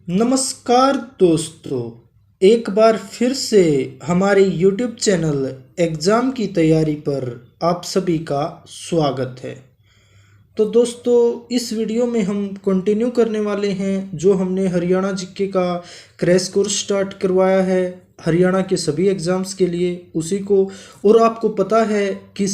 नमस्कार दोस्तों, एक बार फिर से हमारे YouTube चैनल एग्ज़ाम की तैयारी पर आप सभी का स्वागत है। तो दोस्तों, इस वीडियो में हम कंटिन्यू करने वाले हैं जो हमने हरियाणा जीके का क्रैश कोर्स स्टार्ट करवाया है हरियाणा के सभी एग्ज़ाम्स के लिए उसी को। और आपको पता है कि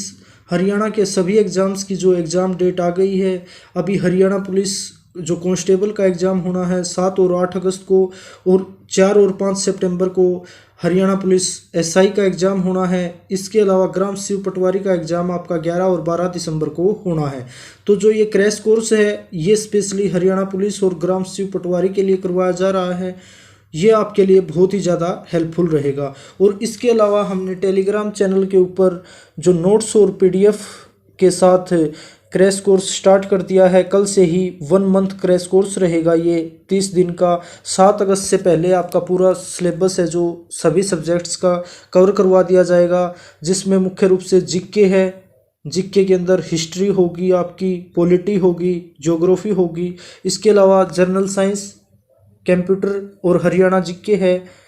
हरियाणा के सभी एग्ज़ाम्स की जो एग्ज़ाम डेट आ गई है। अभी हरियाणा पुलिस जो कांस्टेबल का एग्ज़ाम होना है 7 और 8 अगस्त को, और 4 और 5 सितंबर को हरियाणा पुलिस एसआई का एग्ज़ाम होना है। इसके अलावा ग्राम शिव पटवारी का एग्ज़ाम आपका 11 और 12 दिसंबर को होना है। तो जो ये क्रैश कोर्स है ये स्पेशली हरियाणा पुलिस और ग्राम शिव पटवारी के लिए करवाया जा रहा है। ये आपके लिए बहुत ही ज़्यादा हेल्पफुल रहेगा। और इसके अलावा हमने टेलीग्राम चैनल के ऊपर जो नोट्स और पीडीएफ के साथ क्रैश कोर्स स्टार्ट कर दिया है। कल से ही 1 मंथ क्रैश कोर्स रहेगा, ये 30 दिन का। 7 अगस्त से पहले आपका पूरा सिलेबस है जो सभी सब्जेक्ट्स का कवर करवा दिया जाएगा, जिसमें मुख्य रूप से जीके है। जीके के अंदर हिस्ट्री होगी, आपकी पॉलिटी होगी, ज्योग्राफी होगी। इसके अलावा जनरल साइंस, कंप्यूटर और हरियाणा जीके है,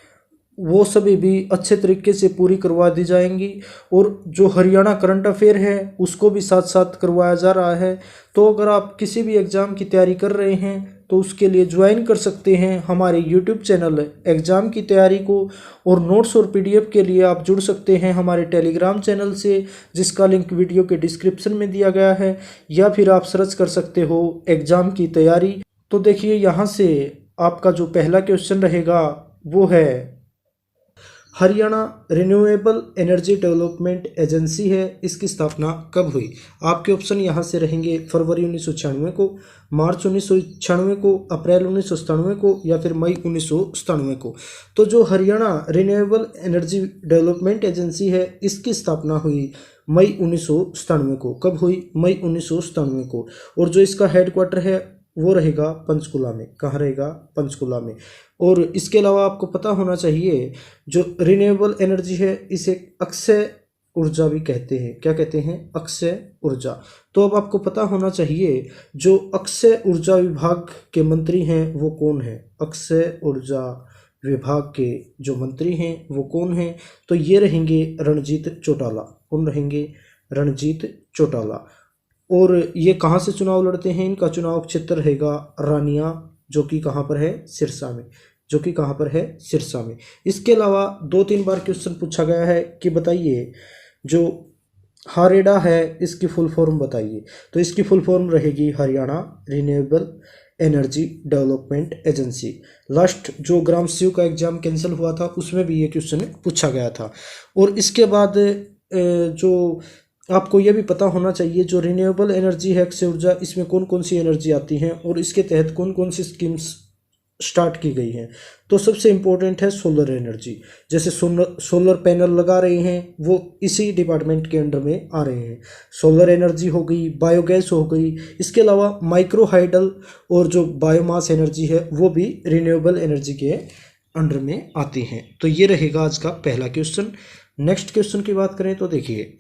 वो सभी भी अच्छे तरीके से पूरी करवा दी जाएंगी। और जो हरियाणा करंट अफेयर है उसको भी साथ साथ करवाया जा रहा है। तो अगर आप किसी भी एग्ज़ाम की तैयारी कर रहे हैं तो उसके लिए ज्वाइन कर सकते हैं हमारे यूट्यूब चैनल एग्ज़ाम की तैयारी को। और नोट्स और पीडीएफ के लिए आप जुड़ सकते हैं हमारे टेलीग्राम चैनल से, जिसका लिंक वीडियो के डिस्क्रिप्शन में दिया गया है, या फिर आप सर्च कर सकते हो एग्ज़ाम की तैयारी। तो देखिए, यहाँ से आपका जो पहला क्वेश्चन रहेगा वो है, Haryana renewable energy development agency है, इसकी स्थापना कब हुई। आपके ऑप्शन यहाँ से रहेंगे फरवरी 1996 को, मार्च 1996 को, अप्रैल 1997 को, या फिर मई 1997 को। तो जो Haryana renewable energy development agency है इसकी स्थापना हुई मई 1997 को। कब हुई? मई 1997 को। और जो इसका हेडक्वार्टर है वो रहेगा पंचकुला में। कहाँ रहेगा? पंचकुला में। और इसके अलावा आपको पता होना चाहिए जो रिन्यूएबल एनर्जी है इसे अक्षय ऊर्जा भी कहते हैं। क्या कहते हैं? अक्षय ऊर्जा। तो अब आपको पता होना चाहिए जो अक्षय ऊर्जा विभाग के मंत्री हैं वो कौन है। अक्षय ऊर्जा विभाग के जो मंत्री हैं वो कौन हैं? तो ये रहेंगे रणजीत चौटाला। कौन रहेंगे? रणजीत चौटाला। और ये कहाँ से चुनाव लड़ते हैं? इनका चुनाव क्षेत्र रहेगा रानिया, जो कि कहाँ पर है? सिरसा में। जो कि कहाँ पर है? सिरसा में। इसके अलावा 2-3 बार क्वेश्चन पूछा गया है कि बताइए जो हारेडा है इसकी फुल फॉर्म बताइए। तो इसकी फुल फॉर्म रहेगी Haryana renewable energy development agency. Last जो ग्राम शिव का एग्जाम कैंसिल हुआ था उसमें भी ये क्वेश्चन पूछा गया था। और इसके बाद जो आपको यह भी पता होना चाहिए जो रिन्यूएबल एनर्जी है, अक्षय ऊर्जा, इसमें कौन कौन सी एनर्जी आती हैं और इसके तहत कौन कौन सी स्कीम्स स्टार्ट की गई हैं। तो सबसे इम्पोर्टेंट है सोलर एनर्जी। जैसे सोलर पैनल लगा रहे हैं वो इसी डिपार्टमेंट के अंडर में आ रहे हैं। सोलर एनर्जी हो गई, बायोगैस हो गई। इसके अलावा माइक्रो हाइडल और जो बायोमास एनर्जी है वो भी रिन्यूएबल एनर्जी के अंडर में आती हैं। तो ये रहेगा आज का पहला क्वेश्चन। नेक्स्ट क्वेश्चन की बात करें तो देखिए,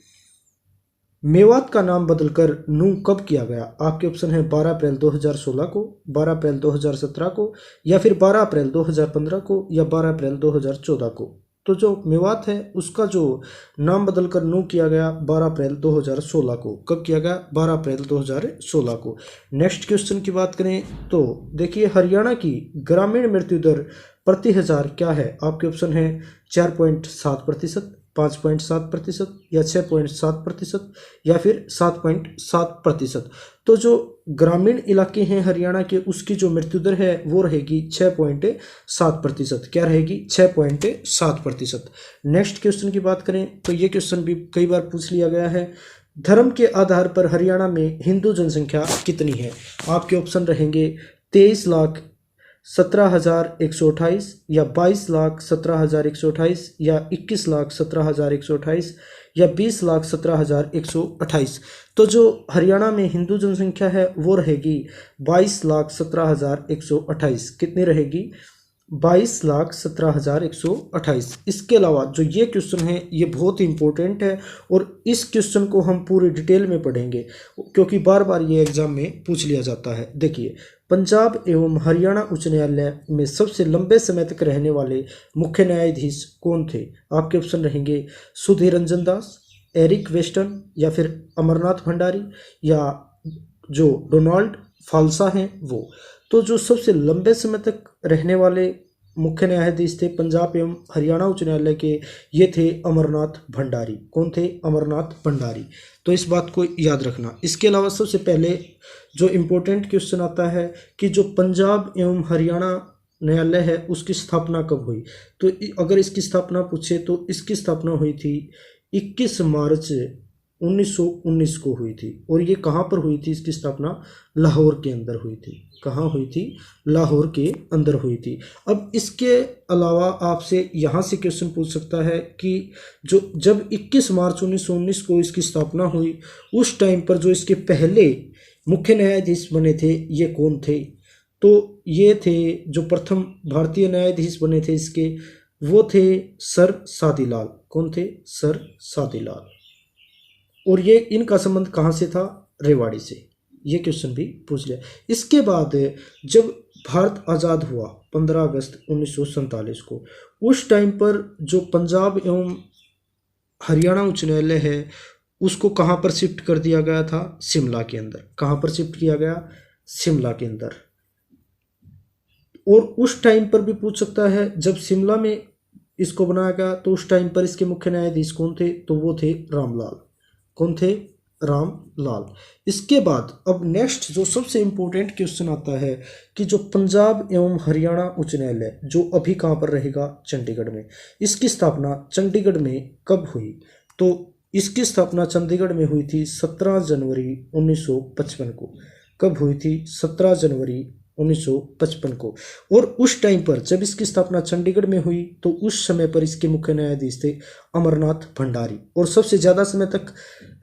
मेवात का नाम बदलकर नू कब किया गया। आपके ऑप्शन है 12 अप्रैल 2016 को, 12 अप्रैल 2017 को, या फिर 12 अप्रैल 2015 को, या 12 अप्रैल 2014 को। तो जो मेवात है उसका जो नाम बदलकर नू किया गया 12 अप्रैल 2016 को। कब किया गया? 12 अप्रैल 2016 को। नेक्स्ट क्वेश्चन की बात करें तो देखिए, हरियाणा की ग्रामीण मृत्यु दर प्रति हजार क्या है। आपके ऑप्शन है 4.7%, 5.7%, या 6.7%, या फिर 7.7%। तो जो ग्रामीण इलाके हैं हरियाणा के उसकी जो मृत्यु दर है वो रहेगी 6.7%। क्या रहेगी? 6.7%। नेक्स्ट क्वेश्चन की बात करें तो ये क्वेश्चन भी कई बार पूछ लिया गया है, धर्म के आधार पर हरियाणा में हिंदू जनसंख्या कितनी है। आपके ऑप्शन रहेंगे 23,17,128, या 22,17,128, या 21,17,128, या 20,17,128। तो जो हरियाणा में हिंदू जनसंख्या है वो रहेगी 22,17,128। कितनी रहेगी? 22,17,128। इसके अलावा जो ये क्वेश्चन है ये बहुत ही इंपॉर्टेंट है और इस क्वेश्चन को हम पूरी डिटेल में पढ़ेंगे क्योंकि बार बार ये एग्जाम में पूछ लिया जाता है। देखिए, पंजाब एवं हरियाणा उच्च न्यायालय में सबसे लंबे समय तक रहने वाले मुख्य न्यायाधीश कौन थे? आपके ऑप्शन रहेंगे सुधीर रंजन दास, एरिक वेस्टन, या फिर अमरनाथ भंडारी, या जो डोनाल्ड फाल्सा हैं वो। तो जो सबसे लंबे समय तक रहने वाले मुख्य न्यायाधीश थे पंजाब एवं हरियाणा उच्च न्यायालय के, ये थे अमरनाथ भंडारी। कौन थे? अमरनाथ भंडारी। तो इस बात को याद रखना। इसके अलावा सबसे पहले जो इम्पोर्टेंट क्वेश्चन आता है कि जो पंजाब एवं हरियाणा न्यायालय है उसकी स्थापना कब हुई? तो अगर इसकी स्थापना पूछे तो इसकी स्थापना हुई थी 21 मार्च 1919 को हुई थी। और ये कहाँ पर हुई थी? इसकी स्थापना लाहौर के अंदर हुई थी। कहाँ हुई थी? लाहौर के अंदर हुई थी। अब इसके अलावा आपसे यहाँ से क्वेश्चन पूछ सकता है कि जो जब 21 मार्च 1919 को इसकी स्थापना हुई उस टाइम पर जो इसके पहले मुख्य न्यायाधीश बने थे ये कौन थे? तो ये थे जो प्रथम भारतीय न्यायाधीश बने थे इसके, वो थे सर सादीलाल। कौन थे? सर सादीलाल। और ये इनका संबंध कहाँ से था? रेवाड़ी से। ये क्वेश्चन भी पूछ लिया। इसके बाद जब भारत आज़ाद हुआ 15 अगस्त 1947 को, उस टाइम पर जो पंजाब एवं हरियाणा उच्च न्यायालय है उसको कहाँ पर शिफ्ट कर दिया गया था? शिमला के अंदर। कहाँ पर शिफ्ट किया गया? शिमला के अंदर। और उस टाइम पर भी पूछ सकता है जब शिमला में इसको बनाया गया तो उस टाइम पर इसके मुख्य न्यायाधीश कौन थे? तो वो थे रामलाल। कौन थे? रामलाल। इसके बाद अब नेक्स्ट जो सबसे इम्पोर्टेंट क्वेश्चन आता है कि जो पंजाब एवं हरियाणा उच्च न्यायालय जो अभी कहाँ पर रहेगा? चंडीगढ़ में। इसकी स्थापना चंडीगढ़ में कब हुई? तो इसकी स्थापना चंडीगढ़ में हुई थी 17 जनवरी 1955 को। कब हुई थी? 17 जनवरी 1955 को। और उस टाइम पर जब इसकी स्थापना चंडीगढ़ में हुई तो उस समय पर इसके मुख्य न्यायाधीश थे अमरनाथ भंडारी। और सबसे ज़्यादा समय तक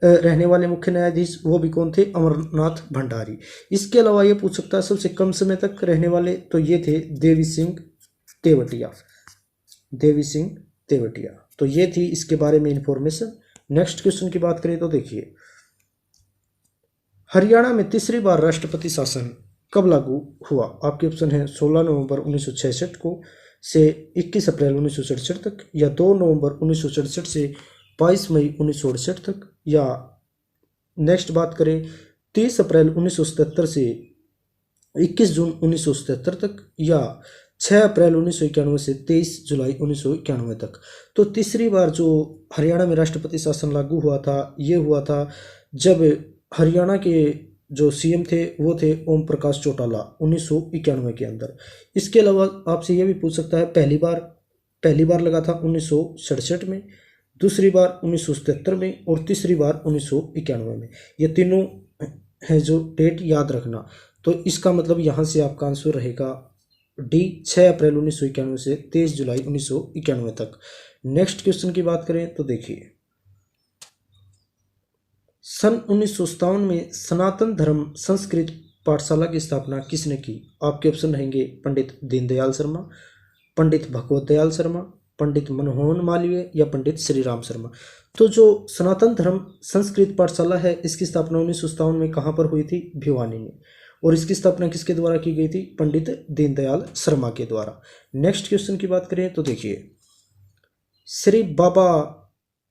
रहने वाले मुख्य न्यायाधीश वो भी कौन थे? अमरनाथ भंडारी। इसके अलावा ये पूछ सकता है सबसे कम समय तक रहने वाले, तो ये थे देवी सिंह तेवतिया। देवी सिंह तेवतिया। तो ये थी इसके बारे में इंफॉर्मेशन। नेक्स्ट क्वेश्चन की बात करें तो देखिए, हरियाणा में तीसरी बार राष्ट्रपति शासन कब लागू हुआ? आपके ऑप्शन है 16 नवंबर 1966 को से 21 अप्रैल 1967 तक, या 2 नवंबर 1967 से 22 मई 1968 तक, या नेक्स्ट बात करें 30 अप्रैल 1977 से 21 जून 1977 तक, या 6 अप्रैल 1991 से 23 जुलाई 1991 तक। तो तीसरी बार जो हरियाणा में राष्ट्रपति शासन लागू हुआ था ये हुआ था जब हरियाणा के जो सीएम थे वो थे ओम प्रकाश चौटाला 1991 के अंदर। इसके अलावा आपसे ये भी पूछ सकता है पहली बार लगा था 1967 में, दूसरी बार 1977 में, और तीसरी बार 1991 में। ये तीनों है जो डेट याद रखना। तो इसका मतलब यहाँ से आपका आंसर रहेगा डी, 6 अप्रैल 1991 से 23 जुलाई 1991 तक। नेक्स्ट क्वेश्चन की बात करें तो देखिए, सन 1957 में सनातन धर्म संस्कृत पाठशाला की स्थापना किसने की? आपके ऑप्शन रहेंगे पंडित दीनदयाल शर्मा, पंडित भगवत दयाल शर्मा, पंडित मनमोहन मालवीय, या पंडित श्री राम शर्मा। तो जो सनातन धर्म संस्कृत पाठशाला है इसकी स्थापना 1957 में कहाँ पर हुई थी? भिवानी में। और इसकी स्थापना किसके द्वारा की गई थी? पंडित दीनदयाल शर्मा के द्वारा। नेक्स्ट क्वेश्चन की बात करें तो देखिए, श्री बाबा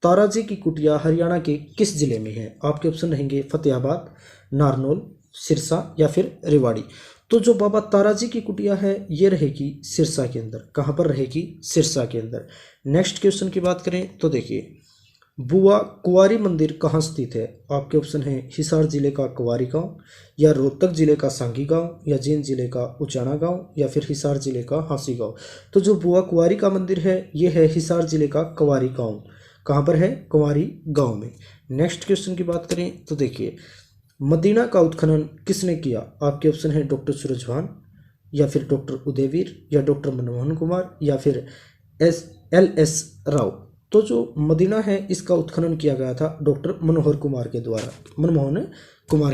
ताराजी की कुटिया हरियाणा के किस जिले में है? आपके ऑप्शन रहेंगे फतेहाबाद, नारनौल, सिरसा, या फिर रेवाड़ी। तो जो बाबा ताराजी की कुटिया है ये रहेगी सिरसा के अंदर। कहाँ पर रहेगी? सिरसा के अंदर। नेक्स्ट क्वेश्चन की बात करें तो देखिए, बुआ कुंवारी मंदिर कहाँ स्थित है? आपके ऑप्शन है हिसार जिले का कुंवारी गांव, या रोहतक जिले का सांगी गांव, या जींद जिले का उचाना गांव, या फिर हिसार जिले का हांसी गांव। तो जो बुआ कुंवारी का मंदिर है ये है हिसार जिले का कुंवारी गांव। कहाँ पर है? कुंवारी गांव में। नेक्स्ट क्वेश्चन की बात करें तो देखिए, मदीना का उत्खनन किसने किया? आपके ऑप्शन है डॉक्टर सूरजभान, या फिर डॉक्टर उदयवीर, या डॉक्टर मनमोहन कुमार, या फिर LS राव। तो जो मदीना है इसका उत्खनन किया गया था डॉक्टर मनमोहन कुमार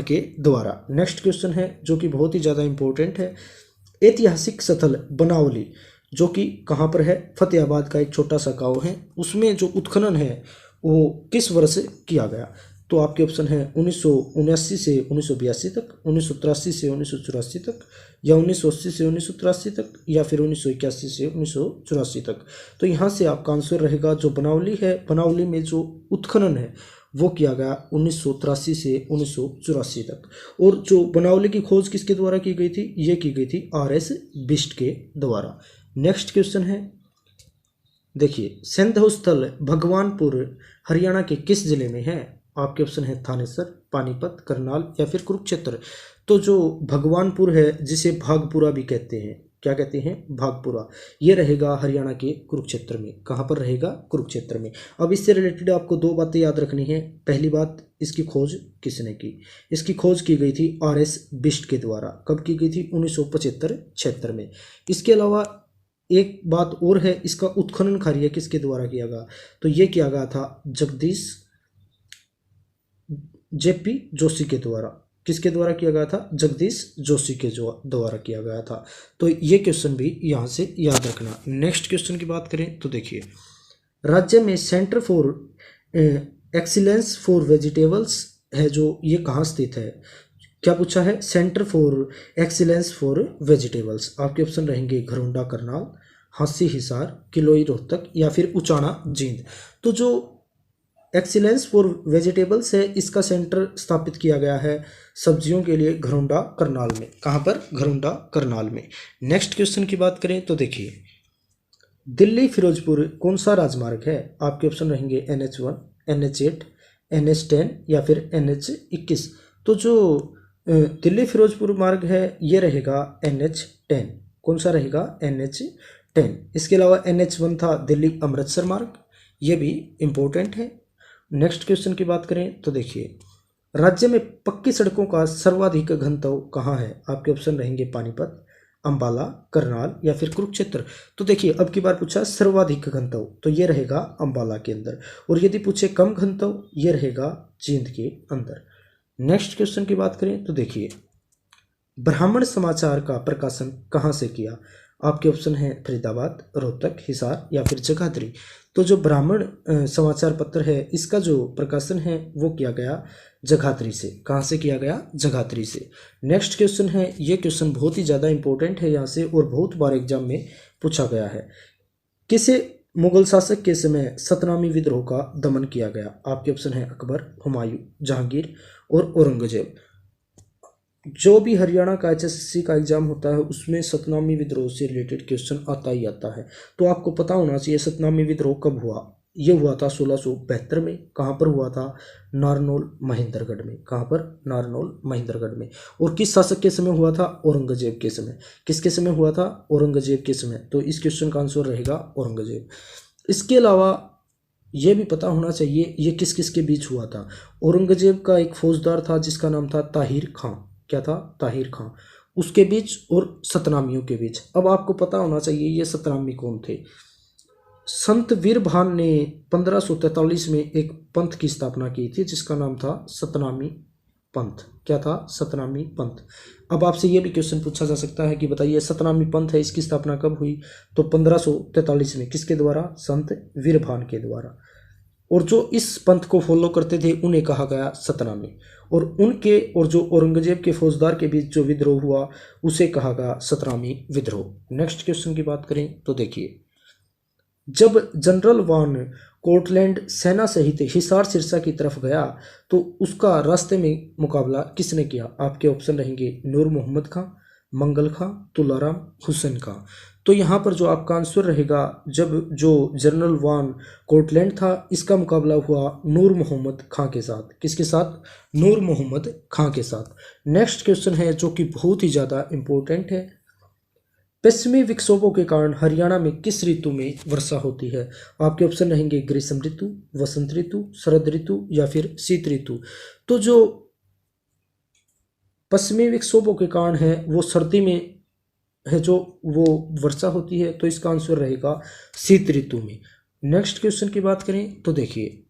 के द्वारा। नेक्स्ट क्वेश्चन है जो कि बहुत ही ज़्यादा इंपॉर्टेंट है, ऐतिहासिक स्थल बनावली जो कि कहाँ पर है? फतेहाबाद का एक छोटा सा गांव है, उसमें जो उत्खनन है वो किस वर्ष किया गया? तो आपके ऑप्शन है 1979 से 1982 तक, 1983 से 1984 तक, या 1980 से 1983 तक, या फिर 1981 से 1984 तक। तो यहाँ से आपका आंसर रहेगा जो बनावली है, बनावली में जो उत्खनन है वो किया गया 1983 से 1984 तक। और जो बनावली की खोज किसके द्वारा की गई थी, ये की गई थी RS बिष्ट के द्वारा। नेक्स्ट क्वेश्चन है, देखिए, सिंधु स्थल भगवानपुर हरियाणा के किस जिले में है? आपके ऑप्शन है थानेसर, पानीपत, करनाल, या फिर कुरुक्षेत्र। तो जो भगवानपुर है, जिसे भागपुरा भी कहते हैं, क्या कहते हैं, भागपुरा, ये रहेगा हरियाणा के कुरुक्षेत्र में। कहाँ पर रहेगा? कुरुक्षेत्र में। अब इससे रिलेटेड आपको दो बातें याद रखनी है। पहली बात, इसकी खोज किसने की? इसकी खोज की गई थी RS बिष्ट के द्वारा। कब की गई थी? 1975-76 में। इसके अलावा एक बात और है, इसका उत्खनन कार्य किसके द्वारा किया गया? तो ये किया गया था जगदीश JP जोशी के द्वारा। किसके द्वारा किया गया था? जगदीश जोशी के द्वारा किया गया था। तो ये क्वेश्चन भी यहाँ से याद रखना। नेक्स्ट क्वेश्चन की बात करें तो देखिए, राज्य में centre for excellence for vegetables है जो, ये कहाँ स्थित है? क्या पूछा है? Centre for excellence for vegetables. आपके ऑप्शन रहेंगे घरोंडा करनाल, हांसी हिसार, किलोई रोहतक, या फिर उचाना जींद। तो जो एक्सीलेंस फॉर वेजिटेबल्स है, इसका सेंटर स्थापित किया गया है सब्जियों के लिए घरोंडा करनाल में। कहाँ पर? घरोंडा करनाल में। नेक्स्ट क्वेश्चन की बात करें तो देखिए, दिल्ली फिरोजपुर कौन सा राजमार्ग है? आपके ऑप्शन रहेंगे NH1, NH8, NH10, या फिर NH21। तो जो दिल्ली फिरोजपुर मार्ग है, ये रहेगा NH10। कौन सा रहेगा? NH10। इसके अलावा NH1 था दिल्ली अमृतसर मार्ग, ये भी इम्पोर्टेंट है। नेक्स्ट क्वेश्चन की बात करें तो देखिए, राज्य में पक्की सड़कों का सर्वाधिक घनत्व कहाँ है? आपके ऑप्शन रहेंगे पानीपत, अंबाला, करनाल, या फिर कुरुक्षेत्र। तो देखिए, अब की बार पूछा सर्वाधिक घनत्व, तो ये रहेगा अंबाला के अंदर। और यदि पूछे कम घनत्व, ये रहेगा जींद के अंदर। नेक्स्ट क्वेश्चन की बात करें तो देखिए, ब्राह्मण समाचार का प्रकाशन कहाँ से किया? आपके ऑप्शन है फरीदाबाद, रोहतक, हिसार, या फिर जगाधरी। तो जो ब्राह्मण समाचार पत्र है, इसका जो प्रकाशन है वो किया गया जगाधरी से। कहाँ से किया गया? जगाधरी से। नेक्स्ट क्वेश्चन है, ये क्वेश्चन बहुत ही ज़्यादा इंपॉर्टेंट है यहाँ से, और बहुत बार एग्जाम में पूछा गया है। किसे मुगल शासक के समय सतनामी विद्रोह का दमन किया गया? आपके ऑप्शन है अकबर, हुमायूं, जहांगीर, और औरंगजेब। जो भी हरियाणा का HSSC का एग्जाम होता है, उसमें सतनामी विद्रोह से रिलेटेड क्वेश्चन आता ही आता है। तो आपको पता होना चाहिए सतनामी विद्रोह कब हुआ। ये हुआ था 1672 में। कहाँ पर हुआ था? नारनौल महेंद्रगढ़ में। कहाँ पर? नारनौल महेंद्रगढ़ में। और किस शासक के समय हुआ था? औरंगजेब के समय। किसके समय हुआ था? औरंगजेब के समय। तो इस क्वेश्चन का आंसर रहेगा औरंगजेब। इसके अलावा ये भी पता होना चाहिए ये किस किस के बीच हुआ था। औरंगजेब का एक फौजदार था जिसका नाम था ताहिर खां। क्या था? ताहिर खां। उसके बीच और सतनामियों के बीच। अब आपको पता होना चाहिए ये सतनामी कौन थे। संत वीरभान ने 1543 में एक पंथ की स्थापना की थी जिसका नाम था सतनामी पंथ। क्या था? सतनामी पंथ। अब आपसे ये भी क्वेश्चन पूछा जा सकता है कि बताइए सतनामी पंथ है, इसकी स्थापना कब हुई? तो 1543 में। किसके द्वारा? संत वीरभान के द्वारा। और जो इस पंथ को फॉलो करते थे उन्हें कहा गया सतनामी। और उनके और जो औरंगजेब के फौजदार के बीच जो विद्रोह हुआ उसे कहा गया सतनामी विद्रोह। नेक्स्ट क्वेश्चन की बात करें तो देखिए, जब जनरल वान कोर्टलैंड सेना सहित हिसार सिरसा की तरफ गया तो उसका रास्ते में मुकाबला किसने किया? आपके ऑप्शन रहेंगे नूर मोहम्मद खां, मंगल खां, तुलाराम, हुसैन खां। तो यहाँ पर जो आपका आंसर रहेगा, जब जो जनरल वान कोर्टलैंड था इसका मुकाबला हुआ नूर मोहम्मद खां के साथ। किसके साथ? नूर मोहम्मद खां के साथ। नेक्स्ट क्वेश्चन है जो कि बहुत ही ज़्यादा इम्पोर्टेंट है, पश्चिमी विक्षोभों के कारण हरियाणा में किस ऋतु में वर्षा होती है? आपके ऑप्शन रहेंगे ग्रीष्म ऋतु, वसंत ऋतु, शरद ऋतु, या फिर शीत ऋतु। तो जो पश्चिमी विक्षोभों के कारण है वो सर्दी में है जो वो वर्षा होती है, तो इसका आंसर रहेगा शीत ऋतु में। नेक्स्ट क्वेश्चन की बात करें तो देखिए,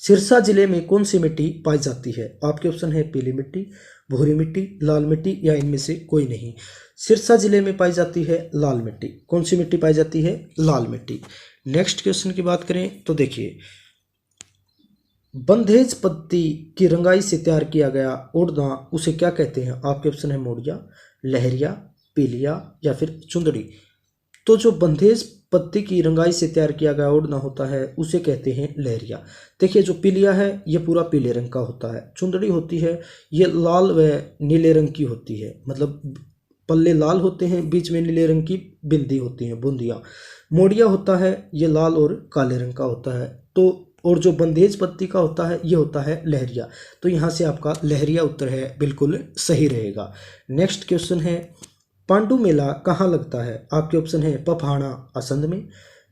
सिरसा जिले में कौन सी मिट्टी पाई जाती है? आपके ऑप्शन है पीली मिट्टी, भूरी मिट्टी, लाल मिट्टी, या इनमें से कोई नहीं। सिरसा जिले में पाई जाती है लाल मिट्टी। कौन सी मिट्टी पाई जाती है? लाल मिट्टी। नेक्स्ट क्वेश्चन की बात करें तो देखिए, बंधेज पत्ती की रंगाई से तैयार किया गया ओढ़ना उसे क्या कहते हैं? आपके ऑप्शन है मोड़िया, लहरिया, पीलिया या फिर चुंदड़ी। तो जो बंधेज पत्ती की रंगाई से तैयार किया गया ओढ़ना होता है उसे कहते हैं लहरिया। देखिए जो पीलिया है ये पूरा पीले रंग का होता है, चुंदड़ी होती है ये लाल व नीले रंग की होती है, मतलब पल्ले लाल होते हैं, बीच में नीले रंग की बिंदी होती है, बूंदियाँ। मोड़िया होता है ये लाल और काले रंग का होता है। तो और जो बंधेज पत्ती का होता है ये होता है लहरिया। तो यहाँ से आपका लहरिया उत्तर है, बिल्कुल सही रहेगा। नेक्स्ट क्वेश्चन है पांडु मेला कहाँ लगता है? आपके ऑप्शन है पपहाना असंध में,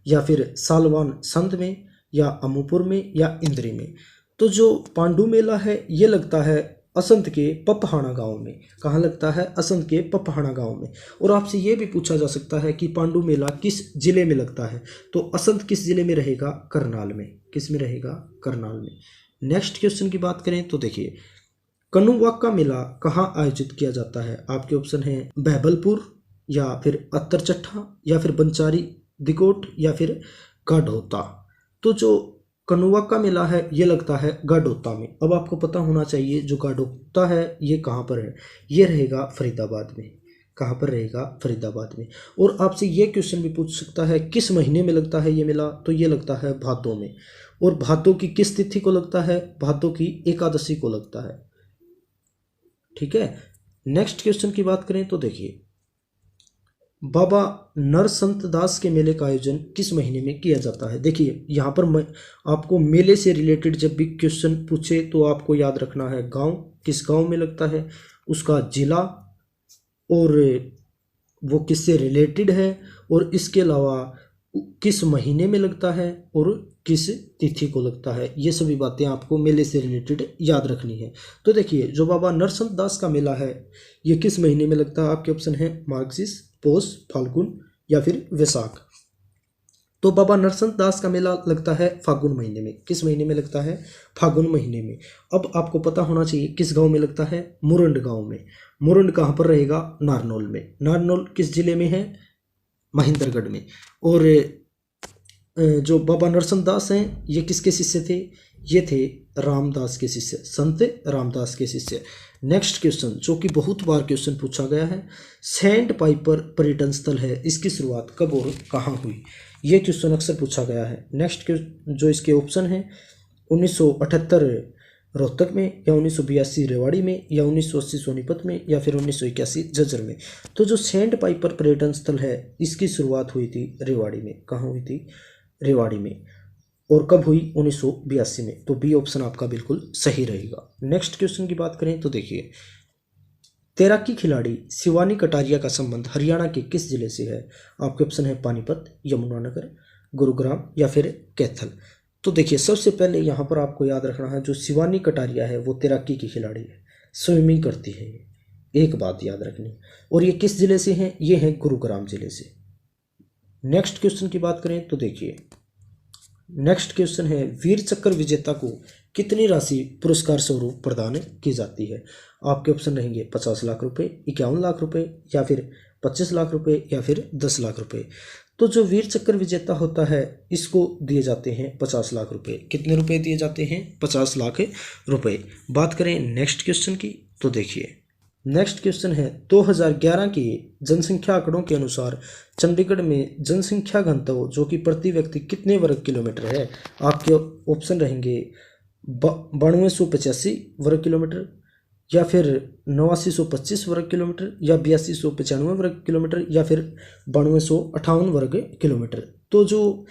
या फिर सालवान संध में, या अमूपुर में, या इंद्री में। तो जो पांडु मेला है ये लगता है असंध के पपहाना गांव में। कहाँ लगता है? असंध के पपहाना गांव में। और आपसे ये भी पूछा जा सकता है कि पांडु मेला किस जिले में लगता है? तो असंध किस जिले में रहेगा? करनाल में। किस में रहेगा? करनाल में। नेक्स्ट क्वेश्चन की बात करें तो देखिए कन्नुवाक का मेला कहाँ आयोजित किया जाता है? आपके ऑप्शन है बहबलपुर, या फिर अत्तरचट्ठा, या फिर बंचारी दिकोट, या फिर गाढ़ोता। तो जो कन्नुवाक का मेला है ये लगता है गाढ़ोता में। अब आपको पता होना चाहिए जो गाढ़ोता है ये कहाँ पर है? ये रहेगा फरीदाबाद में। कहाँ पर रहेगा? फरीदाबाद में। और आपसे ये क्वेश्चन भी पूछ सकता है किस महीने में लगता है ये मेला? तो ये लगता है भादों में। और भादों की किस तिथि को लगता है? भादों की एकादशी को लगता है। ठीक है। नेक्स्ट क्वेश्चन की बात करें तो देखिए बाबा नरसंत दास के मेले का आयोजन किस महीने में किया जाता है? देखिए यहाँ पर मैं आपको मेले से रिलेटेड जब भी क्वेश्चन पूछे तो आपको याद रखना है गांव, किस गांव में लगता है, उसका जिला, और वो किससे रिलेटेड है, और इसके अलावा किस महीने में लगता है और किस तिथि को लगता है। ये सभी बातें आपको मेले से रिलेटेड याद रखनी है। तो देखिए जो बाबा नरसंत दास का मेला है ये किस महीने में लगता है? आपके ऑप्शन है मार्गशीर्ष, पौष, फाल्गुन, या फिर वैशाख। तो बाबा नरसंत दास का मेला लगता है फागुन महीने में। किस महीने में लगता है? फागुन महीने में। अब आपको पता होना चाहिए किस गांव में लगता है? मुरंड गांव में। मुरंड कहाँ पर रहेगा? नारनौल में। नारनौल किस जिले में है? महेंद्रगढ़ में। और जो बाबा नरसंत दास हैं ये किसके शिष्य थे? ये थे रामदास के शिष्य, संत रामदास के शिष्य। नेक्स्ट क्वेश्चन जो कि बहुत बार क्वेश्चन पूछा गया है, सेंट पाइपर पर्यटन स्थल है इसकी शुरुआत कब और कहाँ हुई? ये क्वेश्चन अक्सर पूछा गया है। नेक्स्ट जो इसके ऑप्शन है 1978 रोहतक में, या 1982 रेवाड़ी में, या 1980 सोनीपत में, या फिर 1981 झज्जर में। तो जो सेंट पाइपर पर्यटन स्थल है इसकी शुरुआत हुई थी रेवाड़ी में। कहाँ हुई थी? रेवाड़ी में। और कब हुई? 1982 में। तो बी ऑप्शन आपका बिल्कुल सही रहेगा। नेक्स्ट क्वेश्चन की बात करें तो देखिए तैराकी खिलाड़ी शिवानी कटारिया का संबंध हरियाणा के किस जिले से है? आपके ऑप्शन है पानीपत, यमुनानगर, गुरुग्राम, या फिर कैथल। तो देखिए सबसे पहले यहाँ पर आपको याद रखना है जो शिवानी कटारिया है वो तैराकी की खिलाड़ी है, स्विमिंग करती है। एक बात याद रखनी। और ये किस जिले से हैं? ये हैं गुरुग्राम जिले से। नेक्स्ट क्वेश्चन की बात करें तो देखिए नेक्स्ट क्वेश्चन है वीर चक्र विजेता को कितनी राशि पुरस्कार स्वरूप प्रदान की जाती है? आपके ऑप्शन रहेंगे 50 लाख रुपए, 51 लाख रुपए, या फिर 25 लाख रुपए, या फिर 10 लाख रुपए। तो जो वीर चक्र विजेता होता है इसको दिए जाते हैं 50 लाख रुपए। कितने रुपए दिए जाते हैं? 50 लाख रुपए। बात करें नेक्स्ट क्वेश्चन की तो देखिए नेक्स्ट क्वेश्चन है 2011 के जनसंख्या आंकड़ों के अनुसार चंडीगढ़ में जनसंख्या घनत्व जो कि प्रति व्यक्ति कितने वर्ग किलोमीटर है? आपके ऑप्शन रहेंगे 9285 वर्ग किलोमीटर, या फिर 8925 वर्ग किलोमीटर, या 8295 वर्ग किलोमीटर, या फिर 9258 वर्ग किलोमीटर। तो जो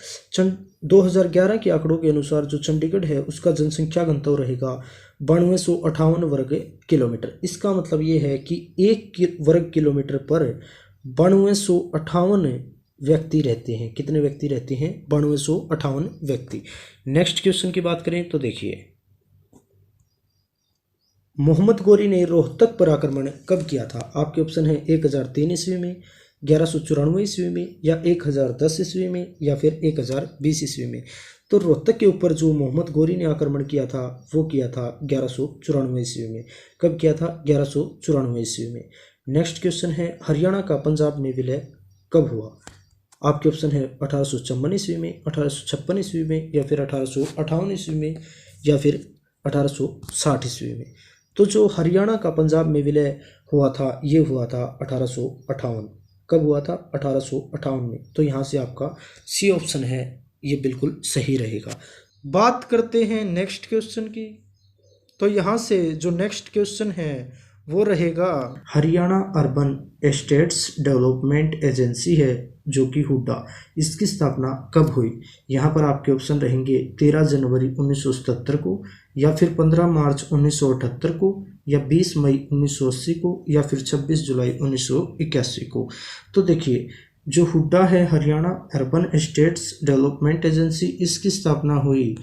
2011 के आंकड़ों के अनुसार जो चंडीगढ़ है उसका जनसंख्या घनत्व रहेगा 9258 वर्ग किलोमीटर। इसका मतलब ये है कि एक वर्ग किलोमीटर पर 9258 व्यक्ति रहते हैं। कितने व्यक्ति रहते हैं? 9258 व्यक्ति। नेक्स्ट क्वेश्चन की बात करें तो देखिए मोहम्मद गोरी ने रोहतक पर आक्रमण कब किया था? आपके ऑप्शन है 1003 ईस्वी में, 1194 ईस्वी में, या 1010 ईस्वी में, या फिर 1020 ईस्वी में। तो रोहतक के ऊपर जो मोहम्मद गोरी ने आक्रमण किया था वो किया था 1194 ईस्वी में। कब किया था? 1194 ईस्वी में। नेक्स्ट क्वेश्चन है हरियाणा का पंजाब में विलय कब हुआ? आपके ऑप्शन है 1854 ईस्वी में, 1856 ईस्वी में, या फिर 1858 ईस्वी में, या फिर 1860 ईस्वी में। तो जो हरियाणा का पंजाब में विलय हुआ था ये हुआ था 1858। कब हुआ था? 1858 में। तो यहाँ से आपका सी ऑप्शन है ये बिल्कुल सही रहेगा। बात करते हैं नेक्स्ट क्वेश्चन की। तो यहाँ से जो नेक्स्ट क्वेश्चन है वो रहेगा, Haryana urban estates development agency है जो कि हुड्डा, इसकी स्थापना कब हुई? यहाँ पर आपके ऑप्शन रहेंगे 13 जनवरी 1977 को, या फिर 15 मार्च 1978 को, या 20 मई 1980 को, या फिर 26 जुलाई 1981 को। तो देखिए जो हुड्डा है Haryana urban estates development agency, इसकी स्थापना हुई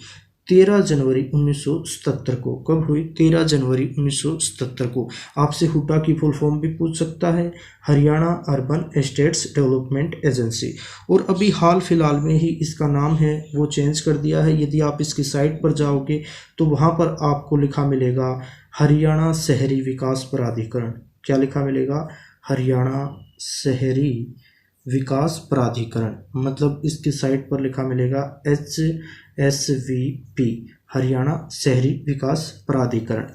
13 जनवरी 1977 को। कब हुई? 13 जनवरी 1977 को। आपसे हुड्डा की फुल फॉर्म भी पूछ सकता है, Haryana urban estates development agency. और अभी हाल फिलहाल में ही इसका नाम है वो चेंज कर दिया है। यदि आप इसकी साइट पर जाओगे तो वहाँ पर आपको लिखा मिलेगा हरियाणा शहरी विकास प्राधिकरण। क्या लिखा मिलेगा? हरियाणा शहरी विकास प्राधिकरण। मतलब इसकी साइट पर लिखा मिलेगा HSVP, हरियाणा शहरी विकास प्राधिकरण।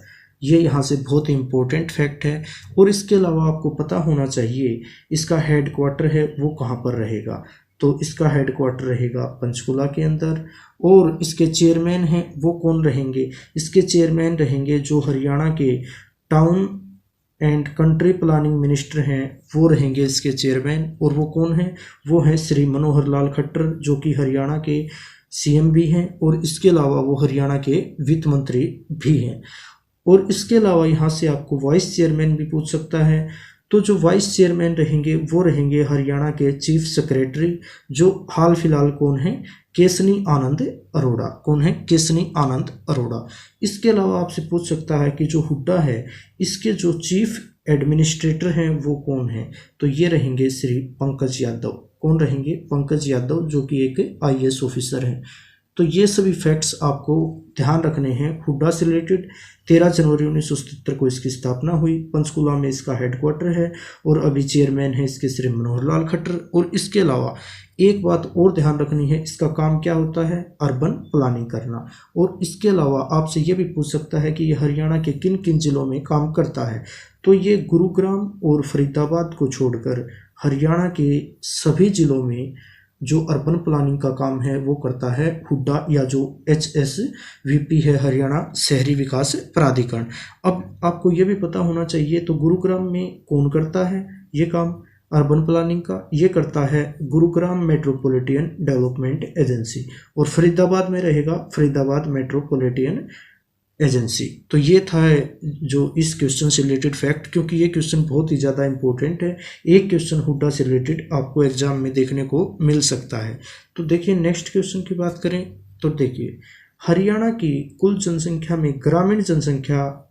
ये यहाँ से बहुत इंपॉर्टेंट फैक्ट है। और इसके अलावा आपको पता होना चाहिए इसका हेड क्वार्टर है वो कहाँ पर रहेगा। तो इसका हेड क्वार्टर रहेगा पंचकुला के अंदर। और इसके चेयरमैन हैं वो कौन रहेंगे? इसके चेयरमैन रहेंगे जो हरियाणा के town and country planning minister हैं वो रहेंगे इसके चेयरमैन। और वो कौन है? वो हैं श्री मनोहर लाल खट्टर जो कि हरियाणा के CM भी हैं। और इसके अलावा वो हरियाणा के वित्त मंत्री भी हैं। और इसके अलावा यहाँ से आपको वाइस चेयरमैन भी पूछ सकता है। तो जो वाइस चेयरमैन रहेंगे वो रहेंगे हरियाणा के चीफ सेक्रेटरी, जो हाल फिलहाल कौन है? केसनी आनंद अरोड़ा। कौन है? केसनी आनंद अरोड़ा। इसके अलावा आपसे पूछ सकता है कि जो हुड्डा है इसके जो चीफ एडमिनिस्ट्रेटर हैं वो कौन है? तो ये रहेंगे श्री पंकज यादव। कौन रहेंगे? पंकज यादव, जो कि एक IAS ऑफिसर हैं। तो ये सभी फैक्ट्स आपको ध्यान रखने हैं हुड्डा से रिलेटेड। 13 जनवरी 1977 को इसकी स्थापना हुई, पंचकुला में इसका हेडक्वार्टर है, और अभी चेयरमैन है इसके श्री मनोहर लाल खट्टर। और इसके अलावा एक बात और ध्यान रखनी है, इसका काम क्या होता है? अर्बन प्लानिंग करना। और इसके अलावा आपसे ये भी पूछ सकता है कि ये हरियाणा के किन किन जिलों में काम करता है। तो ये गुरुग्राम और फरीदाबाद को छोड़कर हरियाणा के सभी जिलों में जो अर्बन प्लानिंग का काम है वो करता है हुड्डा, या जो HSVP है हरियाणा शहरी विकास प्राधिकरण। अब आपको ये भी पता होना चाहिए तो गुरुग्राम में कौन करता है ये काम अर्बन प्लानिंग का? ये करता है गुरुग्राम मेट्रोपॉलिटन डेवलपमेंट एजेंसी। और फरीदाबाद में रहेगा फरीदाबाद मेट्रोपॉलिटन एजेंसी। तो ये था जो इस क्वेश्चन से रिलेटेड फैक्ट, क्योंकि ये क्वेश्चन बहुत ही ज़्यादा इंपॉर्टेंट है। एक क्वेश्चन हुड्डा से रिलेटेड आपको एग्जाम में देखने को मिल सकता है। तो देखिए नेक्स्ट क्वेश्चन की बात करें तो देखिए हरियाणा की कुल जनसंख्या में ग्रामीण जनसंख्या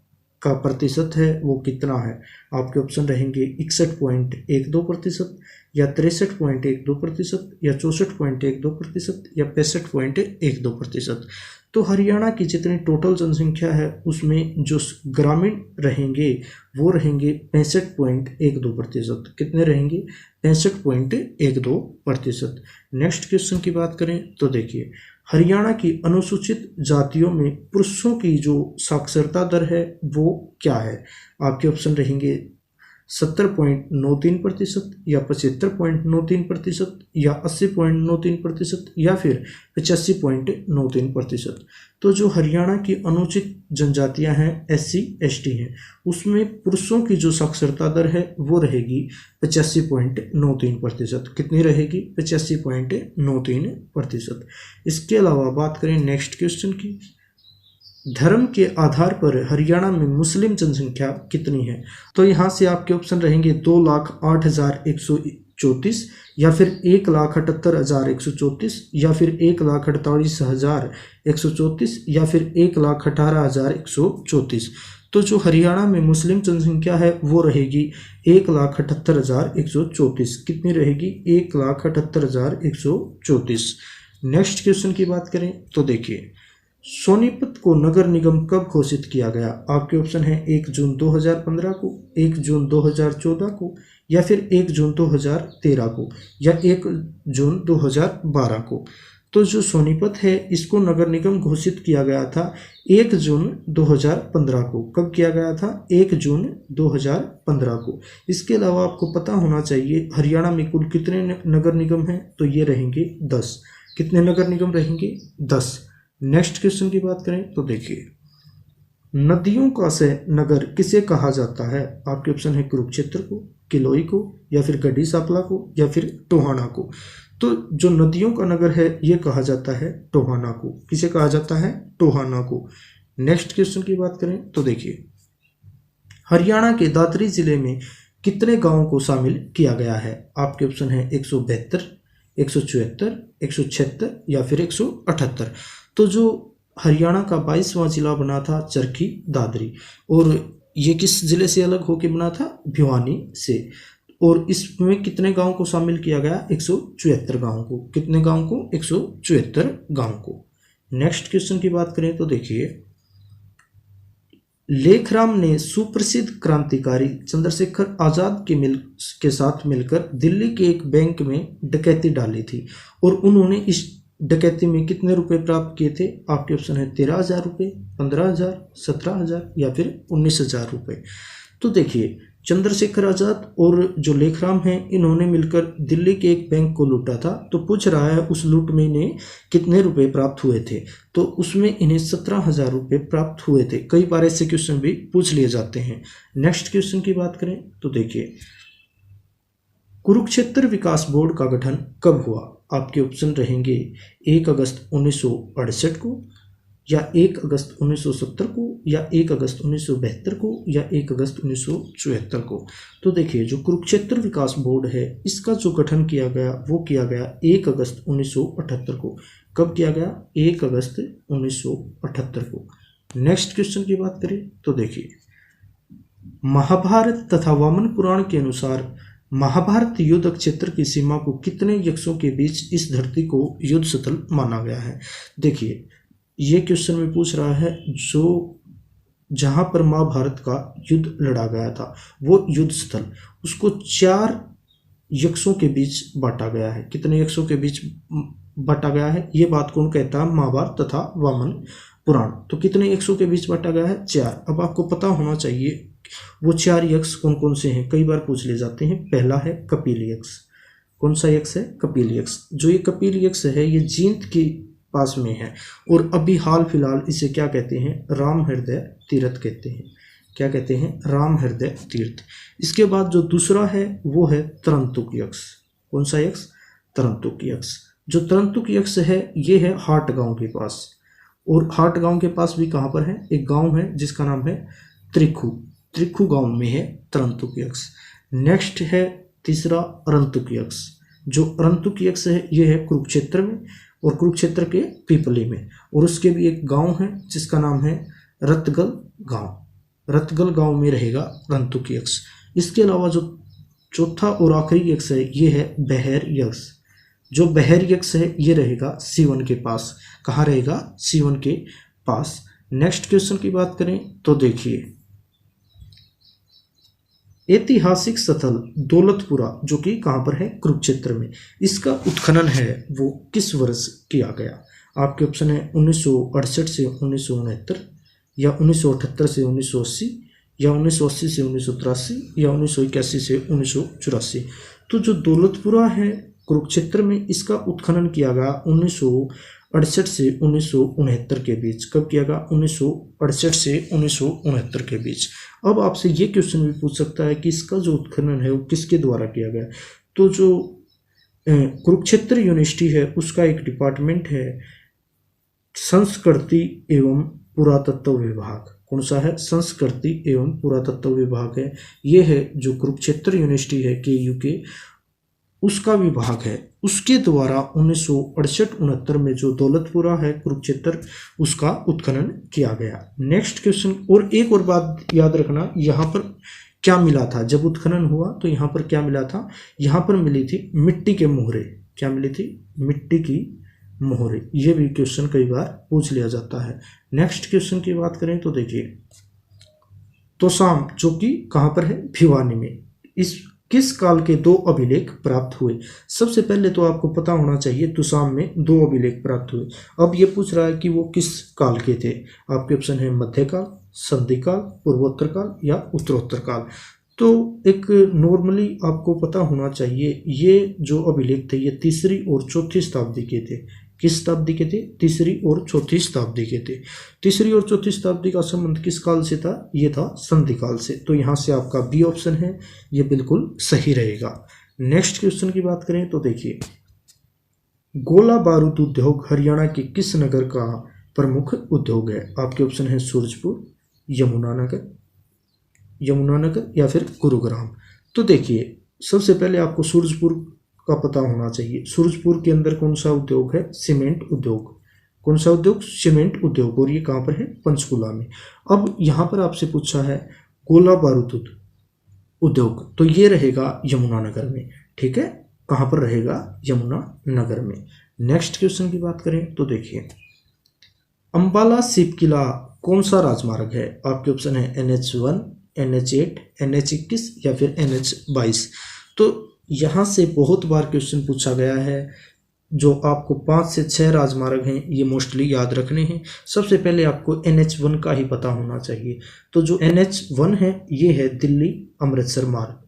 का प्रतिशत है वो कितना है? आपके ऑप्शन रहेंगे 61.12%, या 63.12%, या 64.12%, या 65.12%। तो हरियाणा की जितनी टोटल जनसंख्या है उसमें जो ग्रामीण रहेंगे वो रहेंगे 65.12%। कितने रहेंगे? 65.12%। नेक्स्ट क्वेश्चन की बात करें तो देखिए हरियाणा की अनुसूचित जातियों में पुरुषों की जो साक्षरता दर है वो क्या है? आपके ऑप्शन रहेंगे 70.93%, या 75.93%, या 80.93%, या फिर 85.93%। तो जो हरियाणा की अनुचित जनजातियां हैं SC ST हैं उसमें पुरुषों की जो साक्षरता दर है वो रहेगी 85.93%। कितनी रहेगी? 85.93%। इसके अलावा बात करें नेक्स्ट क्वेश्चन की, धर्म के आधार पर हरियाणा में मुस्लिम जनसंख्या कितनी है? तो यहाँ से आपके ऑप्शन रहेंगे 2,08,134, या फिर 1,78,134, या फिर 1,48,134, या फिर 1,18,134। तो जो हरियाणा में मुस्लिम जनसंख्या है वो रहेगी 1,78,134। कितनी रहेगी? 1,78,134। नेक्स्ट क्वेश्चन की बात करें तो देखिए सोनीपत को नगर निगम कब घोषित किया गया? आपके ऑप्शन है 1 जून 2015 को, 1 जून 2014 को, या फिर 1 जून 2013 को, या 1 जून 2012 को। तो जो सोनीपत है इसको नगर निगम घोषित किया गया था 1 जून 2015 को। कब किया गया था? 1 जून 2015 को। इसके अलावा आपको पता होना चाहिए हरियाणा में कुल कितने नगर निगम हैं, तो ये रहेंगे 10। कितने नगर निगम रहेंगे? 10। नेक्स्ट क्वेश्चन की बात करें तो देखिए, नदियों का से नगर किसे कहा जाता है? आपके ऑप्शन है कुरुक्षेत्र को, किलोई को, या फिर गढ़ी सांपला को, या फिर टोहाना को। तो जो नदियों का नगर है ये कहा जाता है टोहाना को। किसे कहा जाता है? टोहाना को। नेक्स्ट क्वेश्चन की बात करें तो देखिए, हरियाणा के दादरी जिले में कितने गांवों को शामिल किया गया है? आपके ऑप्शन है 172, 174, 176 या फिर 178। तो जो हरियाणा का 22वां जिला बना था चरखी दादरी, और ये किस जिले से अलग होकर बना था? भिवानी से। और इसमें कितने गांव को शामिल किया गया? 174 गांव को। कितने गांव को? 174 गांव को। नेक्स्ट क्वेश्चन की बात करें तो देखिए, लेखराम ने सुप्रसिद्ध क्रांतिकारी चंद्रशेखर आजाद के साथ मिलकर दिल्ली के एक बैंक में डकैती डाली थी, और उन्होंने इस डकैती में कितने रुपए प्राप्त किए थे? आपके ऑप्शन है 13,000 रुपये, 15,000, 17,000 या फिर 19,000 रुपये। तो देखिए, चंद्रशेखर आजाद और जो लेखराम हैं इन्होंने मिलकर दिल्ली के एक बैंक को लूटा था। तो पूछ रहा है उस लूट में इन्हें कितने रुपए प्राप्त हुए थे? तो उसमें इन्हें 17,000 रुपये प्राप्त हुए थे। कई बार ऐसे क्वेश्चन भी पूछ लिए जाते हैं। नेक्स्ट क्वेश्चन की बात करें तो देखिए, कुरुक्षेत्र विकास बोर्ड का गठन कब हुआ? आपके ऑप्शन रहेंगे 1 अगस्त 1968 को, या 1 अगस्त 1970 को, या 1 अगस्त 1972 को, या 1 अगस्त 1974 को। तो देखिए, जो कुरुक्षेत्र विकास बोर्ड है इसका जो गठन किया गया वो किया गया 1 अगस्त 1978 को। कब किया गया? 1 अगस्त 1978 को। नेक्स्ट क्वेश्चन की बात करें तो देखिए, महाभारत तथा वामन पुराण के अनुसार महाभारत युद्ध क्षेत्र की सीमा को कितने यक्षों के बीच इस धरती को युद्ध स्थल माना गया है? देखिए, ये क्वेश्चन में पूछ रहा है जो जहां पर महाभारत का युद्ध लड़ा गया था वो युद्ध स्थल, उसको 4 यक्षों के बीच बांटा गया है। कितने यक्षों के बीच बांटा गया है? ये बात कौन कहता है? महाभारत तथा वामन पुराण। तो कितने यक्षों के बीच बांटा गया है? 4। अब आपको पता होना चाहिए वो 4 यक्ष कौन कौन से हैं, कई बार पूछ ले जाते हैं। पहला है कपिल यक्ष। कौन सा यक्ष है? कपिल यक्ष। जो ये कपिल यक्ष है ये जींद के पास में है, और अभी हाल फिलहाल इसे क्या कहते हैं? राम हृदय तीर्थ कहते हैं। क्या कहते हैं? राम हृदय तीर्थ। इसके बाद जो दूसरा है वो है तरंतुक यक्ष। कौन सा यक्ष? तरंतुक यक्ष। जो तरंतुक यक्ष है ये है हाट गांव के पास, और हाट गांव के पास भी कहाँ पर है? एक गांव है जिसका नाम है त्रिखु। त्रिखु गांव में है तरंतुक यक्ष। नेक्स्ट है तीसरा अरंतुक यक्ष। जो अरंतुक यक्ष है ये है कुरुक्षेत्र में, और कुरुक्षेत्र के पीपली में, और उसके भी एक गांव है जिसका नाम है रतगल गांव। रतगल गांव में रहेगा अरंतुक यक्ष। इसके अलावा जो चौथा और आखिरी यक्ष है ये है बहर यक्ष। जो बहर यक्ष है ये रहेगा सीवन के पास। कहाँ रहेगा? सीवन के पास। नेक्स्ट क्वेश्चन की बात करें तो देखिए, ऐतिहासिक स्थल दौलतपुरा जो कि कहाँ पर है? कुरुक्षेत्र में, इसका उत्खनन है वो किस वर्ष किया गया? आपके ऑप्शन है 1968 से 1969, या 1978 से 1980, या 1980 से 1983, या 1981 से 1984। तो जो दौलतपुरा है कुरुक्षेत्र में इसका उत्खनन किया गया 1968 से 1969 के बीच। कब किया गया? 1968 से 1969 के बीच। अब आपसे ये क्वेश्चन भी पूछ सकता है कि इसका जो उत्खनन है वो किसके द्वारा किया गया? तो जो कुरुक्षेत्र यूनिवर्सिटी है उसका एक डिपार्टमेंट है संस्कृति एवं पुरातत्व विभाग। कौन सा है? संस्कृति एवं पुरातत्व विभाग है। ये है जो कुरुक्षेत्र यूनिवर्सिटी है KU के, उसका विभाग है। उसके द्वारा 1968-69 में जो दौलतपुरा है कुरुक्षेत्र उसका उत्खनन किया गया। नेक्स्ट क्वेश्चन, और एक और बात याद रखना, यहाँ पर क्या मिला था जब उत्खनन हुआ? तो यहाँ पर क्या मिला था? यहाँ पर मिली थी मिट्टी के मोहरे। क्या मिली थी? मिट्टी की मोहरे। ये भी क्वेश्चन कई बार पूछ लिया जाता है। नेक्स्ट क्वेश्चन की बात करें तो देखिए, तोशाम जो कि कहाँ पर है? भिवानी में। इस किस काल के 2 अभिलेख प्राप्त हुए? सबसे पहले तो आपको पता होना चाहिए तुसाम में 2 अभिलेख प्राप्त हुए। अब ये पूछ रहा है कि वो किस काल के थे। आपके ऑप्शन है मध्यकाल, संधिकाल, पूर्वोत्तर काल या उत्तरोत्तर काल। तो एक नॉर्मली आपको पता होना चाहिए ये जो अभिलेख थे ये 3री और 4थी शताब्दी के थे। किस शताब्दी के थे? 3री और 4थी शताब्दी के थे। 3री और 4थी शताब्दी का संबंध किस काल से था? ये था संधि काल से। तो यहाँ से आपका बी ऑप्शन है, ये बिल्कुल सही रहेगा। नेक्स्ट क्वेश्चन की बात करें तो देखिए, गोला बारूद उद्योग हरियाणा के किस नगर का प्रमुख उद्योग है? आपके ऑप्शन है सूरजपुर, यमुनानगर या फिर गुरुग्राम। तो देखिए सबसे पहले आपको सूरजपुर का पता होना चाहिए। सूरजपुर के अंदर कौन सा उद्योग है? सीमेंट उद्योग। कौन सा उद्योग? सीमेंट उद्योग। और ये कहाँ पर है? पंचकुला में। अब यहाँ पर आपसे पूछा है गोला बारूद उद्योग, तो ये रहेगा यमुनानगर में। ठीक है, कहाँ पर रहेगा? यमुनानगर में। नेक्स्ट क्वेश्चन की बात करें तो देखिए, अंबाला शिव किला कौन सा राजमार्ग है? आपके ऑप्शन है NH1, NH8, NH21 या फिर NH22। तो यहाँ से बहुत बार क्वेश्चन पूछा गया है। जो आपको 5 से 6 राजमार्ग हैं ये मोस्टली याद रखने हैं। सबसे पहले आपको NH1 का ही पता होना चाहिए। तो जो NH1 है ये है दिल्ली अमृतसर मार्ग।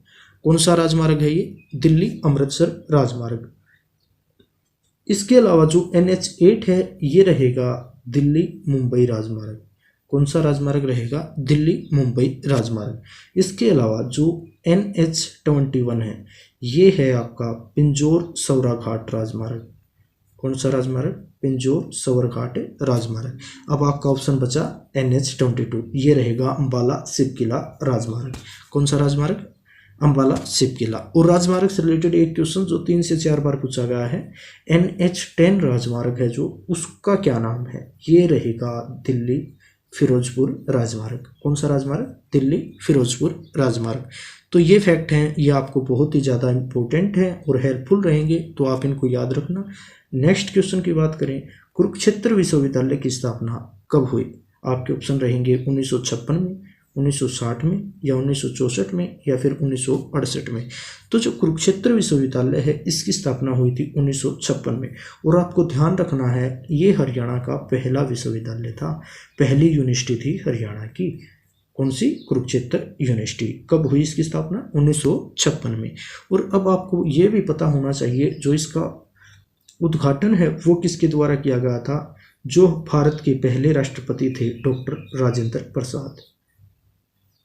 कौन सा राजमार्ग है ये? दिल्ली अमृतसर राजमार्ग। इसके अलावा जो NH8 है ये रहेगा दिल्ली मुंबई राजमार्ग। कौन सा राजमार्ग रहेगा? दिल्ली मुंबई राजमार्ग। इसके अलावा जो NH21 है ये है आपका पिंजौर सौराघाट राजमार्ग। कौन सा राजमार्ग? पिंजौर सौराघाट राजमार्ग। अब आपका ऑप्शन बचा NH22, ये रहेगा अंबाला शिव किला राजमार्ग। कौन सा राजमार्ग? अंबाला शिव किला। और राजमार्ग से रिलेटेड एक क्वेश्चन जो 3 से 4 बार पूछा गया है, NH10 राजमार्ग है जो, उसका क्या नाम है? ये रहेगा दिल्ली फिरोजपुर राजमार्ग। कौन सा राजमार्ग? दिल्ली फिरोजपुर राजमार्ग। तो ये फैक्ट हैं, ये आपको बहुत ही ज़्यादा इंपॉर्टेंट है और हेल्पफुल रहेंगे, तो आप इनको याद रखना। नेक्स्ट क्वेश्चन की बात करें, कुरुक्षेत्र विश्वविद्यालय की स्थापना कब हुई? आपके ऑप्शन रहेंगे 1956 में, 1960 में या 1964 में या फिर 1968 में। तो जो कुरुक्षेत्र विश्वविद्यालय है इसकी स्थापना हुई थी 1956 में। और आपको ध्यान रखना है ये हरियाणा का पहला विश्वविद्यालय था, पहली यूनिवर्सिटी थी हरियाणा की। कौन सी? कुरुक्षेत्र यूनिवर्सिटी। कब हुई इसकी स्थापना? 1956 में। और अब आपको ये भी पता होना चाहिए जो इसका उद्घाटन है वो किसके द्वारा किया गया था? जो भारत के पहले राष्ट्रपति थे डॉक्टर राजेंद्र प्रसाद।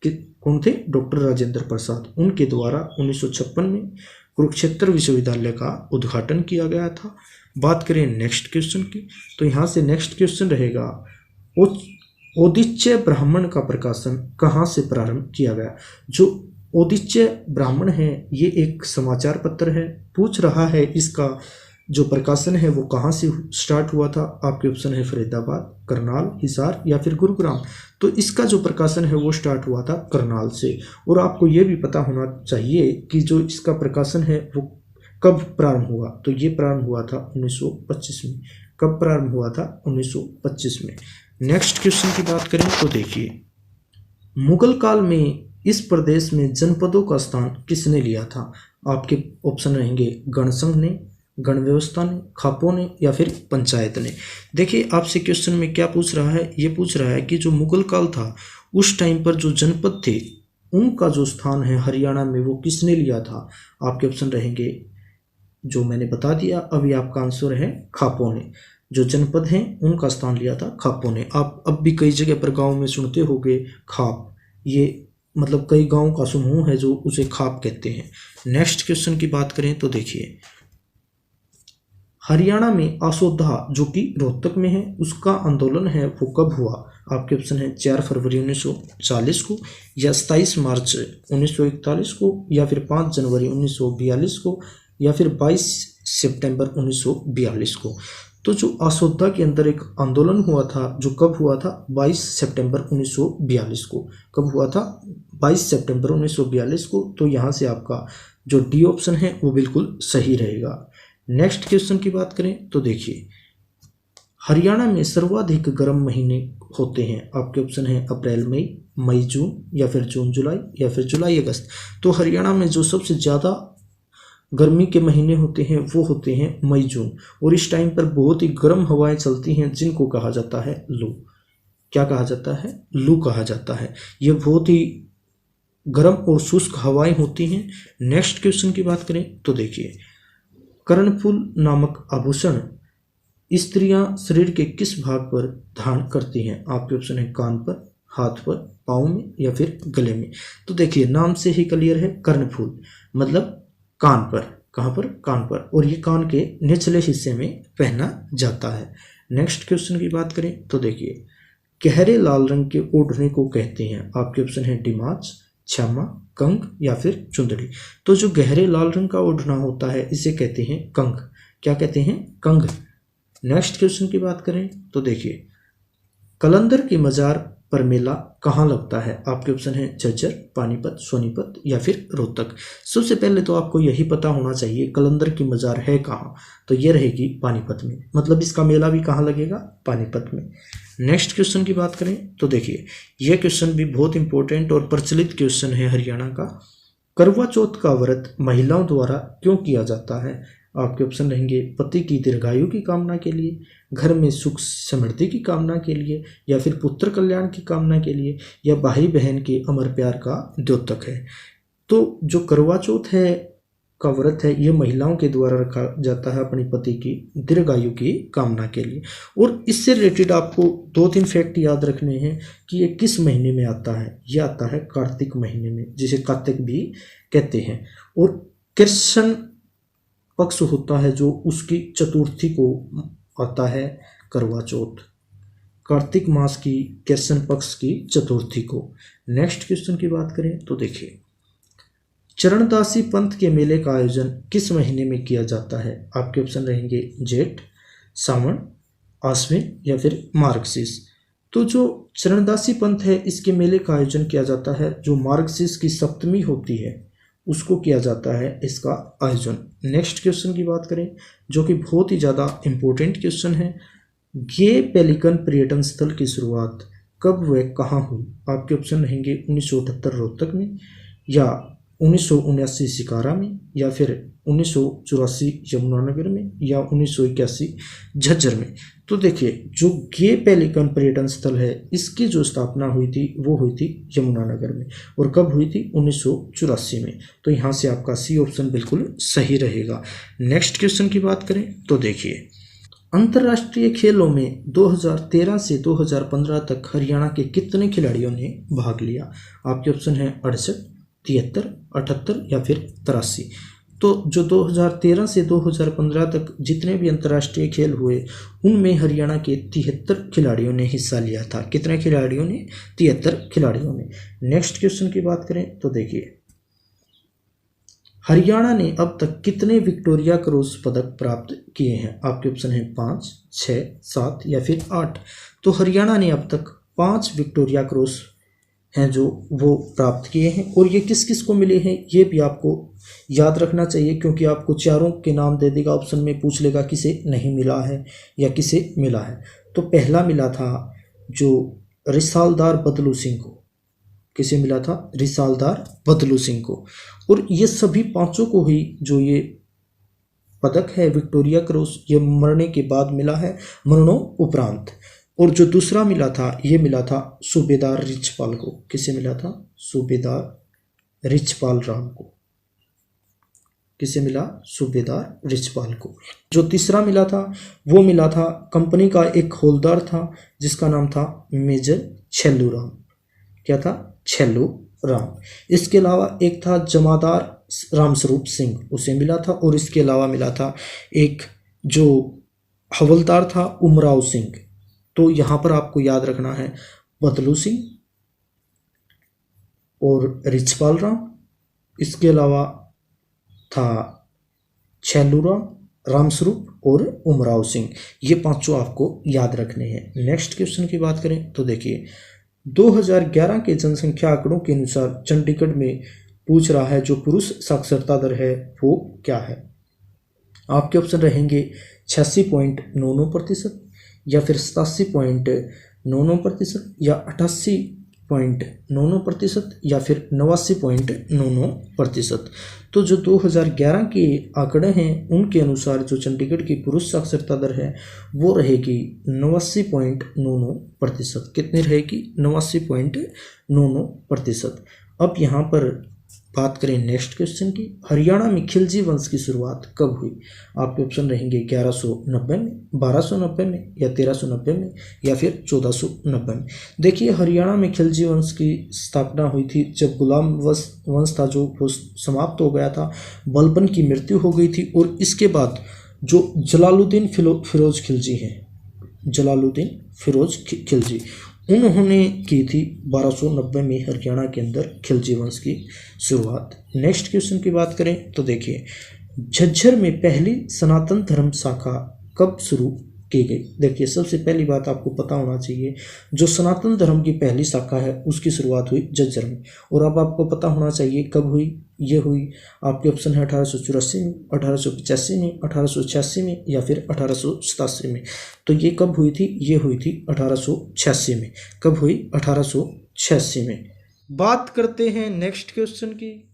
कौन थे? डॉक्टर राजेंद्र प्रसाद। उनके द्वारा 1956 में कुरुक्षेत्र विश्वविद्यालय का उद्घाटन किया गया था। बात करें नेक्स्ट क्वेश्चन की, तो यहाँ से नेक्स्ट क्वेश्चन रहेगा, औदिच्य ब्राह्मण का प्रकाशन कहाँ से प्रारंभ किया गया? जो औदिच्य ब्राह्मण है ये एक समाचार पत्र है। पूछ रहा है इसका जो प्रकाशन है वो कहाँ से स्टार्ट हुआ था? आपके ऑप्शन है फरीदाबाद, करनाल, हिसार या फिर गुरुग्राम। तो इसका जो प्रकाशन है वो स्टार्ट हुआ था करनाल से। और आपको ये भी पता होना चाहिए कि जो इसका प्रकाशन है वो कब प्रारंभ हुआ? तो ये प्रारंभ हुआ था 1925 में। कब प्रारंभ हुआ था? 1925 में। नेक्स्ट क्वेश्चन की बात करें तो देखिए, मुगल काल में इस प्रदेश में जनपदों का स्थान किसने लिया था? आपके ऑप्शन रहेंगे गणसंघ ने, गण व्यवस्था ने, खापों ने या फिर पंचायत ने। देखिए आपसे क्वेश्चन में क्या पूछ रहा है? ये पूछ रहा है कि जो मुगल काल था उस टाइम पर जो जनपद थे उनका जो स्थान है हरियाणा में वो किसने लिया था? आपके ऑप्शन रहेंगे जो मैंने बता दिया। अभी आपका आंसर है खापों ने। जो जनपद हैं उनका स्थान लिया था खापों ने। आप अब भी कई जगह पर गाँव में सुनते होंगे खाप, ये मतलब कई गाँव का समूह है जो उसे खाप कहते हैं। नेक्स्ट क्वेश्चन की बात करें तो देखिए, हरियाणा में असोधा जो कि रोहतक में है उसका आंदोलन है वो कब हुआ? आपके ऑप्शन है 4 फरवरी 1940 को या 27 मार्च 1941 को या फिर 5 जनवरी 1942 को या फिर 22 सितंबर 1942 को। तो जो असोधा के अंदर एक आंदोलन हुआ था जो कब हुआ था? 22 सितंबर 1942 को। कब हुआ था? 22 सितंबर 1942 को। तो यहाँ से आपका जो डी ऑप्शन है वो बिल्कुल सही रहेगा। नेक्स्ट क्वेश्चन की बात करें तो देखिए, हरियाणा में सर्वाधिक गर्म महीने होते हैं। आपके ऑप्शन है अप्रैल मई, मई जून, या फिर जून जुलाई, या फिर जुलाई अगस्त। तो हरियाणा में जो सबसे ज़्यादा गर्मी के महीने होते हैं वो होते हैं मई जून, और इस टाइम पर बहुत ही गर्म हवाएं चलती हैं जिनको कहा जाता है लू। क्या कहा जाता है? लू कहा जाता है। ये बहुत ही गर्म और शुष्क हवाएं होती हैं। नेक्स्ट क्वेश्चन की बात करें तो देखिए, कर्णफूल नामक आभूषण स्त्रियां शरीर के किस भाग पर धारण करती हैं? आपके ऑप्शन है कान पर, हाथ पर, पाँव में, या फिर गले में। तो देखिए नाम से ही क्लियर है, कर्णफूल मतलब कान पर। कहाँ पर? कान पर, और ये कान के निचले हिस्से में पहना जाता है। नेक्स्ट क्वेश्चन की बात करें तो देखिए, गहरे लाल रंग के ओढ़ने को कहते हैं। आपके ऑप्शन है डिमाच, छामा, कंग, या फिर चुंदड़ी। तो जो गहरे लाल रंग का ओढ़ना होता है इसे कहते हैं कंग। क्या कहते हैं? कंग। नेक्स्ट क्वेश्चन की बात करें तो देखिए, कलंदर की मजार पर मेला कहाँ लगता है? आपके ऑप्शन है झज्जर, पानीपत, सोनीपत, या फिर रोहतक। सबसे पहले तो आपको यही पता होना चाहिए कलंदर की मजार है कहाँ, तो ये रहेगी पानीपत में, मतलब इसका मेला भी कहाँ लगेगा? पानीपत में। नेक्स्ट क्वेश्चन की बात करें तो देखिए, यह क्वेश्चन भी बहुत इंपॉर्टेंट और प्रचलित क्वेश्चन है हरियाणा का। करवा चौथ का व्रत महिलाओं द्वारा क्यों किया जाता है? आपके ऑप्शन रहेंगे पति की दीर्घायु की कामना के लिए, घर में सुख समृद्धि की कामना के लिए, या फिर पुत्र कल्याण की कामना के लिए, या भाई बहन के अमर प्यार का द्योतक है। तो जो करवा चौथ है का व्रत है ये महिलाओं के द्वारा रखा जाता है अपनी पति की दीर्घायु की कामना के लिए। और इससे रिलेटेड आपको 2-3 फैक्ट याद रखने हैं कि ये किस महीने में आता है। ये आता है कार्तिक महीने में, जिसे कार्तिक भी कहते हैं। और कृष्ण पक्ष होता है जो उसकी चतुर्थी को आता है करवा चौथ, कार्तिक मास की कृष्ण पक्ष की चतुर्थी को। नेक्स्ट क्वेश्चन की बात करें तो देखिए, चरणदासी पंथ के मेले का आयोजन किस महीने में किया जाता है? आपके ऑप्शन रहेंगे जेठ, सावन, आश्विन, या फिर मार्गशीर्ष। तो जो चरणदासी पंथ है इसके मेले का आयोजन किया जाता है जो मार्गशीर्ष की सप्तमी होती है उसको किया जाता है इसका आयोजन। नेक्स्ट क्वेश्चन की बात करें जो कि बहुत ही ज़्यादा इम्पोर्टेंट क्वेश्चन है, गे पेलिकन पर्यटन स्थल की शुरुआत कब व कहाँ हुई? आपके ऑप्शन रहेंगे 1978 रोहतक में, या 1979 सिकारा में, या फिर 1984 यमुनानगर में, या 1981 झज्जर में। तो देखिए जो गे पेलिकन पर्यटन स्थल है इसकी जो स्थापना हुई थी वो हुई थी यमुनानगर में, और कब हुई थी? 1984 में। तो यहाँ से आपका सी ऑप्शन बिल्कुल सही रहेगा। नेक्स्ट क्वेश्चन की बात करें तो देखिए, अंतर्राष्ट्रीय खेलों में 2013 से 2015 तक हरियाणा के कितने खिलाड़ियों ने भाग लिया? आपके ऑप्शन है 68, 73, 78, या फिर 83। तो जो 2013 से 2015 तक जितने भी अंतर्राष्ट्रीय खेल हुए उनमें हरियाणा के 73 खिलाड़ियों ने हिस्सा लिया था। कितने खिलाड़ियों ने? 73 खिलाड़ियों ने। नेक्स्ट क्वेश्चन की बात करें तो देखिए, हरियाणा ने अब तक कितने विक्टोरिया क्रॉस पदक प्राप्त किए हैं? आपके ऑप्शन है 5, 6, 7, या फिर 8। तो हरियाणा ने अब तक 5 विक्टोरिया क्रॉस हैं जो वो प्राप्त किए हैं, और ये किस किस को मिले हैं ये भी आपको याद रखना चाहिए, क्योंकि आपको चारों के नाम दे देगा, ऑप्शन में पूछ लेगा किसे नहीं मिला है या किसे मिला है। तो पहला मिला था जो रिसालदार बदलू सिंह को। किसे मिला था? रिसालदार बदलू सिंह को। और ये सभी पांचों को ही जो ये पदक है विक्टोरिया क्रॉस ये मरने के बाद मिला है, मरणों उपरांत। और जो दूसरा मिला था ये मिला था सूबेदार रिछपाल को। किसे मिला था? सूबेदार रिछपाल राम को। किसे मिला? सूबेदार रिछपाल को। जो तीसरा मिला था वो मिला था कंपनी का एक हौलदार था जिसका नाम था मेजर छेल्लू राम। क्या था? छेल्लू राम। इसके अलावा एक था जमादार रामस्वरूप सिंह, उसे मिला था। और इसके अलावा मिला था एक जो हवलदार था उमराव सिंह। तो यहाँ पर आपको याद रखना है बदलू सिंह और रिछपाल राम, इसके अलावा था छेल्लू राम, रामस्वरूप और उमराव सिंह। ये पांचों आपको याद रखने हैं। नेक्स्ट क्वेश्चन की बात करें तो देखिए, 2011 के जनसंख्या आंकड़ों के अनुसार चंडीगढ़ में पूछ रहा है जो पुरुष साक्षरता दर है वो क्या है? आपके ऑप्शन रहेंगे 86.99%, या फिर 87.99%, 99% या 88.99% या फिर 89.99%। तो जो 2011 के आंकड़े हैं उनके अनुसार जो चंडीगढ़ की पुरुष साक्षरता दर है वो रहेगी 89.99%। कितनी रहेगी? 89.99%। अब यहाँ पर बात करें नेक्स्ट क्वेश्चन की, हरियाणा में खिलजी वंश की शुरुआत कब हुई? आपके ऑप्शन रहेंगे 1190 में, 1290 में या 1390 में या फिर 1490 में। देखिए, हरियाणा में खिलजी वंश की स्थापना हुई थी जब गुलाम वंश था जो वो समाप्त हो गया था, बलबन की मृत्यु हो गई थी और इसके बाद जो जलालुद्दीन फिरोज खिलजी हैं, जलालुद्दीन फिरोज खिलजी, उन्होंने की थी 1290 में हरियाणा के अंदर खिलजी वंश की शुरुआत। नेक्स्ट क्वेश्चन की बात करें तो देखिए, झज्जर में पहली सनातन धर्म शाखा कब शुरू की गई? देखिए, सबसे पहली बात आपको पता होना चाहिए, जो सनातन धर्म की पहली शाखा है उसकी शुरुआत हुई झज्जर में। और अब आपको पता होना चाहिए कब हुई। ये हुई, आपके ऑप्शन है 1884 में, 1885 में, 1886 में या फिर 1887 में। तो ये कब हुई थी? ये हुई थी 1886 में। कब हुई? 1886 में। बात करते हैं नेक्स्ट क्वेश्चन की।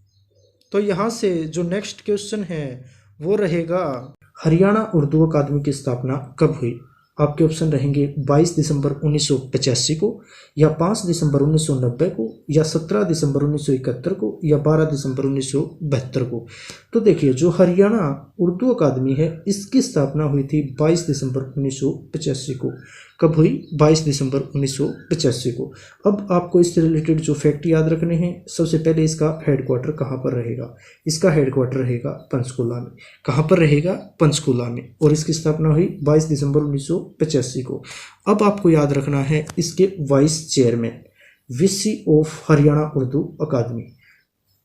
तो यहाँ से जो नेक्स्ट क्वेश्चन है वो रहेगा, हरियाणा उर्दू अकादमी की स्थापना कब हुई? आपके ऑप्शन रहेंगे 22 दिसंबर 1985 को या 5 दिसंबर 1990 को या 17 दिसंबर 1971 को या 12 दिसंबर 1972 को। तो देखिए, जो हरियाणा उर्दू अकादमी है इसकी स्थापना हुई थी 22 दिसंबर 1985 को। कब हुई? 22 दिसंबर 1985 को। अब आपको इससे रिलेटेड जो फैक्ट याद रखने हैं, सबसे पहले इसका हेडक्वार्टर कहाँ पर रहेगा? इसका हेडक्वार्टर रहेगा पंचकुला में। कहाँ पर रहेगा? पंचकुला में। और इसकी स्थापना हुई 22 दिसंबर 1985 को। अब आपको याद रखना है इसके vice chairman, VC of Haryana Urdu academy.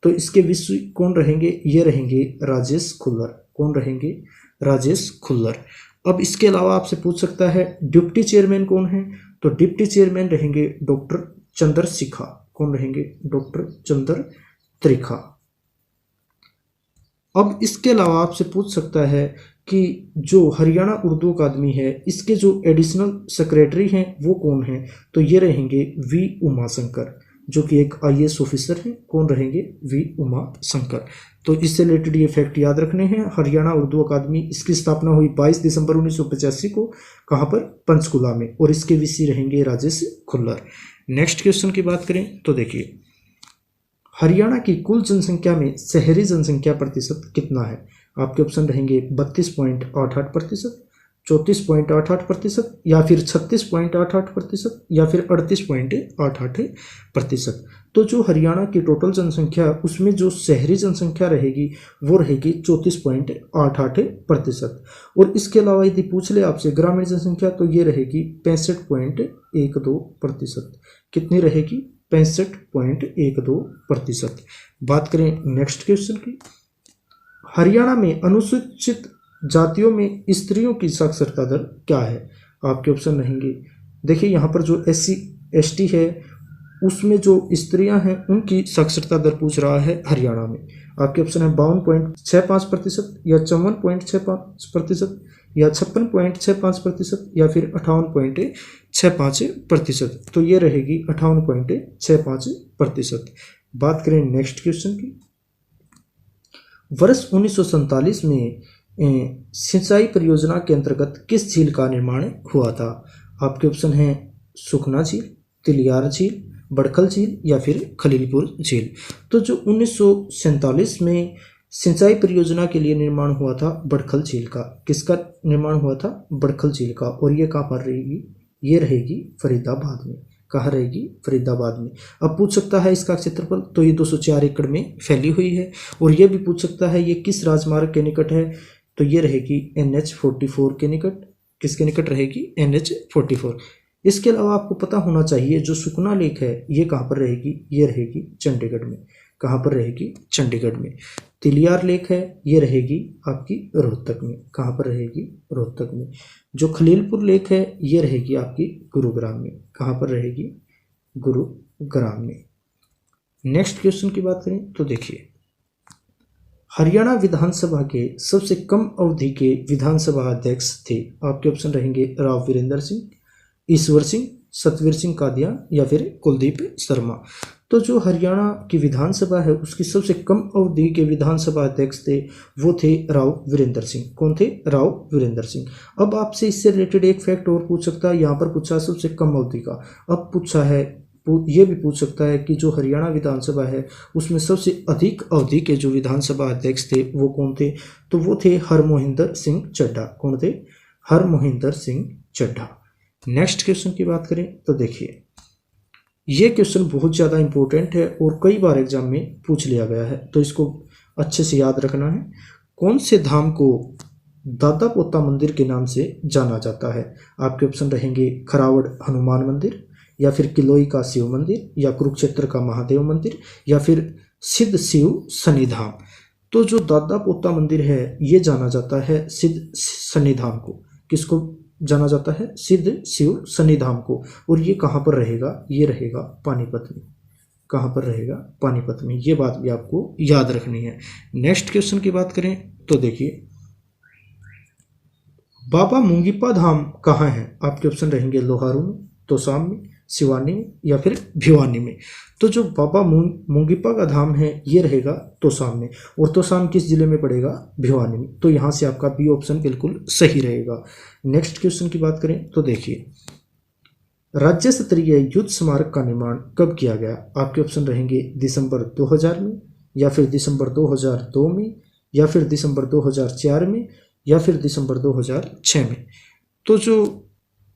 तो इसके वीसी कौन रहेंगे? ये रहेंगे राजेश खुल्लर। कौन रहेंगे? राजेश खुल्लर। अब इसके अलावा आपसे पूछ सकता है डिप्टी चेयरमैन कौन है? तो डिप्टी चेयरमैन रहेंगे डॉक्टर चंद्रशिखा। कौन रहेंगे? डॉक्टर चंद्रत्रिखा। अब इसके अलावा आपसे पूछ सकता है कि जो हरियाणा उर्दू अकादमी है इसके जो एडिशनल सेक्रेटरी हैं वो कौन हैं? तो ये रहेंगे वी उमाशंकर, जो कि एक आईएएस ऑफिसर हैं। कौन रहेंगे? वी उमाशंकर। तो इससे रिलेटेड ये फैक्ट याद रखने हैं। हरियाणा उर्दू अकादमी, इसकी स्थापना हुई 22 दिसंबर 1985 को। कहाँ पर? पंचकुला में। और इसके वीसी रहेंगे राजेश खुल्लर। नेक्स्ट क्वेश्चन की बात करें तो देखिए, हरियाणा की कुल जनसंख्या में शहरी जनसंख्या प्रतिशत कितना है? आपके ऑप्शन रहेंगे 32.88%, 34.88% या फिर 36.88% या फिर 38.88%। तो जो हरियाणा की टोटल जनसंख्या उसमें जो शहरी जनसंख्या रहेगी वो रहेगी 34.88%। और इसके अलावा यदि पूछ ले आपसे ग्रामीण जनसंख्या तो ये रहेगी 65.12%। कितनी रहेगी? 65.12%। बात करें नेक्स्ट क्वेश्चन की, हरियाणा में अनुसूचित जातियों में स्त्रियों की साक्षरता दर क्या है? आपके ऑप्शन रहेंगे, देखिए यहाँ पर जो SC ST है उसमें जो स्त्रियां हैं उनकी साक्षरता दर पूछ रहा है हरियाणा में। आपके ऑप्शन है 52.65% या 54.65% या 56.65% या फिर 58.65%। तो ये रहेगी 58.65%। बात करें नेक्स्ट क्वेश्चन की, वर्ष 1947 में सिंचाई परियोजना के अंतर्गत किस झील का निर्माण हुआ था? आपके ऑप्शन हैं सुखना झील, तिलियार झील, बड़खल झील या फिर खलीलपुर झील। तो जो 1947 में सिंचाई परियोजना के लिए निर्माण हुआ था बड़खल झील का। किसका निर्माण हुआ था? बड़खल झील का। और ये कहाँ पर रहेगी? ये रहेगी फरीदाबाद में। कहाँ रहेगी? फरीदाबाद में। अब पूछ सकता है इसका क्षेत्रफल, तो ये 204 एकड़ में फैली हुई है। और ये भी पूछ सकता है ये किस राजमार्ग के निकट है? तो ये रहेगी NH44 के निकट। किसके निकट रहेगी? NH44। इसके अलावा आपको पता होना चाहिए जो सुखना लेक है ये कहाँ पर रहेगी? ये रहेगी चंडीगढ़ में। कहाँ पर रहेगी? चंडीगढ़ में। तिलियार लेक है ये रहेगी आपकी रोहतक में। कहाँ पर रहेगी? रोहतक में। जो खलीलपुर लेक है ये रहेगी आपकी गुरुग्राम में। कहाँ पर रहेगी? गुरुग्राम में। नेक्स्ट क्वेश्चन की बात करें तो देखिए, हरियाणा विधानसभा के सबसे कम अवधि के विधानसभा अध्यक्ष थे। आपके ऑप्शन रहेंगे राव वीरेंद्र सिंह, ईश्वर सिंह, सतवीर सिंह कादियां या फिर कुलदीप शर्मा। तो जो हरियाणा की विधानसभा है उसकी सबसे कम अवधि के विधानसभा अध्यक्ष थे वो थे राव वीरेंद्र सिंह। कौन थे? राव वीरेंद्र सिंह। अब आपसे इससे रिलेटेड एक फैक्ट और पूछ सकता है, यहाँ पर पूछा सबसे कम अवधि का, अब पूछा है ये भी पूछ सकता है कि जो हरियाणा विधानसभा है उसमें सबसे अधिक अवधि के जो विधानसभा अध्यक्ष थे वो कौन थे? तो वो थे हरमोहिंदर सिंह चड्ढा। कौन थे? हरमोहिंदर सिंह चड्ढा। नेक्स्ट क्वेश्चन की बात करें तो देखिए ये क्वेश्चन बहुत ज़्यादा इंपॉर्टेंट है और कई बार एग्जाम में पूछ लिया गया है, तो इसको अच्छे से याद रखना है। कौन से धाम को दादा पोता मंदिर के नाम से जाना जाता है? आपके ऑप्शन रहेंगे खरावड़ हनुमान मंदिर, या फिर किलोई का शिव मंदिर, या कुरुक्षेत्र का महादेव मंदिर, या फिर सिद्ध शिव शनिधाम। तो जो दादा पोता मंदिर है ये जाना जाता है सिद्ध शनिधाम को। किसको जाना जाता है? सिद्ध शिव शनिधाम को। और ये कहाँ पर रहेगा? ये रहेगा पानीपत में। कहाँ पर रहेगा? पानीपत में। ये बात भी आपको याद रखनी है। नेक्स्ट क्वेश्चन की बात करें तो देखिए बाबा मुंगीपा धाम कहाँ है? आपके ऑप्शन रहेंगे लोहारू में, तोसाम में, सिवानी में, या फिर भिवानी में। तो जो बाबा मुंगीपा का धाम है ये रहेगा तोसाम में, और तोसाम किस जिले में पड़ेगा? भिवानी में। तो यहाँ से आपका बी ऑप्शन बिल्कुल सही रहेगा। नेक्स्ट क्वेश्चन की बात करें तो देखिए राज्य स्तरीय युद्ध स्मारक का निर्माण कब किया गया? आपके ऑप्शन रहेंगे दिसंबर 2000 में, या फिर दिसंबर 2002 में, या फिर दिसंबर 2004 में, या फिर दिसंबर 2006 में। तो जो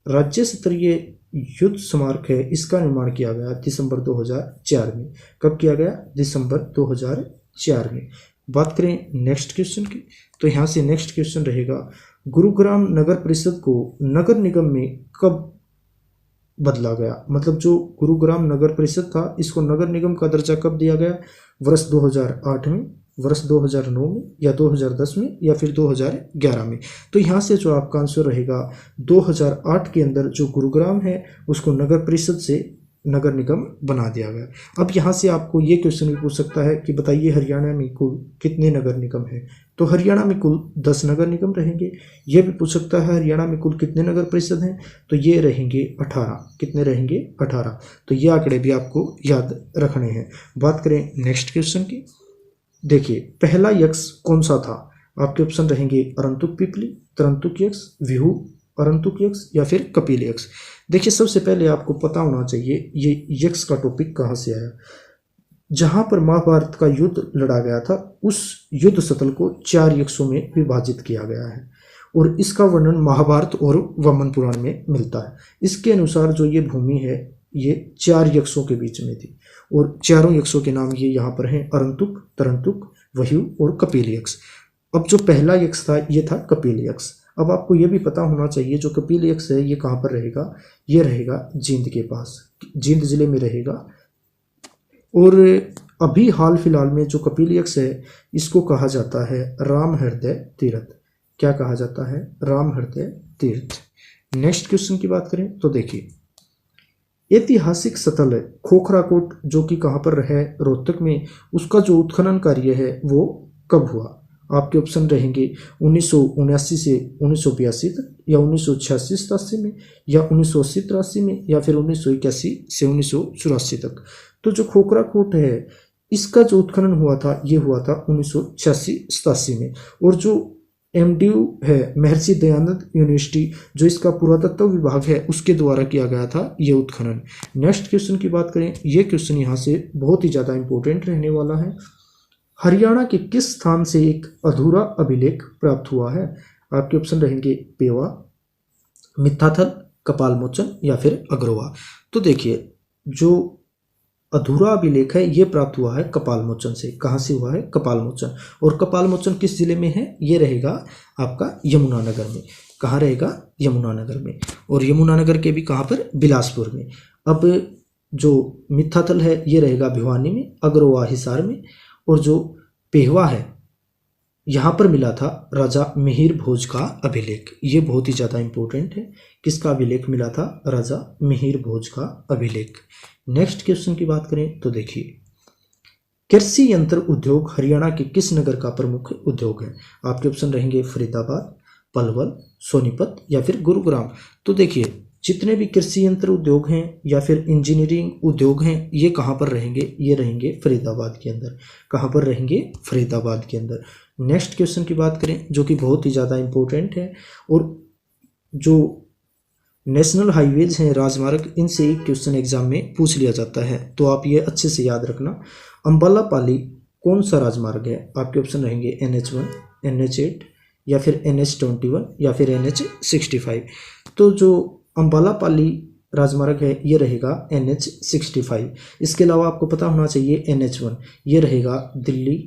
राज्य स्तरीय युद्ध स्मारक है इसका निर्माण किया गया दिसंबर 2004 में। कब किया गया? दिसंबर 2004 में। बात करें नेक्स्ट क्वेश्चन की तो यहाँ से नेक्स्ट क्वेश्चन रहेगा गुरुग्राम नगर परिषद को नगर निगम में कब बदला गया? मतलब जो गुरुग्राम नगर परिषद था इसको नगर निगम का दर्जा कब दिया गया? वर्ष 2008 में, वर्ष 2009 में, या 2010 में, या फिर 2011 में। तो यहाँ से जो आपका आंसर रहेगा 2008 के अंदर जो गुरुग्राम है उसको नगर परिषद से नगर निगम बना दिया गया। अब यहाँ से आपको ये क्वेश्चन भी पूछ सकता है कि बताइए हरियाणा में कुल कितने नगर निगम हैं? तो हरियाणा में कुल 10 नगर निगम रहेंगे। ये भी पूछ सकता है हरियाणा में कुल कितने नगर परिषद हैं? तो ये रहेंगे 18। कितने रहेंगे? 18। तो ये आंकड़े भी आपको याद रखने हैं। बात करें नेक्स्ट क्वेश्चन की देखिए पहला यक्ष कौन सा था? आपके ऑप्शन रहेंगे अरंतुक पिपली, तरंतुक यक्ष, विहू अरंतुक यक्ष, या फिर कपिल यक्ष। देखिए सबसे पहले आपको पता होना चाहिए ये यक्ष का टॉपिक कहाँ से आया। जहाँ पर महाभारत का युद्ध लड़ा गया था उस युद्ध स्थल को 4 यक्षों में विभाजित किया गया है और इसका वर्णन महाभारत और वामन पुराण में मिलता है। इसके अनुसार जो ये भूमि है ये 4 यक्षों के बीच में थी और चारों यक्षों के नाम ये यहाँ पर हैं अरंतुक, तरंतुक, वह्यु और कपिल यक्ष। अब जो पहला यक्ष था ये था कपिल यक्ष। अब आपको ये भी पता होना चाहिए जो कपिल यक्ष है ये कहाँ पर रहेगा? ये रहेगा जींद के पास, जींद जिले में रहेगा। और अभी हाल फिलहाल में जो कपिल यक्ष है इसको कहा जाता है राम हृदय तीर्थ। क्या कहा जाता है? राम हृदय तीर्थ। नेक्स्ट क्वेश्चन की बात करें तो देखिए ऐतिहासिक स्थल है खोखराकोट जो कि कहाँ पर है? रोहतक में। उसका जो उत्खनन कार्य है वो कब हुआ? आपके ऑप्शन रहेंगे 1979 से 1982 तक, या 1986-87 में, या 1980-83 में, या फिर 1981 से 1984 तक। तो जो खोखराकोट है इसका जो उत्खनन हुआ था ये हुआ था 1986-87 में। और जो MDU है महर्षि दयानंद यूनिवर्सिटी जो इसका पुरातत्व विभाग है उसके द्वारा किया गया था ये उत्खनन। नेक्स्ट क्वेश्चन की बात करें ये क्वेश्चन यहाँ से बहुत ही ज़्यादा इंपॉर्टेंट रहने वाला है। हरियाणा के किस स्थान से एक अधूरा अभिलेख प्राप्त हुआ है? आपके ऑप्शन रहेंगे पेवा, मिथाथल, कपालमोचन, या फिर अग्रवा। तो देखिए जो अधूरा अभिलेख है ये प्राप्त हुआ है कपालमोचन से। कहाँ से हुआ है? कपालमोचन। और कपालमोचन किस जिले में है? ये रहेगा आपका यमुनानगर में। कहाँ रहेगा? यमुनानगर में। और यमुनानगर के भी कहाँ पर? बिलासपुर में। अब जो मिथाथल है ये रहेगा भिवानी में, अग्रवा हिसार में। और जो पेहवा है यहाँ पर मिला था राजा मिहिर भोज का अभिलेख। ये बहुत ही ज़्यादा इंपॉर्टेंट है। किसका अभिलेख मिला था? राजा मिहिर भोज का अभिलेख। नेक्स्ट क्वेश्चन की बात करें तो देखिए कृषि यंत्र उद्योग हरियाणा के किस नगर का प्रमुख उद्योग है? आपके ऑप्शन रहेंगे फरीदाबाद, पलवल, सोनीपत, या फिर गुरुग्राम। तो देखिए जितने भी कृषि यंत्र उद्योग हैं या फिर इंजीनियरिंग उद्योग हैं, ये कहाँ पर रहेंगे? ये रहेंगे फरीदाबाद के अंदर। कहाँ पर रहेंगे? फरीदाबाद के अंदर। नेक्स्ट क्वेश्चन की बात करें जो कि बहुत ही ज़्यादा इम्पोर्टेंट है, और जो नेशनल हाईवेज हैं, राजमार्ग, इनसे एक क्वेश्चन एग्जाम में पूछ लिया जाता है, तो आप ये अच्छे से याद रखना। अंबाला पाली कौन सा राजमार्ग है? आपके ऑप्शन रहेंगे NH1, NH8 या फिर NH21 या फिर NH65। तो जो अंबाला पाली राजमार्ग है ये रहेगा NH65। इसके अलावा आपको पता होना चाहिए NH1, ये रहेगा दिल्ली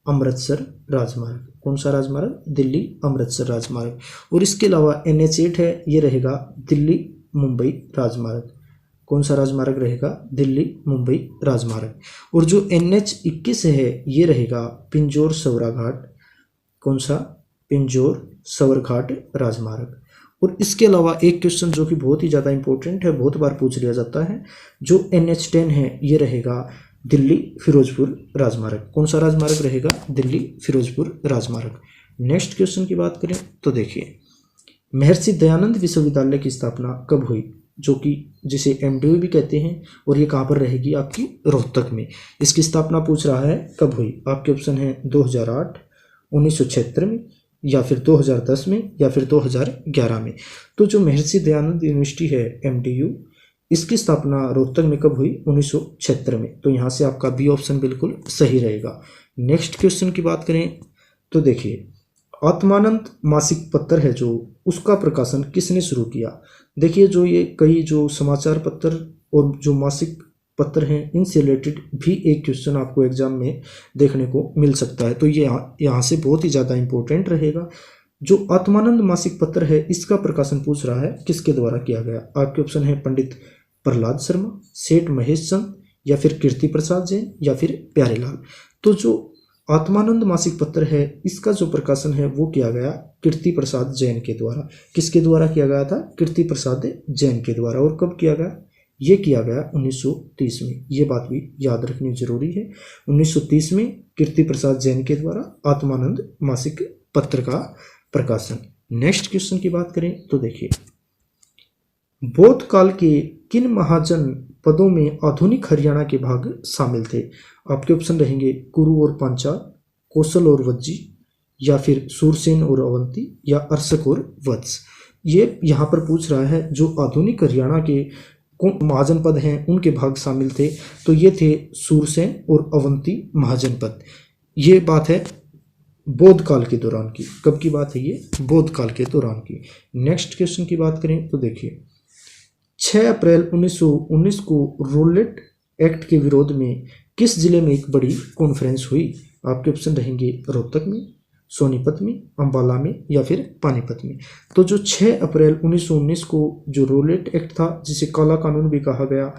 अमृतसर राजमार्ग। कौन सा राजमार्ग? दिल्ली अमृतसर राजमार्ग। और इसके अलावा NH8 है, ये रहेगा दिल्ली मुंबई राजमार्ग। कौन सा राजमार्ग रहेगा? दिल्ली मुंबई राजमार्ग। और जो NH21 है ये रहेगा पिंजौर सवरा घाट। कौन सा? पिंजौर सवर घाट राजमार्ग। और इसके अलावा एक क्वेश्चन जो कि बहुत ही ज़्यादा इंपॉर्टेंट है, बहुत बार पूछ लिया जाता है, जो NH10 है ये रहेगा दिल्ली फिरोजपुर राजमार्ग। कौन सा राजमार्ग रहेगा? दिल्ली फिरोजपुर राजमार्ग। नेक्स्ट क्वेश्चन की बात करें तो देखिए, महर्षि दयानंद विश्वविद्यालय की स्थापना कब हुई? जो कि जिसे MDU भी कहते हैं, और ये कहाँ पर रहेगी? आपकी रोहतक में। इसकी स्थापना पूछ रहा है कब हुई? आपके ऑप्शन है 2008, 1976 में, या फिर 2010 में, या फिर 2011 में। तो जो महर्षि दयानंद यूनिवर्सिटी है MDU, इसकी स्थापना रोहतक में कब हुई? 1976 में। तो यहाँ से आपका बी ऑप्शन बिल्कुल सही रहेगा। नेक्स्ट क्वेश्चन की बात करें तो देखिए, आत्मानंद मासिक पत्र है जो, उसका प्रकाशन किसने शुरू किया? देखिए, जो ये कई जो समाचार पत्र और जो मासिक पत्र हैं, इनसे रिलेटेड भी एक क्वेश्चन आपको एग्जाम में देखने को मिल सकता है। तो ये यहाँ से बहुत ही ज़्यादा इंपॉर्टेंट रहेगा। जो आत्मानंद मासिक पत्र है, इसका प्रकाशन पूछ रहा है किसके द्वारा किया गया? आपके ऑप्शन है पंडित प्रहलाद शर्मा, सेठ महेश चंद, या फिर कीर्ति प्रसाद जैन, या फिर प्यारेलाल। तो जो आत्मानंद मासिक पत्र है, इसका जो प्रकाशन है वो किया गया कीर्ति प्रसाद जैन के द्वारा। किसके द्वारा किया गया था? कीर्ति प्रसाद जैन के द्वारा। और कब किया गया? ये किया गया 1930 में। ये बात भी याद रखनी जरूरी है। 1930 में कीर्ति प्रसाद जैन के द्वारा आत्मानंद मासिक पत्र का प्रकाशन। नेक्स्ट क्वेश्चन की बात करें तो देखिए, बौद्ध काल के किन महाजन पदों में आधुनिक हरियाणा के भाग शामिल थे? आपके ऑप्शन रहेंगे कुरु और पांचाल, कौशल और वज्जी, या फिर सूरसेन और अवंती, या अर्शक और वत्स। ये यहाँ पर पूछ रहा है जो आधुनिक हरियाणा के कौन महाजन पद हैं उनके भाग शामिल थे। तो ये थे सूरसेन और अवंती महाजन पद। ये बात है बौद्ध काल के दौरान की। कब की बात है? ये बौद्ध काल के दौरान की। नेक्स्ट क्वेश्चन की बात करें तो देखिए, 6 अप्रैल 1919 को रोलेट एक्ट के विरोध में किस जिले में एक बड़ी कॉन्फ्रेंस हुई? आपके ऑप्शन रहेंगे रोहतक में, सोनीपत में, अंबाला में, या फिर पानीपत में। तो जो 6 अप्रैल 1919 को जो रोलेट एक्ट था, जिसे काला कानून भी कहा गया,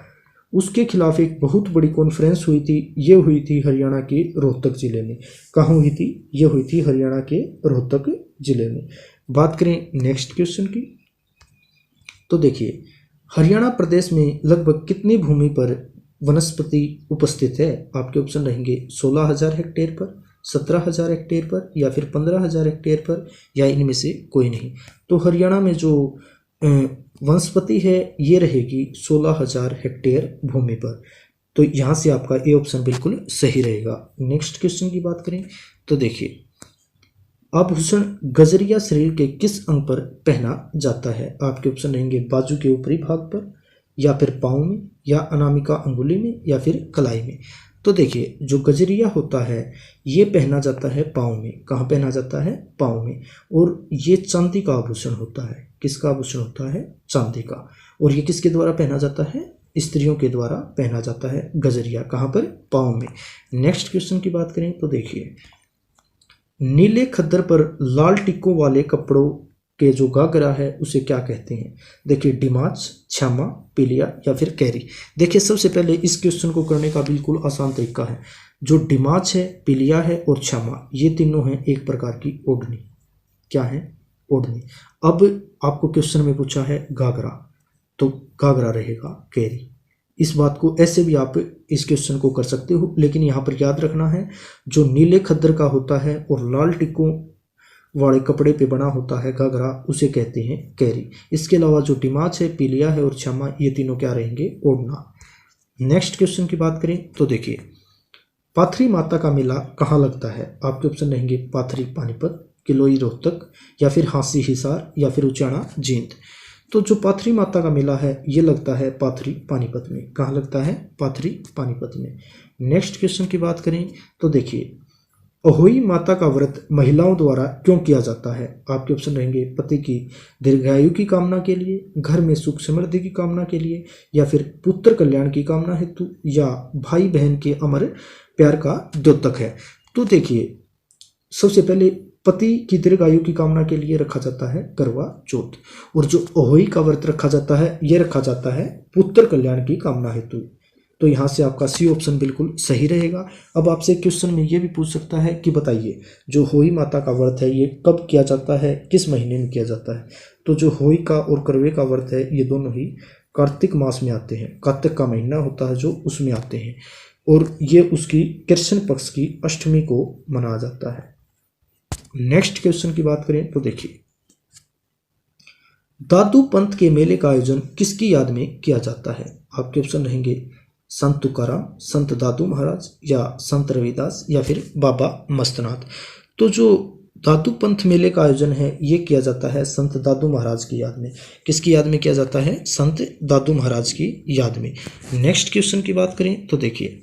उसके खिलाफ एक बहुत बड़ी कॉन्फ्रेंस हुई थी। ये हुई थी हरियाणा के रोहतक जिले में। कहाँ हुई थी? ये हुई थी हरियाणा के रोहतक जिले में। बात करें नेक्स्ट क्वेश्चन की तो देखिए, हरियाणा प्रदेश में लगभग कितनी भूमि पर वनस्पति उपस्थित है? आपके ऑप्शन रहेंगे 16,000 हेक्टेयर पर, 17,000 हेक्टेयर पर, या फिर 15,000 हेक्टेयर पर, या इनमें से कोई नहीं। तो हरियाणा में जो वनस्पति है ये रहेगी 16,000 हेक्टेयर भूमि पर। तो यहाँ से आपका ए ऑप्शन बिल्कुल सही रहेगा। नेक्स्ट क्वेश्चन की बात करें तो देखिए, आभूषण गजरिया शरीर के किस अंग पर पहना जाता है? आपके ऑप्शन रहेंगे बाजू के ऊपरी भाग पर, या फिर पाँव में, या अनामिका अंगुली में, या फिर कलाई में। तो देखिए, जो गजरिया होता है ये पहना जाता है पाँव में। कहाँ पहना जाता है? पाँव में। और ये चांदी का आभूषण होता है। किसका आभूषण होता है? चांदी का। और ये किसके द्वारा पहना जाता है? स्त्रियों के द्वारा पहना जाता है गजरिया। कहाँ पर? पाँव में। नेक्स्ट क्वेश्चन की बात करें तो देखिए, नीले खद्दर पर लाल टिक्कों वाले कपड़ों के जो घाघरा है उसे क्या कहते हैं? देखिए, डिमाच, छामा, पिलिया, या फिर कैरी। देखिए, सबसे पहले इस क्वेश्चन को करने का बिल्कुल आसान तरीका है। जो डिमाच है, पिलिया है और छामा, ये तीनों हैं एक प्रकार की ओढ़नी। क्या है? ओढ़नी। अब आपको क्वेश्चन में पूछा है घाघरा, तो घाघरा रहेगा कैरी। इस बात को ऐसे भी आप इस क्वेश्चन को कर सकते हो, लेकिन यहाँ पर याद रखना है जो नीले खद्दर का होता है और लाल टिक्कों वाले कपड़े पे बना होता है घाघरा, उसे कहते हैं कैरी। इसके अलावा जो डिमाच है, पीलिया है और छमा, ये तीनों क्या रहेंगे? ओढ़ना। नेक्स्ट क्वेश्चन की बात करें तो देखिए, पाथरी माता का मेला कहाँ लगता है? आपके ऑप्शन रहेंगे पाथरी पानीपत, किलोई रोहतक, या फिर हांसी हिसार, या फिर उचाना जींद। तो जो पाथरी माता का मेला है ये लगता है पाथरी पानीपत में। कहाँ लगता है? पाथरी पानीपत में। नेक्स्ट क्वेश्चन की बात करें तो देखिए, अहोई माता का व्रत महिलाओं द्वारा क्यों किया जाता है? आपके ऑप्शन रहेंगे पति की दीर्घायु की कामना के लिए, घर में सुख समृद्धि की कामना के लिए, या फिर पुत्र कल्याण की कामना हेतु, या भाई बहन के अमर प्यार का द्योतक है। तो देखिए, सबसे पहले पति की दीर्घायु की कामना के लिए रखा जाता है करवा चौथ, और जो अहोई का व्रत रखा जाता है ये रखा जाता है पुत्र कल्याण की कामना हेतु। तो यहाँ से आपका सी ऑप्शन बिल्कुल सही रहेगा। अब आपसे क्वेश्चन में ये भी पूछ सकता है कि बताइए, जो होई माता का व्रत है ये कब किया जाता है, किस महीने में किया जाता है? तो जो होई का और करवे का व्रत है ये दोनों ही कार्तिक मास में आते हैं। कार्तिक का महीना होता है जो, उसमें आते हैं, और ये उसकी कृष्ण पक्ष की अष्टमी को मनाया जाता है। नेक्स्ट क्वेश्चन की बात करें तो देखिए, दादू पंथ के मेले का आयोजन किसकी याद में किया जाता है? आपके ऑप्शन रहेंगे संत तुकाराम, संत दादू महाराज, या संत रविदास, या फिर बाबा मस्तनाथ। तो जो दादू पंथ मेले का आयोजन है ये किया जाता है संत दादू महाराज की याद में। किसकी याद में किया जाता है? संत दादू महाराज की याद में। नेक्स्ट क्वेश्चन की बात करें तो देखिए,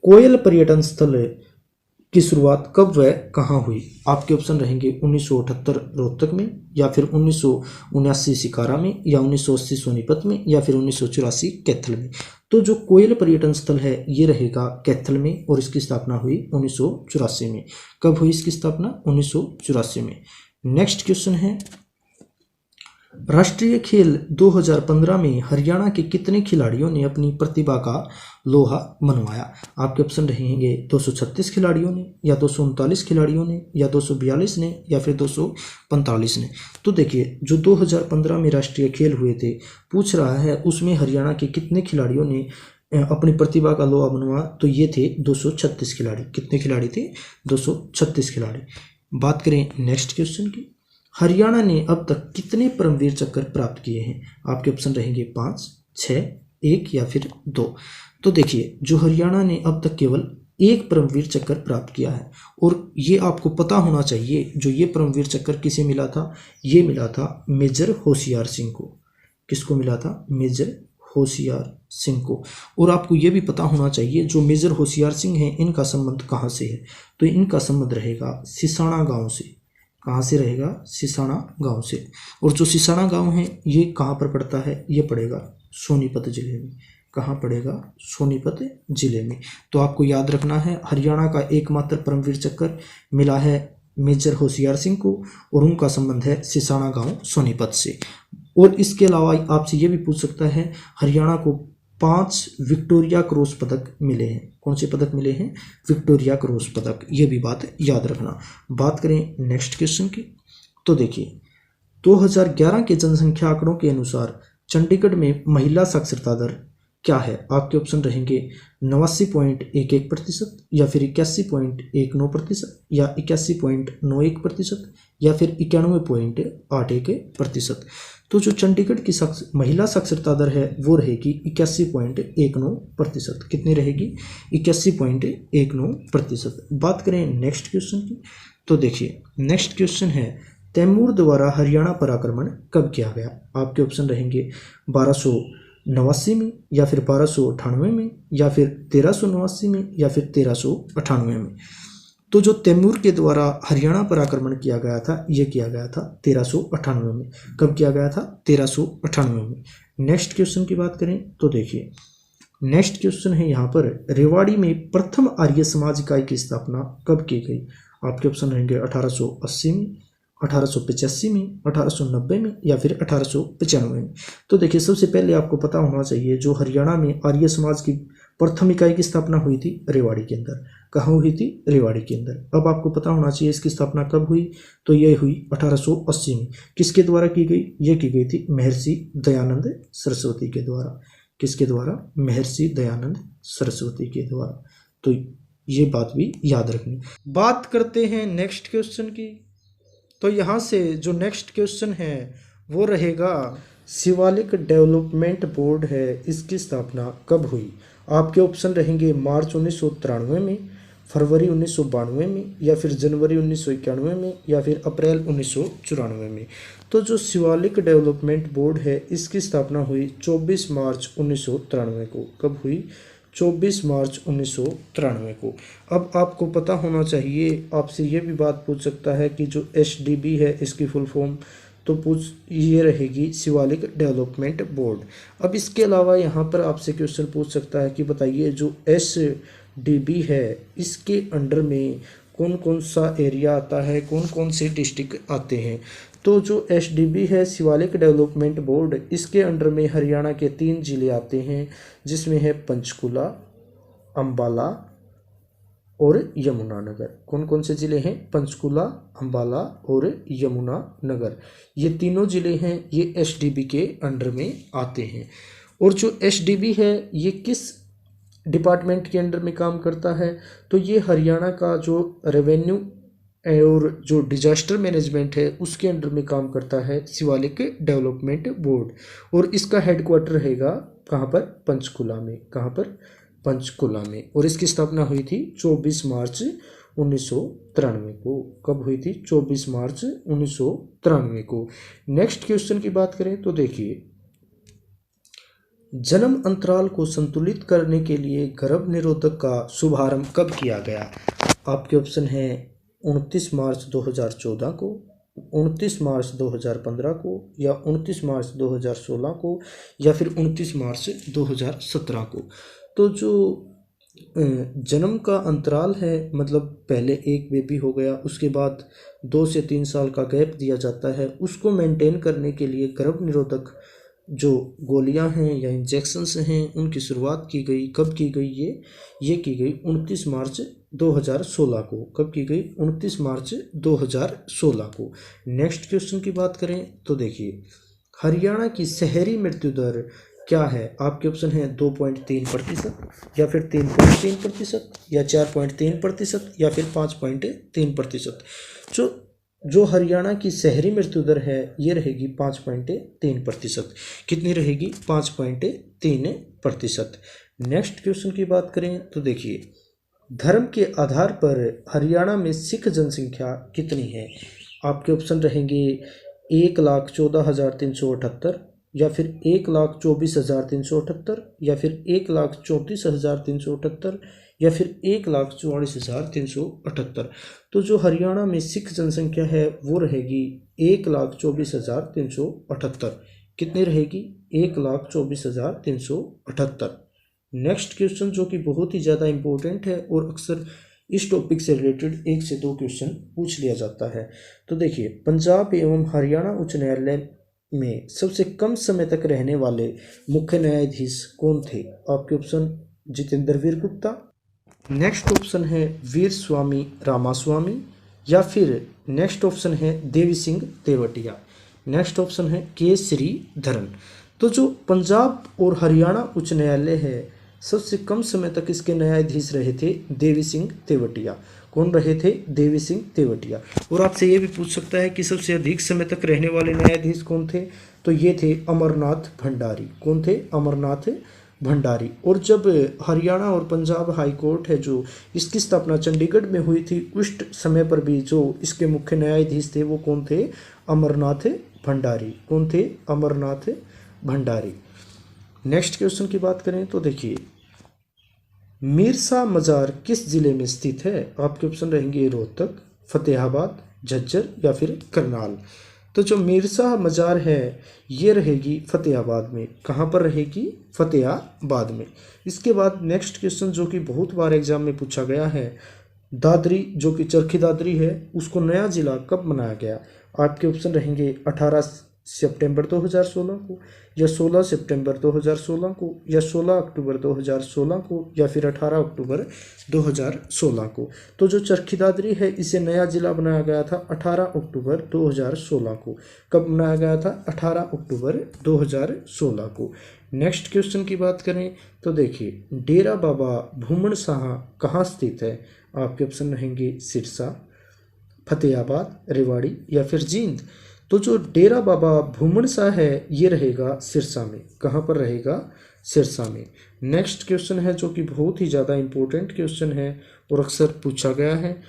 कोयल पर्यटन स्थल की शुरुआत कब व कहाँ हुई? आपके ऑप्शन रहेंगे 1978 रोहतक में, या फिर 1979 सिकारा में, या 1980 सोनीपत में, या फिर 1984 कैथल में। तो जो कोयल पर्यटन स्थल है ये रहेगा कैथल में, और इसकी स्थापना हुई 1984 में। कब हुई इसकी स्थापना? 1984 में। नेक्स्ट क्वेश्चन है, राष्ट्रीय खेल 2015 में हरियाणा के कितने खिलाड़ियों ने अपनी प्रतिभा का लोहा मनवाया? आपके ऑप्शन रहेंगे 236 खिलाड़ियों ने, या 239 खिलाड़ियों ने, या 242 ने, या फिर 245 ने। तो देखिए, जो 2015 में राष्ट्रीय खेल हुए थे पूछ रहा है उसमें हरियाणा के कितने खिलाड़ियों ने अपनी प्रतिभा का लोहा मनवाया, तो ये थे 236 खिलाड़ी। कितने खिलाड़ी थे? 236 खिलाड़ी। बात करें नेक्स्ट क्वेश्चन की, हरियाणा ने अब तक कितने परमवीर चक्र प्राप्त किए हैं? आपके ऑप्शन रहेंगे 5, 6, 1, या फिर 2। तो देखिए, जो हरियाणा ने अब तक केवल एक परमवीर चक्र प्राप्त किया है, और ये आपको पता होना चाहिए जो ये परमवीर चक्र किसे मिला था? ये मिला था मेजर होशियार सिंह को। किसको मिला था? मेजर होशियार सिंह को। और आपको ये भी पता होना चाहिए जो मेजर होशियार सिंह हैं इनका संबंध कहाँ से है? तो इनका संबंध रहेगा सिसाना गांव से। कहाँ से रहेगा? सिसाना गांव से। और जो सिसाना गांव है ये कहाँ पर पड़ता है? ये पड़ेगा सोनीपत जिले में। कहाँ पड़ेगा? सोनीपत जिले में। तो आपको याद रखना है, हरियाणा का एकमात्र परमवीर चक्र मिला है मेजर होशियार सिंह को, और उनका संबंध है सिसाना गांव सोनीपत से। और इसके अलावा आपसे ये भी पूछ सकता है, हरियाणा को 5 विक्टोरिया क्रॉस पदक मिले हैं। कौन से पदक मिले हैं? विक्टोरिया क्रॉस पदक। ये भी बात याद रखना। बात करें नेक्स्ट क्वेश्चन की तो देखिए, 2011 के जनसंख्या आंकड़ों के अनुसार चंडीगढ़ में महिला साक्षरता दर क्या है? आपके ऑप्शन रहेंगे 89.11%, या फिर 81.19%, या 81.91%, या फिर 91.81%। तो जो चंडीगढ़ की महिला साक्षरता दर है वो रहेगी 81.19%। कितनी रहेगी? 81.19%। बात करें नेक्स्ट क्वेश्चन की तो देखिए, नेक्स्ट क्वेश्चन है, तैमूर द्वारा हरियाणा पर आक्रमण कब किया गया? आपके ऑप्शन रहेंगे 1289 में, या फिर 1298 में, या फिर 1389 में, या फिर 1398 में। तो जो तैमूर के द्वारा हरियाणा पर आक्रमण किया गया था ये किया गया था 1398 में। कब किया गया था? 1398 में। नेक्स्ट क्वेश्चन की बात करें तो देखिए, नेक्स्ट क्वेश्चन है यहाँ पर, रेवाड़ी में प्रथम आर्य समाज इकाई की स्थापना कब की गई? आपके ऑप्शन रहेंगे 1880 में, 1885 में, 1890 में, या फिर 1895 में। तो देखिए, सबसे पहले आपको पता होना चाहिए जो हरियाणा में आर्य समाज की प्रथम इकाई की स्थापना हुई थी रेवाड़ी के अंदर। कहाँ हुई थी? रेवाड़ी के अंदर। अब आपको पता होना चाहिए इसकी स्थापना कब हुई, तो ये हुई 1880 में। किसके द्वारा की गई? ये की गई थी महर्षि दयानंद सरस्वती के द्वारा। किसके द्वारा? महर्षि दयानंद सरस्वती के द्वारा। तो ये बात भी याद रखनी। बात करते हैं नेक्स्ट क्वेश्चन की तो यहाँ से जो नेक्स्ट क्वेश्चन है वो रहेगा, शिवालिक डेवलपमेंट बोर्ड है, इसकी स्थापना कब हुई? आपके ऑप्शन रहेंगे मार्च 1993 में, फरवरी 1992 में, या फिर जनवरी 1991 में, या फिर अप्रैल 1994 में। तो जो शिवालिक डेवलपमेंट बोर्ड है इसकी स्थापना हुई 24 मार्च 1993 को। कब हुई? 24 मार्च 1993 को। अब आपको पता होना चाहिए, आपसे ये भी बात पूछ सकता है कि जो SDB है इसकी फुल फॉर्म, तो ये रहेगी शिवालिक डेवलपमेंट बोर्ड। अब इसके अलावा यहाँ पर आपसे क्वेश्चन पूछ सकता है कि बताइए जो SDB है इसके अंडर में कौन कौन सा एरिया आता है, कौन कौन से डिस्ट्रिक्ट आते हैं? तो जो SDB है शिवालिक डेवलपमेंट बोर्ड, इसके अंडर में हरियाणा के 3 जिले आते हैं, जिसमें है पंचकुला, अम्बाला और यमुनानगर। कौन कौन से जिले हैं? पंचकुला, अम्बाला और यमुनानगर। ये तीनों जिले हैं, ये SDB के अंडर में आते हैं। और जो SDB है ये किस डिपार्टमेंट के अंडर में काम करता है? तो ये हरियाणा का जो रेवेन्यू और जो डिजास्टर मैनेजमेंट है उसके अंडर में काम करता है शिवालिक डेवलपमेंट बोर्ड। और इसका हेडक्वार्टर रहेगा कहाँ पर? पंचकुला में। कहाँ पर? पंचकुला में। और इसकी स्थापना हुई थी 24 मार्च 1993 को। कब हुई थी? 24 मार्च 1993 को। नेक्स्ट क्वेश्चन की बात करें तो देखिए, जन्म अंतराल को संतुलित करने के लिए गर्भ निरोधक का शुभारंभ कब किया गया? आपके ऑप्शन है 29 मार्च 2014 को, 29 मार्च 2015 को, या 29 मार्च 2016 को, या फिर 29 मार्च 2017 को। तो जो जन्म का अंतराल है, मतलब पहले एक बेबी हो गया, उसके बाद 2 से 3 साल का गैप दिया जाता है, उसको मेंटेन करने के लिए गर्भ निरोधक जो गोलियां हैं या इंजेक्शंस हैं उनकी शुरुआत की गई। कब की गई? ये की गई 29 मार्च 2016 को। कब की गई? 29 मार्च 2016 को। नेक्स्ट क्वेश्चन की बात करें तो देखिए, हरियाणा की शहरी मृत्यु दर क्या है? आपके ऑप्शन है 2.3%, या फिर 3.3%, या 4.3%, या फिर 5.3%। जो हरियाणा की शहरी मृत्यु दर है ये रहेगी 5.3%। कितनी रहेगी? 5.3%। नेक्स्ट क्वेश्चन की बात करें तो देखिए, धर्म के आधार पर हरियाणा में सिख जनसंख्या कितनी है? आपके ऑप्शन रहेंगे 1,14,378, या फिर 1,24,378, या फिर 1,34,378, या फिर 1,44,378। तो जो हरियाणा में सिख जनसंख्या है वो रहेगी 1,24,378। कितनी रहेगी? 1,24,378। नेक्स्ट क्वेश्चन जो कि बहुत ही ज़्यादा इम्पोर्टेंट है और अक्सर इस टॉपिक से रिलेटेड 1 से 2 क्वेश्चन पूछ लिया जाता है। तो देखिए, पंजाब एवं हरियाणा उच्च न्यायालय में सबसे कम समय तक रहने वाले मुख्य न्यायाधीश कौन थे? आपके ऑप्शन जितेंद्र वीर गुप्ता, नेक्स्ट ऑप्शन है वीर स्वामी रामास्वामी, या फिर नेक्स्ट ऑप्शन है देवी सिंह तेवटिया, नेक्स्ट ऑप्शन है के श्रीधरन। तो जो पंजाब और हरियाणा उच्च न्यायालय है सबसे कम समय तक इसके न्यायाधीश रहे थे देवी सिंह तेवटिया। कौन रहे थे? देवी सिंह तेवटिया। और आपसे ये भी पूछ सकता है कि सबसे अधिक समय तक रहने वाले न्यायाधीश कौन थे? तो ये थे अमरनाथ भंडारी। कौन थे? अमरनाथ भंडारी। और जब हरियाणा और पंजाब हाई कोर्ट है जो इसकी स्थापना चंडीगढ़ में हुई थी, उस समय पर भी जो इसके मुख्य न्यायाधीश थे वो कौन थे? अमरनाथ भंडारी। कौन थे? अमरनाथ भंडारी। नेक्स्ट क्वेश्चन की बात करें तो देखिए, मीरसा मजार किस जिले में स्थित है? आपके ऑप्शन रहेंगे रोहतक, फतेहाबाद, झज्जर, या फिर करनाल। तो जो मीरसा मजार है ये रहेगी फतेहाबाद में। कहाँ पर रहेगी? फतेहाबाद में। इसके बाद नेक्स्ट क्वेश्चन जो कि बहुत बार एग्जाम में पूछा गया है, दादरी जो कि चरखी दादरी है उसको नया जिला कब बनाया गया? आपके ऑप्शन रहेंगे 18 सितंबर 2016 को, या 16 सितंबर 2016 को, या 16 अक्टूबर 2016 को, या फिर 18 अक्टूबर 2016 को। तो जो चरखी दादरी है इसे नया जिला बनाया गया था 18 अक्टूबर 2016 को। कब बनाया गया था? 18 अक्टूबर 2016 को। नेक्स्ट क्वेश्चन की बात करें तो देखिए, डेरा बाबा भूमन शाह कहाँ स्थित है? आपके ऑप्शन रहेंगे सिरसा, फतेहाबाद, रेवाड़ी या फिर जींद। तो जो डेरा बाबा भूमन शाह है ये रहेगा सिरसा में। कहाँ पर रहेगा? सिरसा में। नेक्स्ट क्वेश्चन है जो कि बहुत ही ज़्यादा इंपॉर्टेंट क्वेश्चन है और अक्सर पूछा गया है।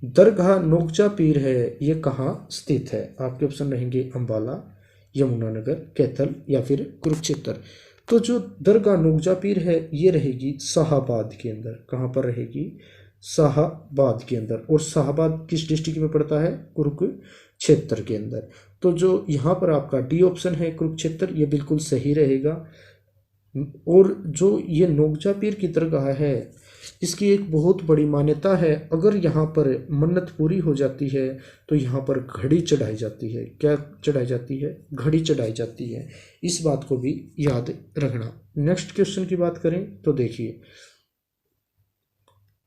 दरगाह नोकजा पीर है ये कहाँ स्थित है? आपके ऑप्शन रहेंगे अंबाला, यमुनानगर, कैथल या फिर कुरुक्षेत्र। तो जो दरगाह नोकजा पीर है ये रहेगी शाहाबाद के अंदर। कहाँ पर रहेगी? शाहाबाद के अंदर। और शाहाबाद किस डिस्ट्रिक्ट में पड़ता है? कुरुक्षेत्र के अंदर। तो जो यहाँ पर आपका डी ऑप्शन है कुरुक्षेत्र, ये बिल्कुल सही रहेगा। और जो ये नोकजा पीर की दरगाह है इसकी एक बहुत बड़ी मान्यता है, अगर यहाँ पर मन्नत पूरी हो जाती है तो यहाँ पर घड़ी चढ़ाई जाती है। क्या चढ़ाई जाती है? घड़ी चढ़ाई जाती है। इस बात को भी याद रखना। नेक्स्ट क्वेश्चन की बात करें तो देखिए,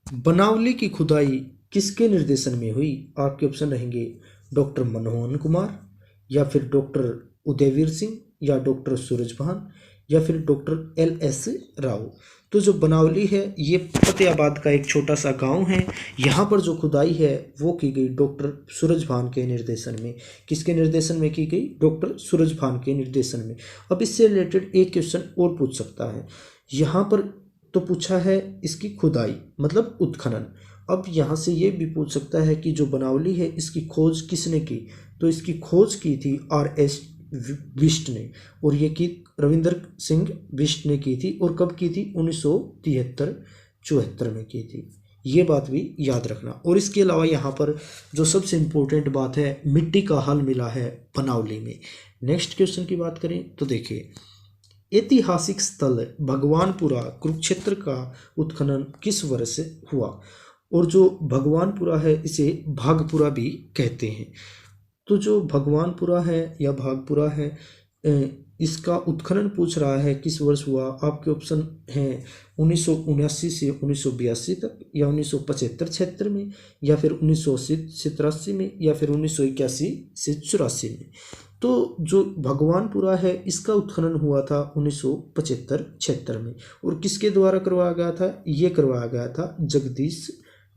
बनावली की खुदाई किसके निर्देशन में हुई? आपके ऑप्शन रहेंगे डॉक्टर मनमोहन कुमार या फिर डॉक्टर उदयवीर सिंह या डॉक्टर सूरजभान या फिर डॉक्टर LS राव। तो जो बनावली है ये फतेहाबाद का एक छोटा सा गांव है। यहाँ पर जो खुदाई है वो की गई डॉक्टर सूरजभान के निर्देशन में। किसके निर्देशन में की गई? डॉक्टर सूरजभान के निर्देशन में। अब इससे रिलेटेड एक क्वेश्चन और पूछ सकता है। यहाँ पर तो पूछा है इसकी खुदाई मतलब उत्खनन। अब यहाँ से ये भी पूछ सकता है कि जो बनावली है इसकी खोज किसने की? तो इसकी खोज की थी RS बिष्ट ने, और ये की रविंद्र सिंह बिष्ट ने की थी। और कब की थी? 1973-74 में की थी। ये बात भी याद रखना। और इसके अलावा यहाँ पर जो सबसे इम्पोर्टेंट बात है, मिट्टी का हल मिला है बनावली में। नेक्स्ट क्वेश्चन की बात करें तो देखिए, ऐतिहासिक स्थल भगवानपुरा कुरुक्षेत्र का उत्खनन किस वर्ष हुआ? और जो भगवानपुरा है इसे भागपुरा भी कहते हैं। तो जो भगवानपुरा है या भागपुरा है इसका उत्खनन पूछ रहा है किस वर्ष हुआ? आपके ऑप्शन हैं 1979 से 1982 तक, या 1975-76 में, या फिर 1980-83 में, या फिर 1981 से 84 में। तो जो भगवानपुरा है इसका उत्खनन हुआ था 1975-76 में। और किसके द्वारा करवाया गया था? ये करवाया गया था जगदीश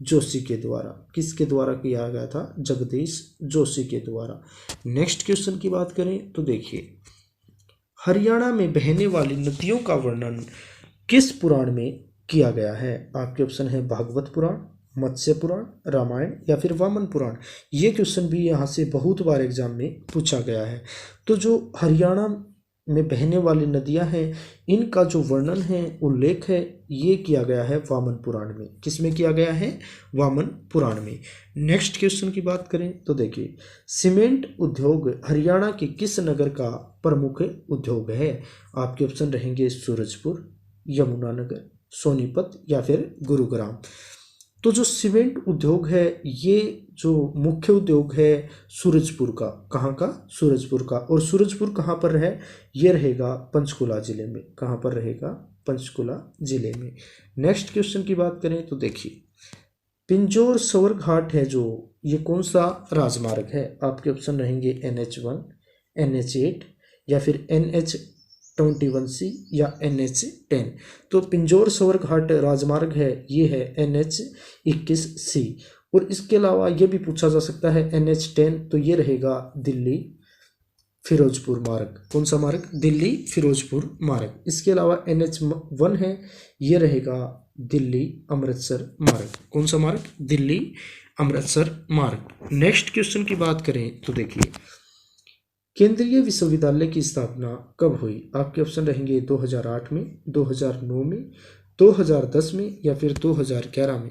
जोशी के द्वारा। किसके द्वारा किया गया था? जगदीश जोशी के द्वारा। नेक्स्ट क्वेश्चन की बात करें तो देखिए, हरियाणा में बहने वाली नदियों का वर्णन किस पुराण में किया गया है? आपके ऑप्शन है भागवत पुराण, मत्स्य पुराण, रामायण या फिर वामन पुराण। ये क्वेश्चन भी यहाँ से बहुत बार एग्जाम में पूछा गया है। तो जो हरियाणा में बहने वाली नदियां हैं इनका जो वर्णन है उल्लेख है ये किया गया है वामन पुराण में। किसमें किया गया है? वामन पुराण में। नेक्स्ट क्वेश्चन की बात करें तो देखिए, सीमेंट उद्योग हरियाणा के किस नगर का प्रमुख उद्योग है? आपके ऑप्शन रहेंगे सूरजपुर, यमुनानगर, सोनीपत या फिर गुरुग्राम। तो जो सीमेंट उद्योग है ये जो मुख्य उद्योग है सूरजपुर का। कहाँ का? सूरजपुर का। और सूरजपुर कहाँ पर है? ये रहेगा पंचकुला जिले में। कहाँ पर रहेगा? पंचकुला जिले में। नेक्स्ट क्वेश्चन की बात करें तो देखिए, पिंजौर सवर घाट है जो ये कौन सा राजमार्ग है? आपके ऑप्शन रहेंगे NH1, NH8 या फिर NH21C या NH10। तो पिंजौर सवर घाट राजमार्ग है ये है NH21C। और इसके अलावा ये भी पूछा जा सकता है NH10, तो ये रहेगा दिल्ली फिरोजपुर मार्ग। कौन सा मार्ग? दिल्ली फिरोजपुर मार्ग। इसके अलावा NH1 है ये रहेगा दिल्ली अमृतसर मार्ग। कौन सा मार्ग? दिल्ली अमृतसर मार्ग। नेक्स्ट क्वेश्चन की बात करें तो देखिए, केंद्रीय विश्वविद्यालय की स्थापना कब हुई? आपके ऑप्शन रहेंगे 2008 में, 2009 में, 2010 में या फिर 2011 में।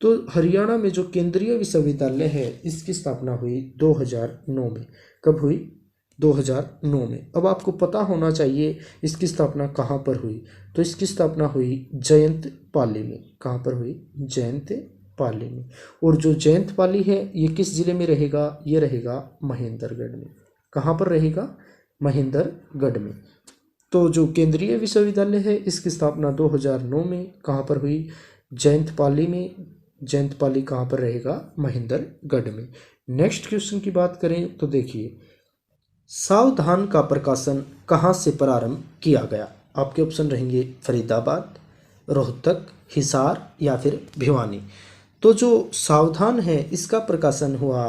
तो हरियाणा में जो केंद्रीय विश्वविद्यालय है इसकी स्थापना हुई 2009 में। कब हुई? 2009 में। अब आपको पता होना चाहिए इसकी स्थापना कहाँ पर हुई। तो इसकी स्थापना हुई जयंत पाली में। कहाँ पर हुई? जयंत पाली में। और जो जयंत पाली है ये किस जिले में रहेगा? ये रहेगा महेंद्रगढ़ में। कहाँ पर रहेगा? महेंद्रगढ़ में। तो जो केंद्रीय विश्वविद्यालय है इसकी स्थापना 2009 में कहाँ पर हुई? जयंत पाली में। जयंत पाली कहाँ पर रहेगा? महेंद्रगढ़ में। नेक्स्ट क्वेश्चन की बात करें तो देखिए, सावधान का प्रकाशन कहाँ से प्रारंभ किया गया? आपके ऑप्शन रहेंगे फरीदाबाद, रोहतक, हिसार या फिर भिवानी। तो जो सावधान है इसका प्रकाशन हुआ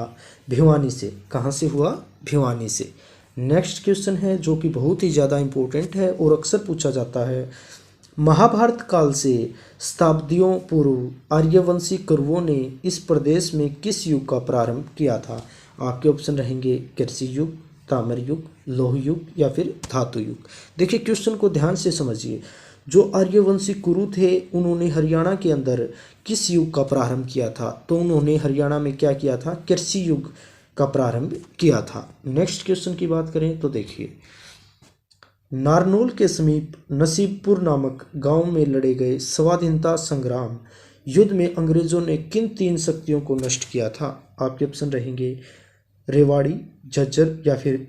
भिवानी से। कहाँ से हुआ? भिवानी से। नेक्स्ट क्वेश्चन है जो कि बहुत ही ज़्यादा इम्पोर्टेंट है और अक्सर पूछा जाता है। महाभारत काल से शताब्दियों पूर्व आर्यवंशी कुरुओं ने इस प्रदेश में किस युग का प्रारंभ किया था? आपके ऑप्शन रहेंगे कृषि युग, ताम्र युग, लौह युग या फिर धातु युग। देखिए क्वेश्चन को ध्यान से समझिए। जो आर्यवंशी कुरु थे उन्होंने हरियाणा के अंदर किस युग का प्रारंभ किया था? तो उन्होंने हरियाणा में क्या किया था? कृषि युग का प्रारंभ किया था। नेक्स्ट क्वेश्चन की बात करें तो देखिए, नारनौल के समीप नसीबपुर नामक गांव में लड़े गए स्वाधीनता संग्राम युद्ध में अंग्रेजों ने किन 3 शक्तियों को नष्ट किया था? आपके ऑप्शन रहेंगे रेवाड़ी, झज्जर या फिर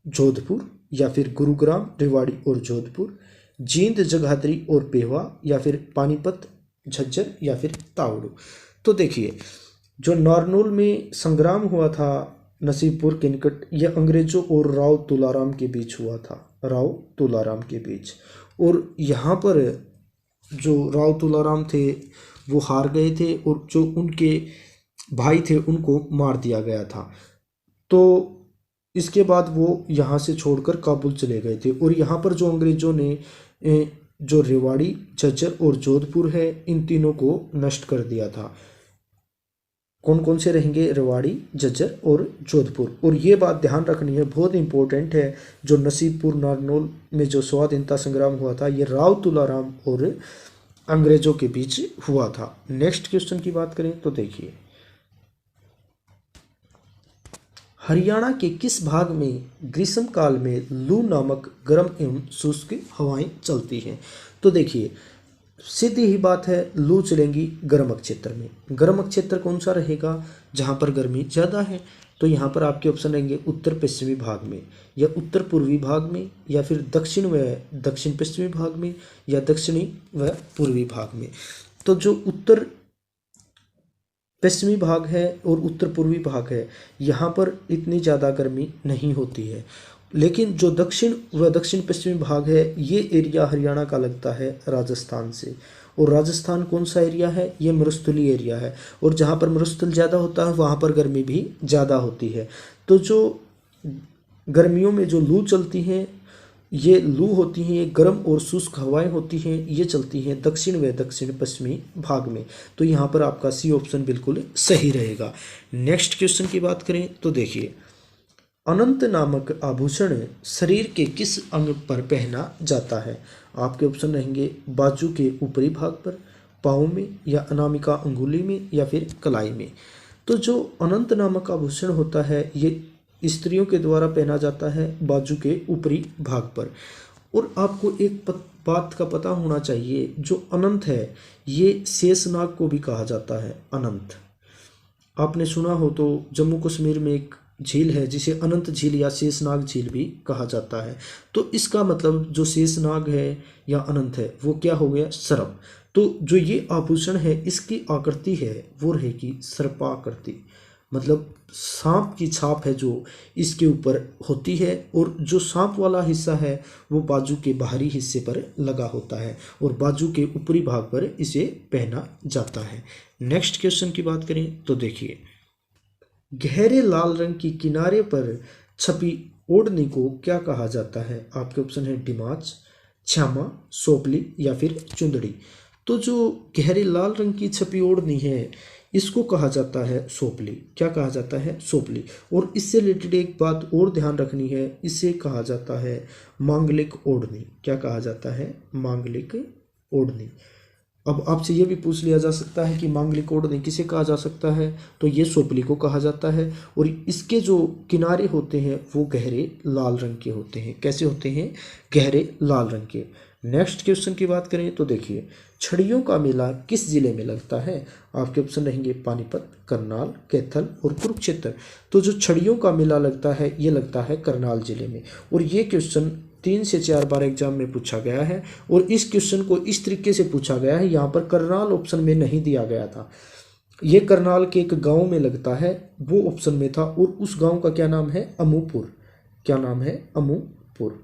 जोधपुर या फिर गुरुग्राम, रेवाड़ी और जोधपुर, जींद, जगाधरी और पेवा या फिर पानीपत, झज्जर या फिर तावड़ू। तो देखिए जो नारनौल में संग्राम हुआ था नसीबपुर के निकट, यह अंग्रेजों और राव तुलाराम के बीच हुआ था। राव तुलाराम के बीच। और यहाँ पर जो राव तुलाराम थे वो हार गए थे और जो उनके भाई थे उनको मार दिया गया था। तो इसके बाद वो यहाँ से छोड़कर काबुल चले गए थे और यहाँ पर जो अंग्रेजों ने जो रेवाड़ी, झज्जर और जोधपुर है इन तीनों को नष्ट कर दिया था। कौन कौन से रहेंगे? रेवाड़ी, झज्जर और जोधपुर। और ये बात ध्यान रखनी है, बहुत इंपॉर्टेंट है। जो नसीबपुर नारनौल में जो स्वाधीनता संग्राम हुआ था ये राव तुलाराम और अंग्रेजों के बीच हुआ था। नेक्स्ट क्वेश्चन की बात करें तो देखिए, हरियाणा के किस भाग में ग्रीष्म काल में लू नामक गर्म एवं शुष्क हवाएं चलती हैं? तो देखिए सीधी ही बात है, लू चलेंगी गर्म क्षेत्र में। गर्म क्षेत्र कौन सा रहेगा? जहाँ पर गर्मी ज़्यादा है। तो यहाँ पर आपके ऑप्शन रहेंगे उत्तर पश्चिमी भाग में या उत्तर पूर्वी भाग में या फिर दक्षिण व दक्षिण पश्चिमी भाग में या दक्षिणी व पूर्वी भाग में। तो जो उत्तर पश्चिमी भाग है और उत्तर पूर्वी भाग है यहाँ पर इतनी ज़्यादा गर्मी नहीं होती है, लेकिन जो दक्षिण व दक्षिण पश्चिमी भाग है ये एरिया हरियाणा का लगता है राजस्थान से। और राजस्थान कौन सा एरिया है? ये मरुस्थलीय एरिया है और जहाँ पर मरुस्थल ज़्यादा होता है वहाँ पर गर्मी भी ज़्यादा होती है। तो जो गर्मियों में जो लू चलती हैं ये लू होती हैं, ये गर्म और शुष्क हवाएं होती हैं, ये चलती हैं दक्षिण व दक्षिण पश्चिमी भाग में। तो यहाँ पर आपका सी ऑप्शन बिल्कुल सही रहेगा। नेक्स्ट क्वेश्चन की बात करें तो देखिए, अनंत नामक आभूषण शरीर के किस अंग पर पहना जाता है? आपके ऑप्शन रहेंगे बाजू के ऊपरी भाग पर, पाँव में या अनामिका अंगुली में या फिर कलाई में। तो जो अनंत नामक आभूषण होता है ये स्त्रियों के द्वारा पहना जाता है बाजू के ऊपरी भाग पर। और आपको एक बात का पता होना चाहिए, जो अनंत है ये शेषनाग को भी कहा जाता है। अनंत आपने सुना हो तो जम्मू कश्मीर में एक झील है जिसे अनंत झील या शेषनाग झील भी कहा जाता है। तो इसका मतलब जो शेषनाग है या अनंत है वो क्या हो गया? सर्प। तो जो ये आभूषण है इसकी आकृति है वो रहेगी सर्पाकृति, मतलब सांप की छाप है जो इसके ऊपर होती है और जो सांप वाला हिस्सा है वो बाजू के बाहरी हिस्से पर लगा होता है और बाजू के ऊपरी भाग पर इसे पहना जाता है। नेक्स्ट क्वेश्चन की बात करें तो देखिए, गहरे लाल रंग की किनारे पर छपी ओढ़नी को क्या कहा जाता है? आपके ऑप्शन है डिमाच, छामा, सोपली या फिर चुंदड़ी। तो जो गहरे लाल रंग की छपी ओढ़नी है इसको कहा जाता है सोपली। क्या कहा जाता है? सोपली। और इससे रिलेटेड एक बात और ध्यान रखनी है, इसे कहा जाता है मांगलिक ओढ़नी। क्या कहा जाता है? मांगलिक ओढ़नी। अब आपसे ये भी पूछ लिया जा सकता है कि मांगलिक ओढ़नी किसे कहा जा सकता है? तो ये सोपली को कहा जाता है और इसके जो किनारे होते हैं वो गहरे लाल रंग के होते हैं। कैसे होते हैं? गहरे लाल रंग के। नेक्स्ट क्वेश्चन की बात करें तो देखिए, छड़ियों का मेला किस जिले में लगता है? आपके ऑप्शन रहेंगे पानीपत, करनाल, कैथल और कुरुक्षेत्र। तो जो छड़ियों का मेला लगता है ये लगता है करनाल जिले में। और ये क्वेश्चन 3 से 4 बार एग्जाम में पूछा गया है और इस क्वेश्चन को इस तरीके से पूछा गया है, यहाँ पर करनाल ऑप्शन में नहीं दिया गया था। ये करनाल के एक गांव में लगता है वो ऑप्शन में था और उस गांव का क्या नाम है? अमूपुर। क्या नाम है? अमूपुर।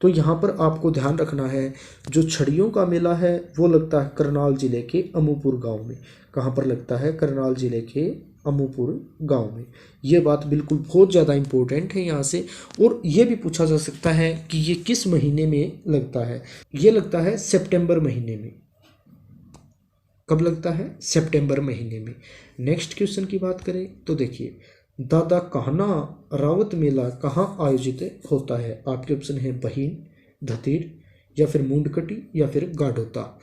तो यहाँ पर आपको ध्यान रखना है, जो छड़ियों का मेला है वो लगता है करनाल जिले के अमूपुर गांव में। कहाँ पर लगता है? करनाल जिले के अमूपुर गांव में। ये बात बिल्कुल बहुत ज़्यादा इम्पोर्टेंट है यहाँ से। और ये भी पूछा जा सकता है कि ये किस महीने में लगता है? ये लगता है सितंबर महीने में। कब लगता है? सितंबर महीने में। नेक्स्ट क्वेश्चन की बात करें तो देखिए, दादा कान्हा रावत मेला कहाँ आयोजित होता है? आपके ऑप्शन है बहीन, धतीर, या फिर मुंडकटी, या फिर गाढ़ोता।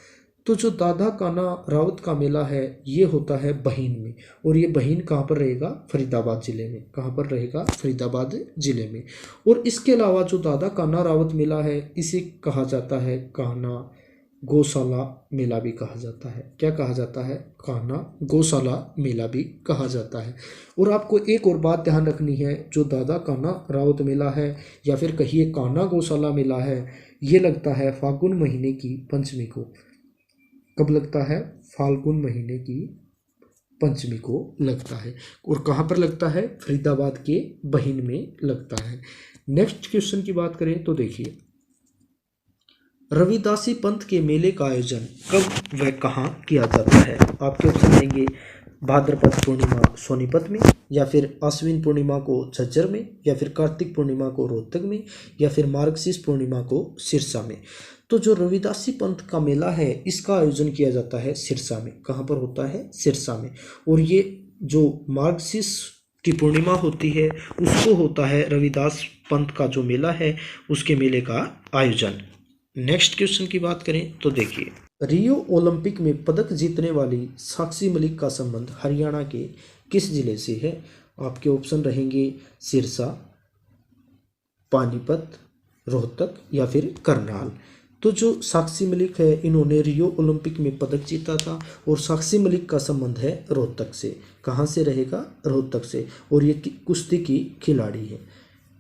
तो जो दादा कान्हा रावत का मेला है ये होता है बहीन में। और ये बहीन कहाँ पर रहेगा? फरीदाबाद जिले में। कहाँ पर रहेगा? फरीदाबाद जिले में। और इसके अलावा जो दादा कान्हा रावत मेला है इसे कहा जाता है कान्हा गौशाला मेला भी कहा जाता है। क्या कहा जाता है? कान्हा गौशाला मेला भी कहा जाता है। और आपको एक और बात ध्यान रखनी है, जो दादा कान्हा रावत मेला है या फिर कहिए कान्हा गौशाला मेला है, ये लगता है फाल्गुन महीने की पंचमी को। कब लगता है? फाल्गुन महीने की पंचमी को लगता है। और कहाँ पर लगता है? फरीदाबाद के बहीन में लगता है। नेक्स्ट क्वेश्चन की बात करें तो देखिए, रविदासी पंथ के मेले का आयोजन कब व कहाँ किया जाता है? आपके ऑप्शन रहेंगे भाद्रपद पूर्णिमा सोनीपत में, या फिर आश्विन पूर्णिमा को झज्जर में, या फिर कार्तिक पूर्णिमा को रोहतक में, या फिर मार्गशीर्ष पूर्णिमा को सिरसा में। तो जो रविदासी पंथ का मेला है इसका आयोजन किया जाता है सिरसा में। कहाँ पर होता है? सिरसा में। और ये जो मार्गशीर्ष की पूर्णिमा होती है उसको होता है रविदास पंथ का जो मेला है उसके मेले का आयोजन। नेक्स्ट क्वेश्चन की बात करें तो देखिए, रियो ओलंपिक में पदक जीतने वाली साक्षी मलिक का संबंध हरियाणा के किस जिले से है? आपके ऑप्शन रहेंगे सिरसा, पानीपत, रोहतक, या फिर करनाल। तो जो साक्षी मलिक है इन्होंने रियो ओलंपिक में पदक जीता था। और साक्षी मलिक का संबंध है रोहतक से। कहाँ से रहेगा? रोहतक से। और ये कुश्ती की खिलाड़ी है।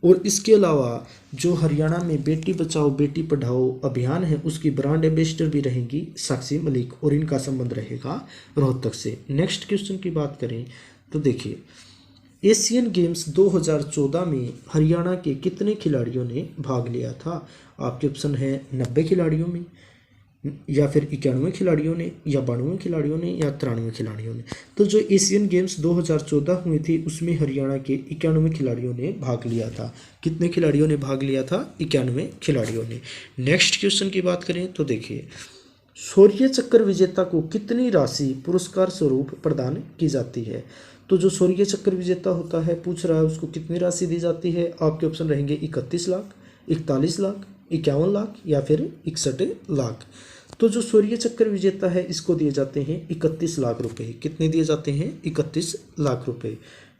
और इसके अलावा जो हरियाणा में बेटी बचाओ बेटी पढ़ाओ अभियान है उसकी ब्रांड एम्बेसडर भी रहेंगी साक्षी मलिक, और इनका संबंध रहेगा रोहतक से। नेक्स्ट क्वेश्चन की बात करें तो देखिए, एशियन गेम्स 2014 में हरियाणा के कितने खिलाड़ियों ने भाग लिया था? आपके ऑप्शन है 90 खिलाड़ियों में, या फिर 91 खिलाड़ियों ने, या 92 खिलाड़ियों ने, या 93 खिलाड़ियों ने। तो जो एशियन गेम्स 2014 हुई थी उसमें हरियाणा के 91 खिलाड़ियों ने भाग लिया था। कितने खिलाड़ियों ने भाग लिया था? 91 खिलाड़ियों ने। नेक्स्ट क्वेश्चन की बात करें तो देखिए, शौर्य चक्र विजेता को कितनी राशि पुरस्कार स्वरूप प्रदान की जाती है? तो जो शौर्य चक्र विजेता होता है पूछ रहा है उसको कितनी राशि दी जाती है? आपके ऑप्शन रहेंगे 31 लाख, 41 लाख, 51 लाख, या फिर 61 लाख। तो जो शौर्य चक्र विजेता है इसको दिए जाते हैं 31 लाख रुपए। कितने दिए जाते हैं? 31 लाख रुपए।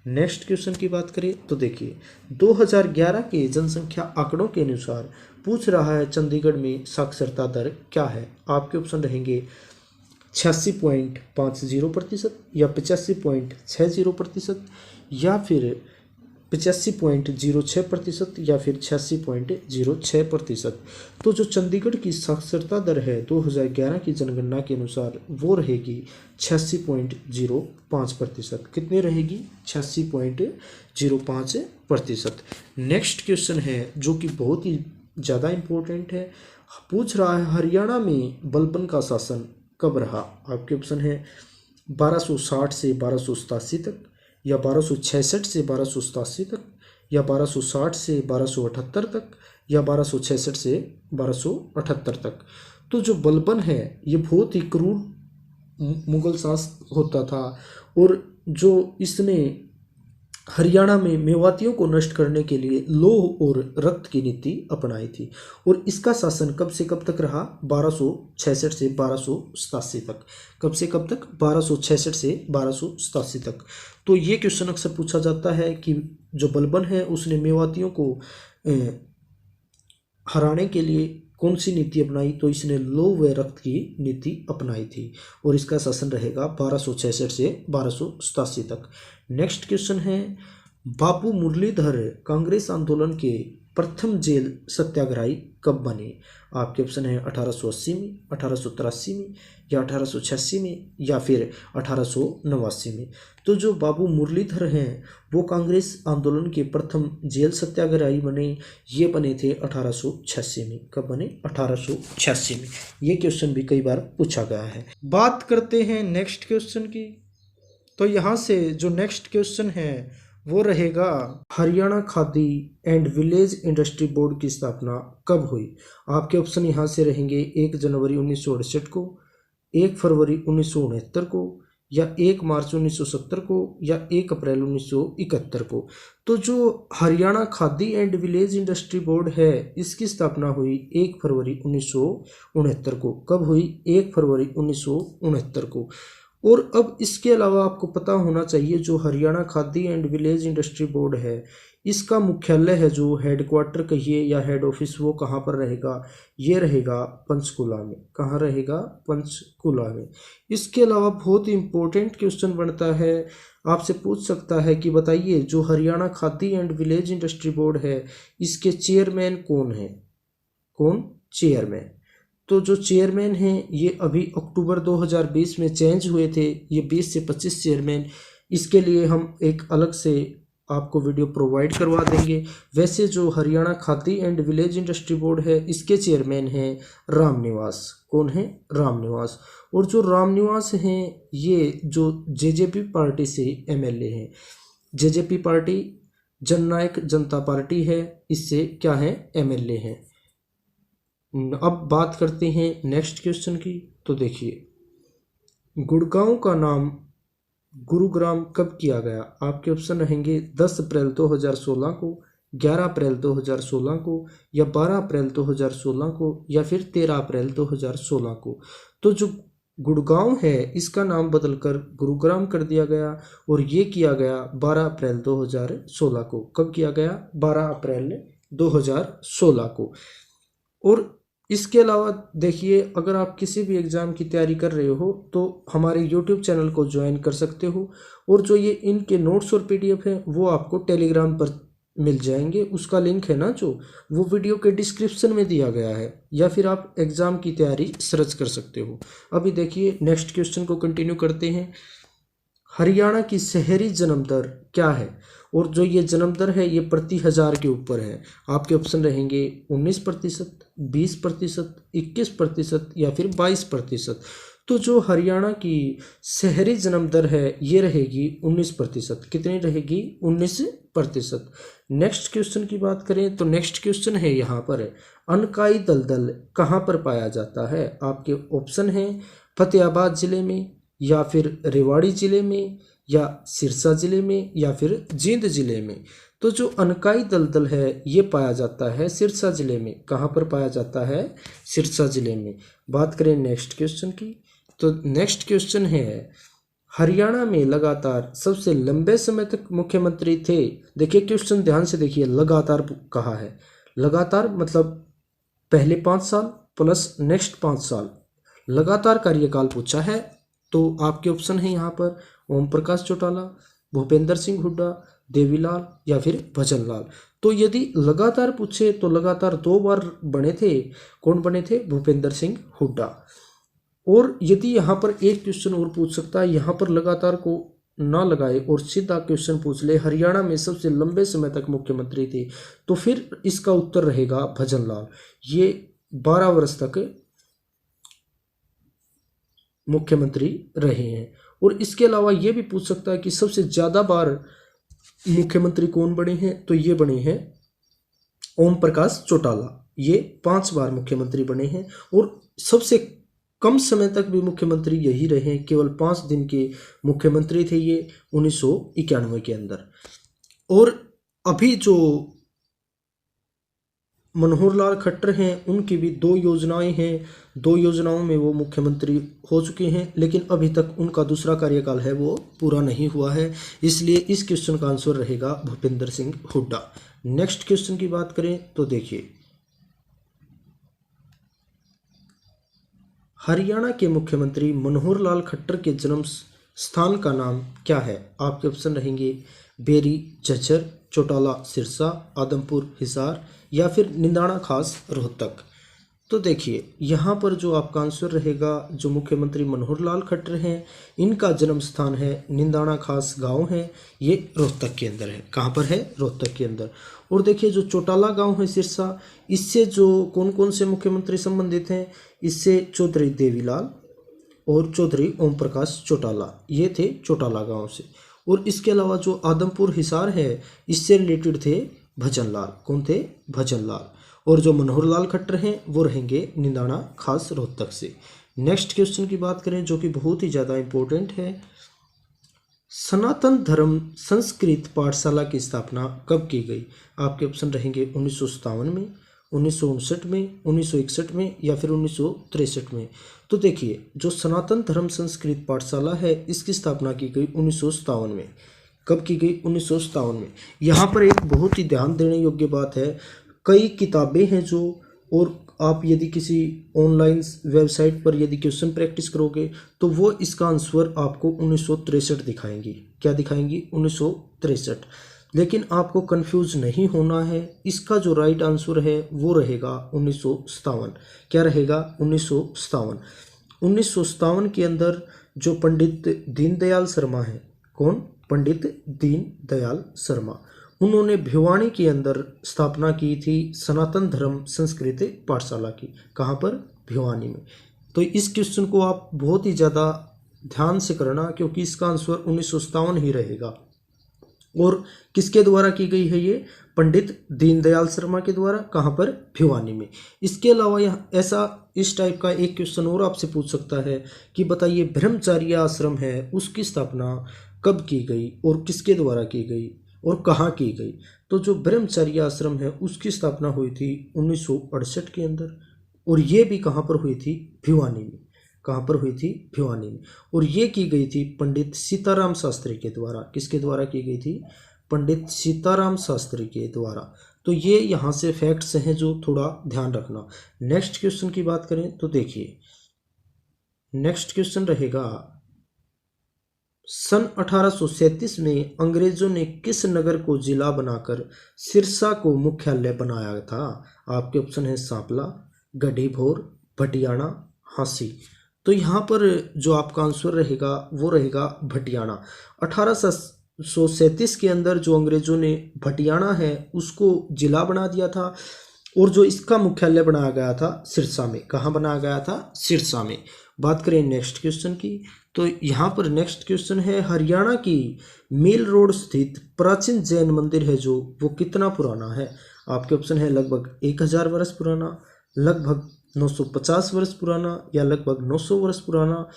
नेक्स्ट क्वेश्चन की बात करें तो देखिए, 2011 के जनसंख्या आंकड़ों के अनुसार पूछ रहा है चंडीगढ़ में साक्षरता दर क्या है? आपके ऑप्शन रहेंगे 86.50%, या 85.60%, या फिर 85.06%, या फिर 86.06%। तो जो चंडीगढ़ की साक्षरता दर है 2011 की जनगणना के अनुसार वो रहेगी 86.05%। कितनी रहेगी? 86.05%। नेक्स्ट क्वेश्चन है जो कि बहुत ही ज़्यादा इम्पोर्टेंट है, पूछ रहा है हरियाणा में बलबन का शासन कब रहा? आपके ऑप्शन है 1260 से 1287 तक, या 1266 से 1287 तक, या 1260 से 1278 तक, या 1266 से 1278 तक। तो जो बलबन है ये बहुत ही क्रूर मुगल शासक होता था, और जो इसने हरियाणा में मेवातियों को नष्ट करने के लिए लौह और रक्त की नीति अपनाई थी। और इसका शासन कब से कब तक रहा? 1266 से 1287 तक। कब से कब तक? 1266 से 1287 तक। तो ये क्वेश्चन अक्सर पूछा जाता है कि जो बलबन है उसने मेवातियों को हराने के लिए कौन सी नीति अपनाई? तो इसने लौह व रक्त की नीति अपनाई थी। और इसका शासन रहेगा 1266 से 1287 तक। नेक्स्ट क्वेश्चन है, बाबू मुरलीधर कांग्रेस आंदोलन के प्रथम जेल सत्याग्रही कब बने? आपके ऑप्शन है 1880 में, 1883 में, या 1886 में, या फिर 1889 में। तो जो बाबू मुरलीधर हैं वो कांग्रेस आंदोलन के प्रथम जेल सत्याग्रही बने। ये बने थे 1886 में। कब बने? 1886 में। ये क्वेश्चन भी कई बार पूछा गया है। बात करते हैं नेक्स्ट क्वेश्चन की। तो यहाँ से जो नेक्स्ट क्वेश्चन है वो रहेगा, Haryana khadi and village industry board की स्थापना कब हुई? आपके ऑप्शन यहाँ से रहेंगे 1 जनवरी 1968 को, 1 फरवरी 1969 को, या 1 मार्च 1970 को, या 1 अप्रैल 1971 को। तो जो Haryana khadi and village industry board है इसकी स्थापना हुई 1 फरवरी 1969 को। कब हुई? 1 फरवरी 1969 को। और अब इसके अलावा आपको पता होना चाहिए जो Haryana khadi and village industry board है इसका मुख्यालय है, जो हेडक्वार्टर कहिए या हेड ऑफिस, वो कहाँ पर रहेगा? ये रहेगा पंचकुला में। कहाँ रहेगा? पंचकुला में। इसके अलावा बहुत ही इंपॉर्टेंट क्वेश्चन बनता है, आपसे पूछ सकता है कि बताइए जो Haryana khadi and village industry board है इसके चेयरमैन कौन है? कौन चेयरमैन? तो जो चेयरमैन हैं ये अभी अक्टूबर 2020 में चेंज हुए थे, ये 20 से 25 चेयरमैन। इसके लिए हम एक अलग से आपको वीडियो प्रोवाइड करवा देंगे। वैसे जो Haryana khadi and village industry board है इसके चेयरमैन हैं रामनिवास। कौन है? रामनिवास। और जो रामनिवास हैं ये जो जेजेपी पार्टी से एमएलए हैं। जेजेपी पार्टी जननायक जनता पार्टी है, इससे क्या है? एमएलए हैं। अब बात करते हैं नेक्स्ट क्वेश्चन की। तो देखिए गुड़गांव का नाम गुरुग्राम कब किया गया? आपके ऑप्शन रहेंगे 10 अप्रैल 2016 को, 11 अप्रैल 2016 को, या 12 अप्रैल 2016 को, या फिर 13 अप्रैल 2016 को। तो जो गुड़गांव है इसका नाम बदलकर गुरुग्राम कर दिया गया और ये किया गया 12 अप्रैल 2016 को। कब किया गया? 12 अप्रैल 2016 को। और इसके अलावा देखिए अगर आप किसी भी एग्ज़ाम की तैयारी कर रहे हो तो हमारे यूट्यूब चैनल को ज्वाइन कर सकते हो, और जो ये इनके नोट्स और पीडीएफ हैं वो आपको टेलीग्राम पर मिल जाएंगे। उसका लिंक है ना जो, वो वीडियो के डिस्क्रिप्शन में दिया गया है, या फिर आप एग्ज़ाम की तैयारी सर्च कर सकते हो। अभी देखिए नेक्स्ट क्वेश्चन को कंटिन्यू करते हैं। हरियाणा की शहरी जन्म दर क्या है? और जो ये जन्म दर है ये प्रति हजार के ऊपर है। आपके ऑप्शन रहेंगे 19%, 20%, 21%, या फिर 22%। तो जो हरियाणा की शहरी जन्म दर है ये रहेगी 19%। कितनी रहेगी? 19%। नेक्स्ट क्वेश्चन की बात करें तो नेक्स्ट क्वेश्चन है यहाँ पर, अनकाई दलदल कहाँ पर पाया जाता है? आपके ऑप्शन हैं फतेहाबाद जिले में, या फिर रेवाड़ी जिले में, या सिरसा जिले में, या फिर जींद जिले में। तो जो अनकाई दलदल है ये पाया जाता है सिरसा जिले में। कहाँ पर पाया जाता है? सिरसा जिले में। बात करें नेक्स्ट क्वेश्चन की, तो नेक्स्ट क्वेश्चन है हरियाणा में लगातार सबसे लंबे समय तक मुख्यमंत्री थे। देखिए क्वेश्चन ध्यान से देखिए, लगातार कहा है। लगातार मतलब पहले 5 साल प्लस नेक्स्ट 5 साल, लगातार कार्यकाल पूछा है। तो आपके ऑप्शन है यहाँ पर ओम प्रकाश चौटाला, भूपेंद्र सिंह हुड्डा, देवीलाल, या फिर भजन लाल। तो यदि लगातार पूछे तो लगातार 2 बार बने थे। कौन बने थे? भूपेंद्र सिंह हुड्डा। और यदि यहाँ पर एक क्वेश्चन और पूछ सकता है, यहाँ पर लगातार को ना लगाए और सीधा क्वेश्चन पूछ ले हरियाणा में सबसे लंबे समय तक मुख्यमंत्री थे, तो फिर इसका उत्तर रहेगा भजन लाल। ये 12 वर्ष तक मुख्यमंत्री रहे हैं। और इसके अलावा ये भी पूछ सकता है कि सबसे ज़्यादा बार मुख्यमंत्री कौन बने हैं? तो ये बने हैं ओम प्रकाश चौटाला। ये 5 बार मुख्यमंत्री बने हैं। और सबसे कम समय तक भी मुख्यमंत्री यही रहे हैं, केवल 5 दिन के मुख्यमंत्री थे ये 1991 के अंदर। और अभी जो मनोहर लाल खट्टर हैं उनकी भी 2 योजनाएं हैं, 2 योजनाओं में वो मुख्यमंत्री हो चुके हैं, लेकिन अभी तक उनका दूसरा कार्यकाल है वो पूरा नहीं हुआ है। इसलिए इस क्वेश्चन का आंसर रहेगा भूपेंद्र सिंह हुड्डा। नेक्स्ट क्वेश्चन की बात करें तो देखिए हरियाणा के मुख्यमंत्री मनोहर लाल खट्टर के जन्म स्थान का नाम क्या है? आपके ऑप्शन रहेंगे बेरी झज्जर, चौटाला सिरसा, आदमपुर हिसार या फिर निंदाना खास रोहतक। तो देखिए यहाँ पर जो आपका आंसर रहेगा, जो मुख्यमंत्री मनोहर लाल खट्टर हैं, इनका जन्म स्थान है निंदाना खास गांव है, ये रोहतक के अंदर है। कहाँ पर है? रोहतक के अंदर। और देखिए जो चौटाला गांव है सिरसा, इससे जो कौन कौन से मुख्यमंत्री संबंधित हैं, इससे चौधरी देवीलाल और चौधरी ओम प्रकाश चौटाला, ये थे चौटाला गांव से। और इसके अलावा जो आदमपुर हिसार है, इससे रिलेटेड थे भजनलाल। कौन थे? भजनलाल। और जो मनोहर लाल खट्टर हैं वो रहेंगे निंदाना खास रोहतक से। नेक्स्ट क्वेश्चन की बात करें जो कि बहुत ही ज़्यादा इम्पोर्टेंट है, सनातन धर्म संस्कृत पाठशाला की स्थापना कब की गई? आपके ऑप्शन रहेंगे 1957 में, 1959 में, 1961 में या फिर 1963 में। तो देखिए जो सनातन धर्म संस्कृत पाठशाला है, इसकी स्थापना की गई 1957 में। कब की गई? 1957 में। यहाँ पर एक बहुत ही ध्यान देने योग्य बात है, कई किताबें हैं जो, और आप यदि किसी ऑनलाइन वेबसाइट पर यदि क्वेश्चन प्रैक्टिस करोगे तो वो इसका आंसर आपको 1963 दिखाएंगी। क्या दिखाएंगी? 1963। लेकिन आपको कंफ्यूज नहीं होना है, इसका जो राइट आंसर है वो रहेगा 1957। क्या रहेगा? 1957। 1957 के अंदर जो पंडित दीनदयाल शर्मा है, कौन? पंडित दीनदयाल शर्मा, उन्होंने भिवानी के अंदर स्थापना की थी सनातन धर्म संस्कृत पाठशाला की। कहाँ पर? भिवानी में। तो इस क्वेश्चन को आप बहुत ही ज़्यादा ध्यान से करना, क्योंकि इसका आंसर 1957 ही रहेगा। और किसके द्वारा की गई है ये? पंडित दीनदयाल शर्मा के द्वारा। कहाँ पर? भिवानी में। इसके अलावा यहाँ ऐसा इस टाइप का एक क्वेश्चन और आपसे पूछ सकता है कि बताइए ब्रह्मचार्य आश्रम है, उसकी स्थापना कब की गई और किसके द्वारा की गई और कहाँ की गई? तो जो ब्रह्मचर्य आश्रम है उसकी स्थापना हुई थी 1968 के अंदर, और ये भी कहाँ पर हुई थी? भिवानी में। कहाँ पर हुई थी? भिवानी में। और ये की गई थी पंडित सीताराम शास्त्री के द्वारा। किसके द्वारा की गई थी? पंडित सीताराम शास्त्री के द्वारा। तो ये यहाँ से फैक्ट्स हैं जो थोड़ा ध्यान रखना। नेक्स्ट क्वेश्चन की बात करें तो देखिए नेक्स्ट क्वेश्चन रहेगा, सन 1837 में अंग्रेजों ने किस नगर को जिला बनाकर सिरसा को मुख्यालय बनाया था? आपके ऑप्शन है सांपला, गढ़ीभोर, भटियाना, हांसी। तो यहाँ पर जो आपका आंसर रहेगा वो रहेगा भटियाना। 1837 के अंदर जो अंग्रेजों ने भटियाना है उसको जिला बना दिया था, और जो इसका मुख्यालय बनाया गया था सिरसा में। कहाँ बनाया गया था? सिरसा में। बात करें नेक्स्ट क्वेश्चन की, तो यहाँ पर नेक्स्ट क्वेश्चन है, हरियाणा की मिल रोड स्थित प्राचीन जैन मंदिर है जो, वो कितना पुराना है? आपके ऑप्शन है लगभग 1000 वर्ष पुराना, लगभग 950 वर्ष पुराना, या लगभग 900 वर्ष पुराना,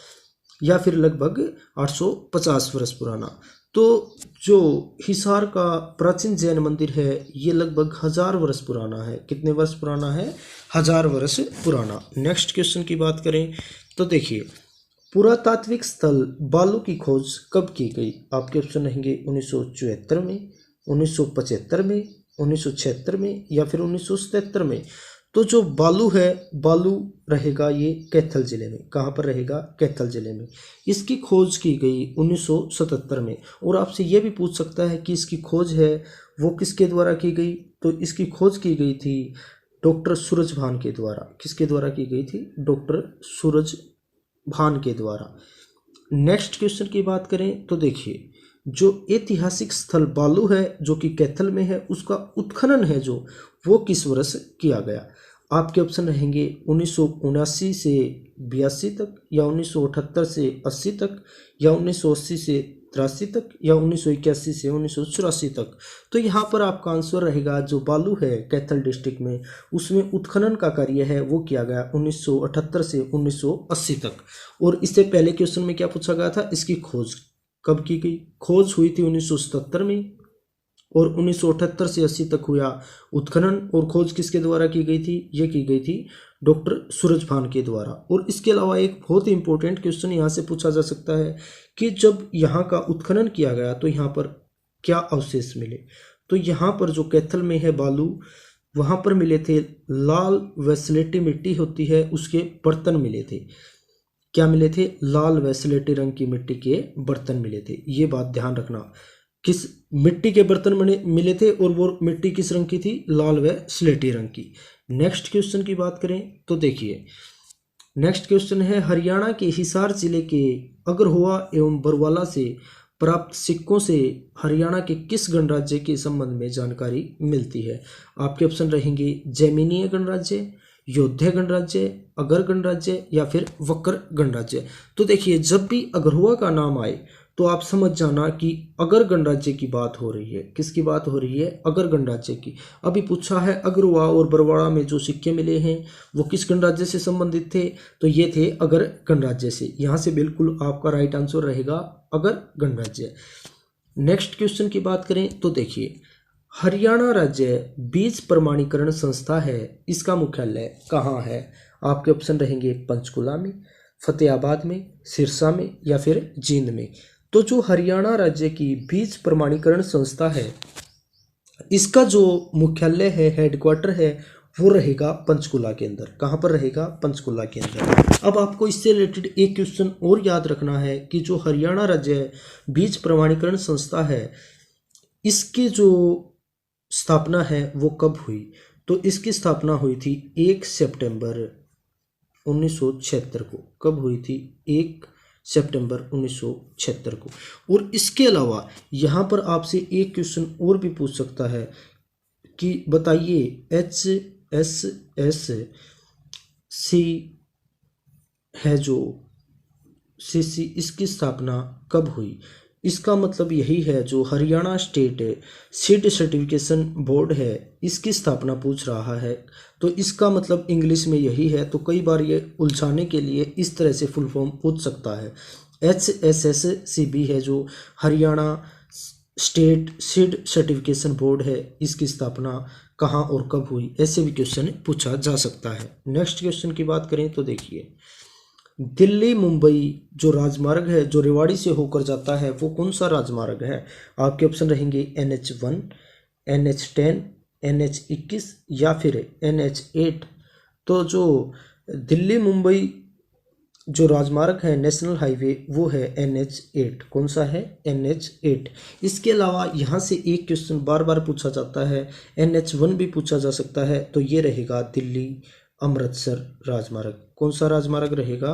या फिर लगभग 850 वर्ष पुराना। तो जो हिसार का प्राचीन जैन मंदिर है ये लगभग 1000 वर्ष पुराना है। कितने वर्ष पुराना है? 1000 वर्ष पुराना। नेक्स्ट क्वेश्चन की बात करें तो देखिए, पुरातात्विक स्थल बालू की खोज कब की गई? आपके ऑप्शन रहेंगे 1974 में, 1975 में, 1976 में या फिर 1977 में। तो जो बालू है, बालू रहेगा ये कैथल जिले में। कहाँ पर रहेगा? कैथल जिले में। इसकी खोज की गई 1977 में। और आपसे ये भी पूछ सकता है कि इसकी खोज है वो किसके द्वारा की गई? तो इसकी खोज की गई थी डॉक्टर सूरजभान के द्वारा। किसके द्वारा की गई थी? डॉक्टर सूरजभान के द्वारा। नेक्स्ट क्वेश्चन की बात करें तो देखिए, जो ऐतिहासिक स्थल बालू है जो कि कैथल में है, उसका उत्खनन है जो, वो किस वर्ष किया गया? आपके ऑप्शन रहेंगे 1979 से 82 तक, या 1978 से 80 तक, या 1980 से 83 तक, या 1981 से 1984 तक। तो यहाँ पर आपका आंसर रहेगा जो बालू है कैथल डिस्ट्रिक्ट में, उसमें उत्खनन का कार्य है वो किया गया 1978 से 1980 तक। और इससे पहले क्वेश्चन में क्या पूछा गया था? इसकी खोज कब की गई? खोज हुई थी 1977 में, और 1978 से 80 तक हुआ उत्खनन। और खोज किसके द्वारा की गई थी? ये की गई थी डॉक्टर सूरजभान के द्वारा। और इसके अलावा एक बहुत ही इंपॉर्टेंट क्वेश्चन यहाँ से पूछा जा सकता है कि जब यहाँ का उत्खनन किया गया तो यहाँ पर क्या अवशेष मिले? तो यहाँ पर जो कैथल में है बालू, वहाँ पर मिले थे लाल वेस्लेटी मिट्टी होती है उसके बर्तन मिले थे। क्या मिले थे? लाल वेस्लेटी रंग की मिट्टी के बर्तन मिले थे। ये बात ध्यान रखना। किस मिट्टी के बर्तन मिले थे और वो मिट्टी किस रंग की थी, लाल व स्लेटी रंग की। नेक्स्ट क्वेश्चन की बात करें तो देखिए, नेक्स्ट क्वेश्चन है हरियाणा के हिसार जिले के अगरहुआ एवं बरवाला से प्राप्त सिक्कों से हरियाणा के किस गणराज्य के संबंध में जानकारी मिलती है। आपके ऑप्शन रहेंगे जैमिनीय गणराज्य, योध्या गणराज्य, अगर गणराज्य या फिर वक्र गणराज्य। तो देखिए, जब भी अगरहुआ का नाम आए तो आप समझ जाना कि अगर गणराज्य की बात हो रही है। किसकी बात हो रही है, अगर गणराज्य की। अभी पूछा है अगरहुआ और बरवाड़ा में जो सिक्के मिले हैं वो किस गणराज्य से संबंधित थे, तो ये थे अगर गणराज्य से। यहाँ से बिल्कुल आपका राइट आंसर रहेगा अगर गणराज्य। नेक्स्ट क्वेश्चन की बात करें तो देखिए, हरियाणा राज्य बीज प्रमाणीकरण संस्था है, इसका मुख्यालय कहाँ है। आपके ऑप्शन रहेंगे पंचकुला में, फतेहाबाद में, सिरसा में या फिर जींद में। तो जो हरियाणा राज्य की बीज प्रमाणीकरण संस्था है, इसका जो मुख्यालय है, हेडक्वार्टर है, वो रहेगा पंचकुला के अंदर। कहाँ पर रहेगा, पंचकुला के अंदर। अब आपको इससे रिलेटेड एक क्वेश्चन और याद रखना है कि जो हरियाणा राज्य बीज प्रमाणीकरण संस्था है, इसकी जो स्थापना है वो कब हुई। तो इसकी स्थापना हुई थी 1 सितंबर 1976 को। कब हुई थी, 1 सितंबर 1976 को। और इसके अलावा यहाँ पर आपसे एक क्वेश्चन और भी पूछ सकता है कि बताइए HSSC है जो CC, इसकी स्थापना कब हुई। इसका मतलब यही है, जो Haryana state seed certification board है, इसकी स्थापना पूछ रहा है। तो इसका मतलब इंग्लिश में यही है। तो कई बार ये उलझाने के लिए इस तरह से फुल फॉर्म पूछ सकता है। HSSCB है जो Haryana state seed certification board है, इसकी स्थापना कहाँ और कब हुई, ऐसे भी क्वेश्चन पूछा जा सकता है। नेक्स्ट क्वेश्चन की बात करें तो देखिए, दिल्ली मुंबई जो राजमार्ग है, जो रेवाड़ी से होकर जाता है, वो कौन सा राजमार्ग है। आपके ऑप्शन रहेंगे NH1, NH10, NH21 या फिर NH8। तो जो दिल्ली मुंबई जो राजमार्ग है, नेशनल हाईवे, वो है NH8। कौन सा है, NH8। इसके अलावा यहाँ से एक क्वेश्चन बार बार पूछा जाता है, NH1 भी पूछा जा सकता है। तो ये रहेगा दिल्ली अमृतसर राजमार्ग। कौन सा राजमार्ग रहेगा,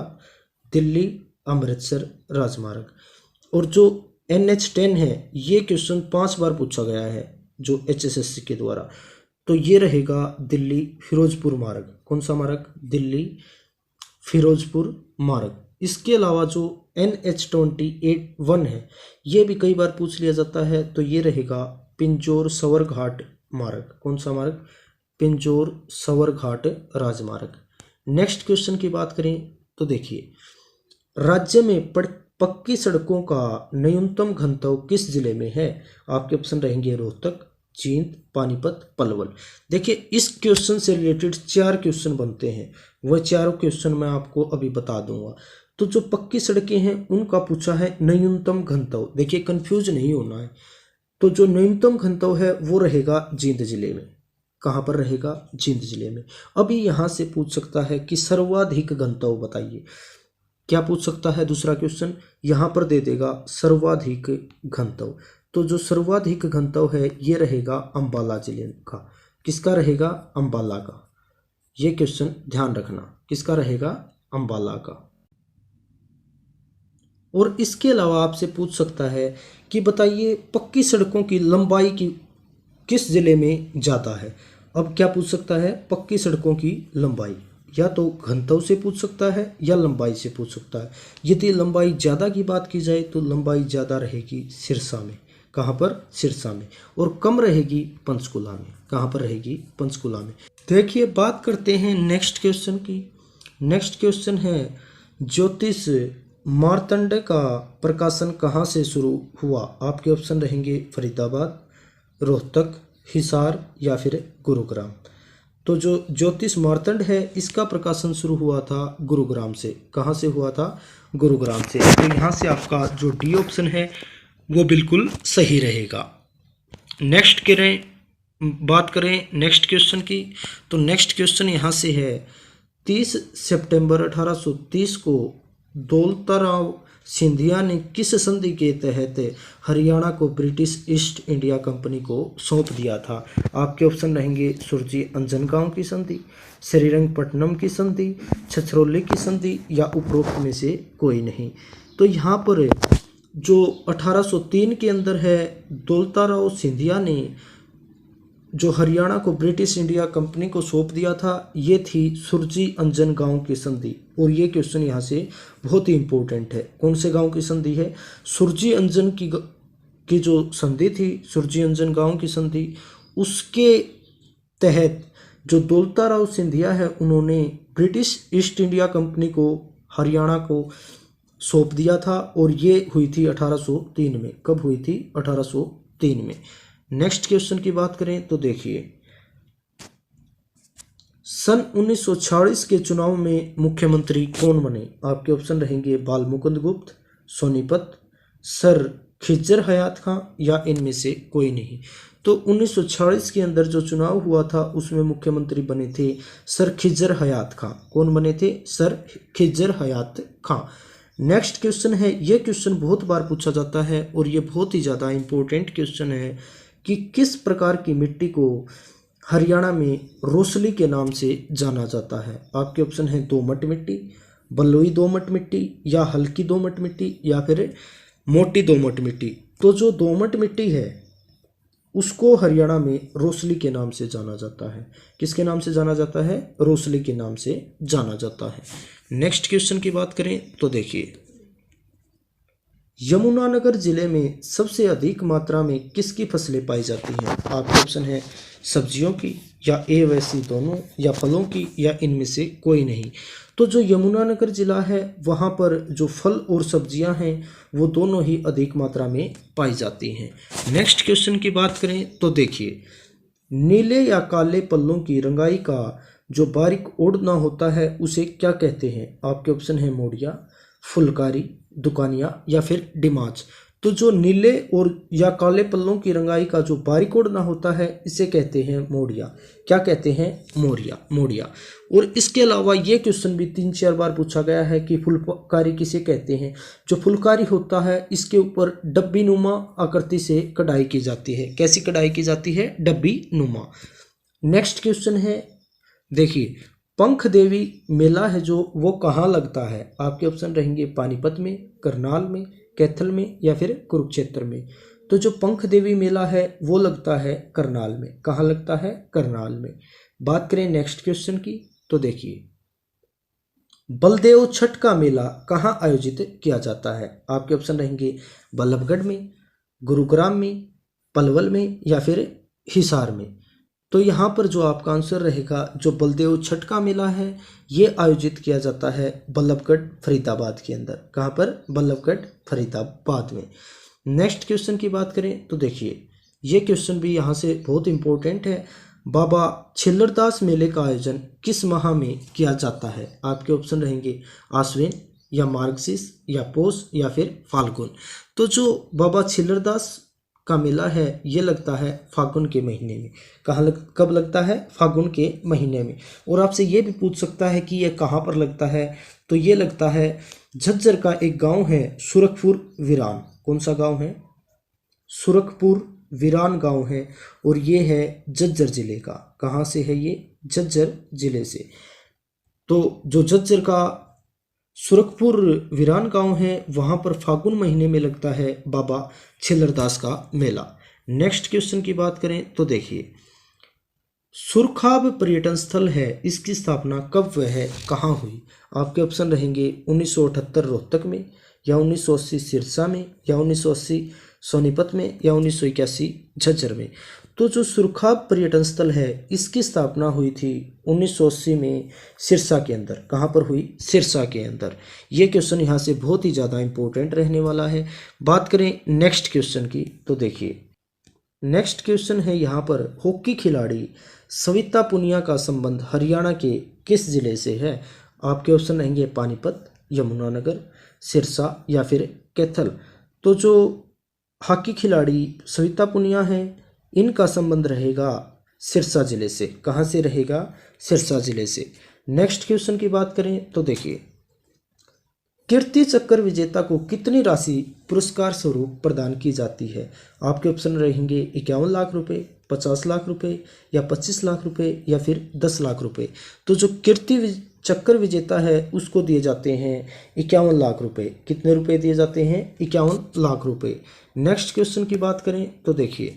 दिल्ली अमृतसर राजमार्ग। और जो NH10 है, ये क्वेश्चन 5 बार पूछा गया है जो HSSC के द्वारा। तो ये रहेगा दिल्ली फिरोजपुर मार्ग। कौन सा मार्ग, दिल्ली फिरोजपुर मार्ग। इसके अलावा जो NH28 है, ये भी कई बार पूछ लिया जाता है। तो ये रहेगा पिंजौर सवर घाट मार्ग। कौन सा मार्ग, पिंजौर सवर घाट राजमार्ग। नेक्स्ट क्वेश्चन की बात करें तो देखिए, राज्य में पक्की सड़कों का न्यूनतम घनत्व किस जिले में है। आपके ऑप्शन रहेंगे रोहतक, जींद, पानीपत, पलवल। देखिए, इस क्वेश्चन से रिलेटेड 4 क्वेश्चन बनते हैं, वह चारों क्वेश्चन मैं आपको अभी बता दूंगा। तो जो पक्की सड़कें हैं उनका पूछा है न्यूनतम घनत्व। देखिए, कंफ्यूज नहीं होना है। तो जो न्यूनतम घनत्व है वो रहेगा जींद जिले में। कहाँ पर रहेगा, जींद जिले में। अभी यहाँ से पूछ सकता है कि सर्वाधिक घनत्व बताइए। क्या पूछ सकता है, दूसरा क्वेश्चन यहाँ पर दे देगा सर्वाधिक घनत्व। तो जो सर्वाधिक घनत्व है ये रहेगा अंबाला जिले का। किसका रहेगा, अंबाला का। ये क्वेश्चन ध्यान रखना, किसका रहेगा, अंबाला का। और इसके अलावा आपसे पूछ सकता है कि बताइए पक्की सड़कों की लंबाई की किस जिले में ज़्यादा है। अब क्या पूछ सकता है, पक्की सड़कों की लंबाई। या तो घनत्व से पूछ सकता है या लंबाई से पूछ सकता है। यदि लंबाई ज़्यादा की बात की जाए तो लंबाई ज़्यादा रहेगी सिरसा में। कहाँ पर, सिरसा में। और कम रहेगी पंचकुला में। कहाँ पर रहेगी, पंचकुला में। देखिए, बात करते हैं नेक्स्ट क्वेश्चन की। नेक्स्ट क्वेश्चन है, ज्योतिष मार्तंड का प्रकाशन कहाँ से शुरू हुआ। आपके ऑप्शन रहेंगे फरीदाबाद, रोहतक, हिसार या फिर गुरुग्राम। तो जो ज्योतिष मार्तंड है, इसका प्रकाशन शुरू हुआ था गुरुग्राम से। कहाँ से हुआ था, गुरुग्राम से। तो यहाँ से आपका जो डी ऑप्शन है वो बिल्कुल सही रहेगा। नेक्स्ट बात करें नेक्स्ट क्वेश्चन की। तो नेक्स्ट क्वेश्चन यहाँ से है, 30 सितंबर 1830 को दौलता राव सिंधिया ने किस संधि के तहत हरियाणा को ब्रिटिश ईस्ट इंडिया कंपनी को सौंप दिया था? आपके ऑप्शन रहेंगे सुरजी अंजनगांव की संधि, श्रीरंगपट्टनम की संधि, छछरौली की संधि या उपरोक्त में से कोई नहीं। तो यहाँ पर जो 1803 के अंदर है, दौलताराव सिंधिया ने जो हरियाणा को ब्रिटिश इंडिया कंपनी को सौंप दिया था, ये थी सुरजी अंजन गांव की संधि। और ये क्वेश्चन यहाँ से बहुत ही इंपॉर्टेंट है। कौन से गांव की संधि है? सुरजी अंजन की जो संधि थी, सुरजी अंजन गांव की संधि, उसके तहत जो दौलताराव सिंधिया है उन्होंने ब्रिटिश ईस्ट इंडिया कंपनी को हरियाणा को सौंप दिया था। और ये हुई थी 1803 में। कब हुई थी? 1803 में। नेक्स्ट क्वेश्चन की बात करें तो देखिए, सन 1946 के चुनाव में मुख्यमंत्री कौन बने? आपके ऑप्शन रहेंगे बाल मुकुंद गुप्त, सोनीपत, सर खिज्जर हयात खां या इनमें से कोई नहीं। तो 1946 के अंदर जो चुनाव हुआ था उसमें मुख्यमंत्री बने थे सर खिज्जर हयात खां। कौन बने थे? सर खिज्जर हयात खां। नेक्स्ट क्वेश्चन है, ये क्वेश्चन बहुत बार पूछा जाता है और ये बहुत ही ज़्यादा इंपॉर्टेंट क्वेश्चन है कि किस प्रकार की मिट्टी को हरियाणा में रोसली के नाम से जाना जाता है? आपके ऑप्शन है दोमट मिट्टी, बलुई दोमट मिट्टी या हल्की दोमट मिट्टी या फिर मोटी दोमट मिट्टी। तो जो दोमट मिट्टी है उसको हरियाणा में रोसली के नाम से जाना जाता है। किसके नाम से जाना जाता है? रोसली के नाम से जाना जाता है। नेक्स्ट क्वेश्चन की बात करें तो देखिए, यमुनानगर जिले में सबसे अधिक मात्रा में किसकी फसलें पाई जाती हैं? आपके ऑप्शन है सब्जियों की या ए वैसी दोनों या फलों की या इनमें से कोई नहीं। तो जो यमुनानगर जिला है वहाँ पर जो फल और सब्जियां हैं वो दोनों ही अधिक मात्रा में पाई जाती हैं। नेक्स्ट क्वेश्चन की बात करें तो देखिए, नीले या काले पल्लों की रंगाई का जो बारीक ओढ़ना होता है उसे क्या कहते हैं? आपके ऑप्शन है मोड़िया, फुलकारी, दुकानिया या फिर डिमाच। तो जो नीले और या काले पल्लों की रंगाई का जो बारीक ओढ़ना होता है इसे कहते हैं मोड़िया। क्या कहते हैं? मोड़िया। और इसके अलावा ये क्वेश्चन भी 3-4 बार पूछा गया है कि फुलकारी किसे कहते हैं? जो फुलकारी होता है इसके ऊपर डब्बी नुमा आकृति से कढ़ाई की जाती है। कैसी कढ़ाई की जाती है? डब्बी नुमा। नेक्स्ट क्वेश्चन है, देखिए, पंख देवी मेला है जो वो कहाँ लगता है? आपके ऑप्शन रहेंगे पानीपत में, करनाल में, कैथल में या फिर कुरुक्षेत्र में। तो जो पंख देवी मेला है वो लगता है करनाल में। कहाँ लगता है? करनाल में। बात करें नेक्स्ट क्वेश्चन की तो देखिए, बलदेव छठ का मेला कहाँ आयोजित किया जाता है? आपके ऑप्शन रहेंगे बल्लभगढ़ में, गुरुग्राम में, पलवल में या फिर हिसार में। तो यहाँ पर जो आपका आंसर रहेगा, जो बलदेव छठ का मेला है ये आयोजित किया जाता है बल्लभगढ़ फरीदाबाद के अंदर। कहाँ पर? बल्लभगढ़ फरीदाबाद में। नेक्स्ट क्वेश्चन की बात करें तो देखिए, ये क्वेश्चन भी यहाँ से बहुत इंपॉर्टेंट है। बाबा छिल्लरदास मेले का आयोजन किस माह में किया जाता है? आपके ऑप्शन रहेंगे आश्विन या मार्गशीर्ष या पौष या फिर फाल्गुन। तो जो बाबा छिल्लरदास का मेला है ये लगता है फागुन के महीने में। कब लगता है? फागुन के महीने में। और आपसे ये भी पूछ सकता है कि ये कहाँ पर लगता है? तो ये लगता है झज्जर का एक गांव है सुरखपुर वीरान। कौन सा गांव है? सुरखपुर वीरान गांव है और ये है झज्जर जिले का। कहाँ से है ये? झज्जर जिले से। तो जो झज्जर का सुरखपुर वीरान गांव है वहाँ पर फागुन महीने में लगता है बाबा छिल्लरदास का मेला। नेक्स्ट क्वेश्चन की बात करें तो देखिए, सुरखाब पर्यटन स्थल है, इसकी स्थापना कब व है कहाँ हुई? आपके ऑप्शन रहेंगे 1978 रोहतक में या 1980 सिरसा में या 1980 सोनीपत में या 1981 झज्जर में। तो जो सुरखाब पर्यटन स्थल है इसकी स्थापना हुई थी 1980 में सिरसा के अंदर। कहाँ पर हुई? सिरसा के अंदर। ये क्वेश्चन यहाँ से बहुत ही ज़्यादा इंपॉर्टेंट रहने वाला है। बात करें नेक्स्ट क्वेश्चन की तो देखिए, नेक्स्ट क्वेश्चन है यहाँ पर, हॉकी खिलाड़ी सविता पुनिया का संबंध हरियाणा के किस जिले से है? आपके ऑप्शन रहेंगे पानीपत, यमुनानगर, सिरसा या फिर कैथल। तो जो हॉकी खिलाड़ी सविता पुनिया है इनका संबंध रहेगा सिरसा जिले से। कहाँ से रहेगा? सिरसा जिले से। नेक्स्ट क्वेश्चन की बात करें तो देखिए, कीर्ति चक्र विजेता को कितनी राशि पुरस्कार स्वरूप प्रदान की जाती है? आपके ऑप्शन रहेंगे 51 लाख रुपए, 50 लाख रुपए या 25 लाख रुपए या फिर 10 लाख रुपए। तो जो चक्र विजेता है उसको दिए जाते हैं 51 लाख रुपए। कितने रुपए दिए जाते हैं? 51 लाख रुपए। नेक्स्ट क्वेश्चन की बात करें तो देखिए,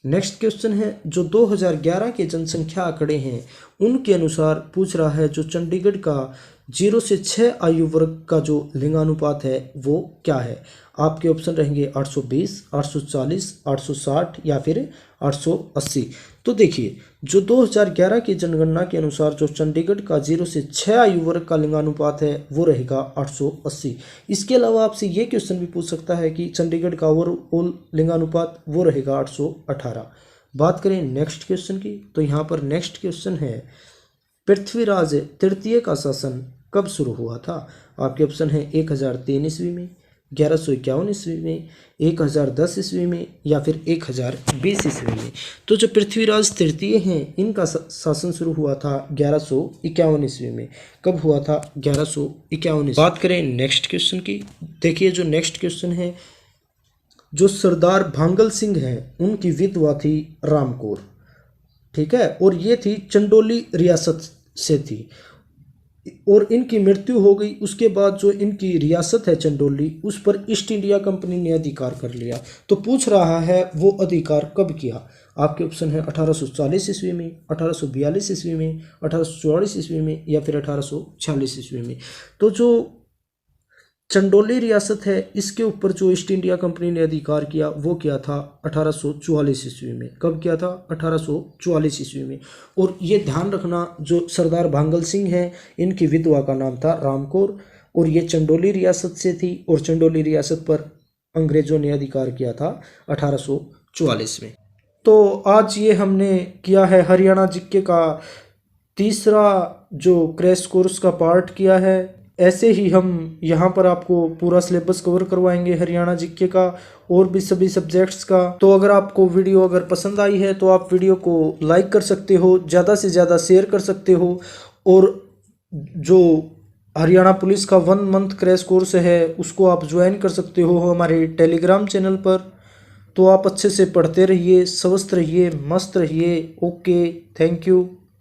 नेक्स्ट क्वेश्चन है जो 2011 के जनसंख्या आंकड़े हैं उनके अनुसार पूछ रहा है, जो चंडीगढ़ का 0 से 6 आयु वर्ग का जो लिंगानुपात है वो क्या है? आपके ऑप्शन रहेंगे 820, 840, 860 या फिर 880। तो देखिए, जो 2011 की जनगणना के अनुसार जो चंडीगढ़ का 0 से 6 आयु वर्ग का लिंगानुपात है वो रहेगा 880। इसके अलावा आपसे ये क्वेश्चन भी पूछ सकता है कि चंडीगढ़ का ओवरऑल लिंगानुपात वो रहेगा 818। बात करें नेक्स्ट क्वेश्चन की, तो यहाँ पर नेक्स्ट क्वेश्चन है, पृथ्वीराज तृतीय का शासन कब शुरू हुआ था? आपके ऑप्शन है 1003 ईस्वी में, 1151 ईस्वी में, 1010 ईस्वी में या फिर 1020 ईस्वी में। तो जो पृथ्वीराज तृतीय हैं इनका शासन शुरू हुआ था 1151 ईस्वी में। कब हुआ था? 1151 ईस्वी। बात करें नेक्स्ट क्वेश्चन की, देखिए जो नेक्स्ट क्वेश्चन है, जो सरदार भांगल सिंह हैं उनकी विधवा थी राम कौर, ठीक है, और ये थी चंडोली रियासत से थी और इनकी मृत्यु हो गई। उसके बाद जो इनकी रियासत है चंडोली, उस पर ईस्ट इंडिया कंपनी ने अधिकार कर लिया। तो पूछ रहा है वो अधिकार कब किया? आपके ऑप्शन है 1840 ईस्वी में, 1842 ईस्वी में, 1844 ईस्वी में या फिर 1846 ईस्वी में। तो जो चंडोली रियासत है इसके ऊपर जो ईस्ट इंडिया कंपनी ने अधिकार किया वो किया था 1844 ईस्वी में। कब किया था? 1844 ईस्वी में। और ये ध्यान रखना, जो सरदार भांगल सिंह हैं इनकी विधवा का नाम था राम कौर और ये चंडोली रियासत से थी और चंडोली रियासत पर अंग्रेजों ने अधिकार किया था 1844 में। तो आज ये हमने किया है हरियाणा जीके का तीसरा जो क्रैश कोर्स का पार्ट किया है। ऐसे ही हम यहाँ पर आपको पूरा सिलेबस कवर करवाएंगे हरियाणा जीके का और भी सभी सब्जेक्ट्स का। तो अगर आपको वीडियो अगर पसंद आई है तो आप वीडियो को लाइक कर सकते हो, ज़्यादा से ज़्यादा शेयर कर सकते हो और जो हरियाणा पुलिस का 1 मंथ क्रैश कोर्स है उसको आप ज्वाइन कर सकते हो हमारे टेलीग्राम चैनल पर। तो आप अच्छे से पढ़ते रहिए, स्वस्थ रहिए, मस्त रहिए। Okay, thank you.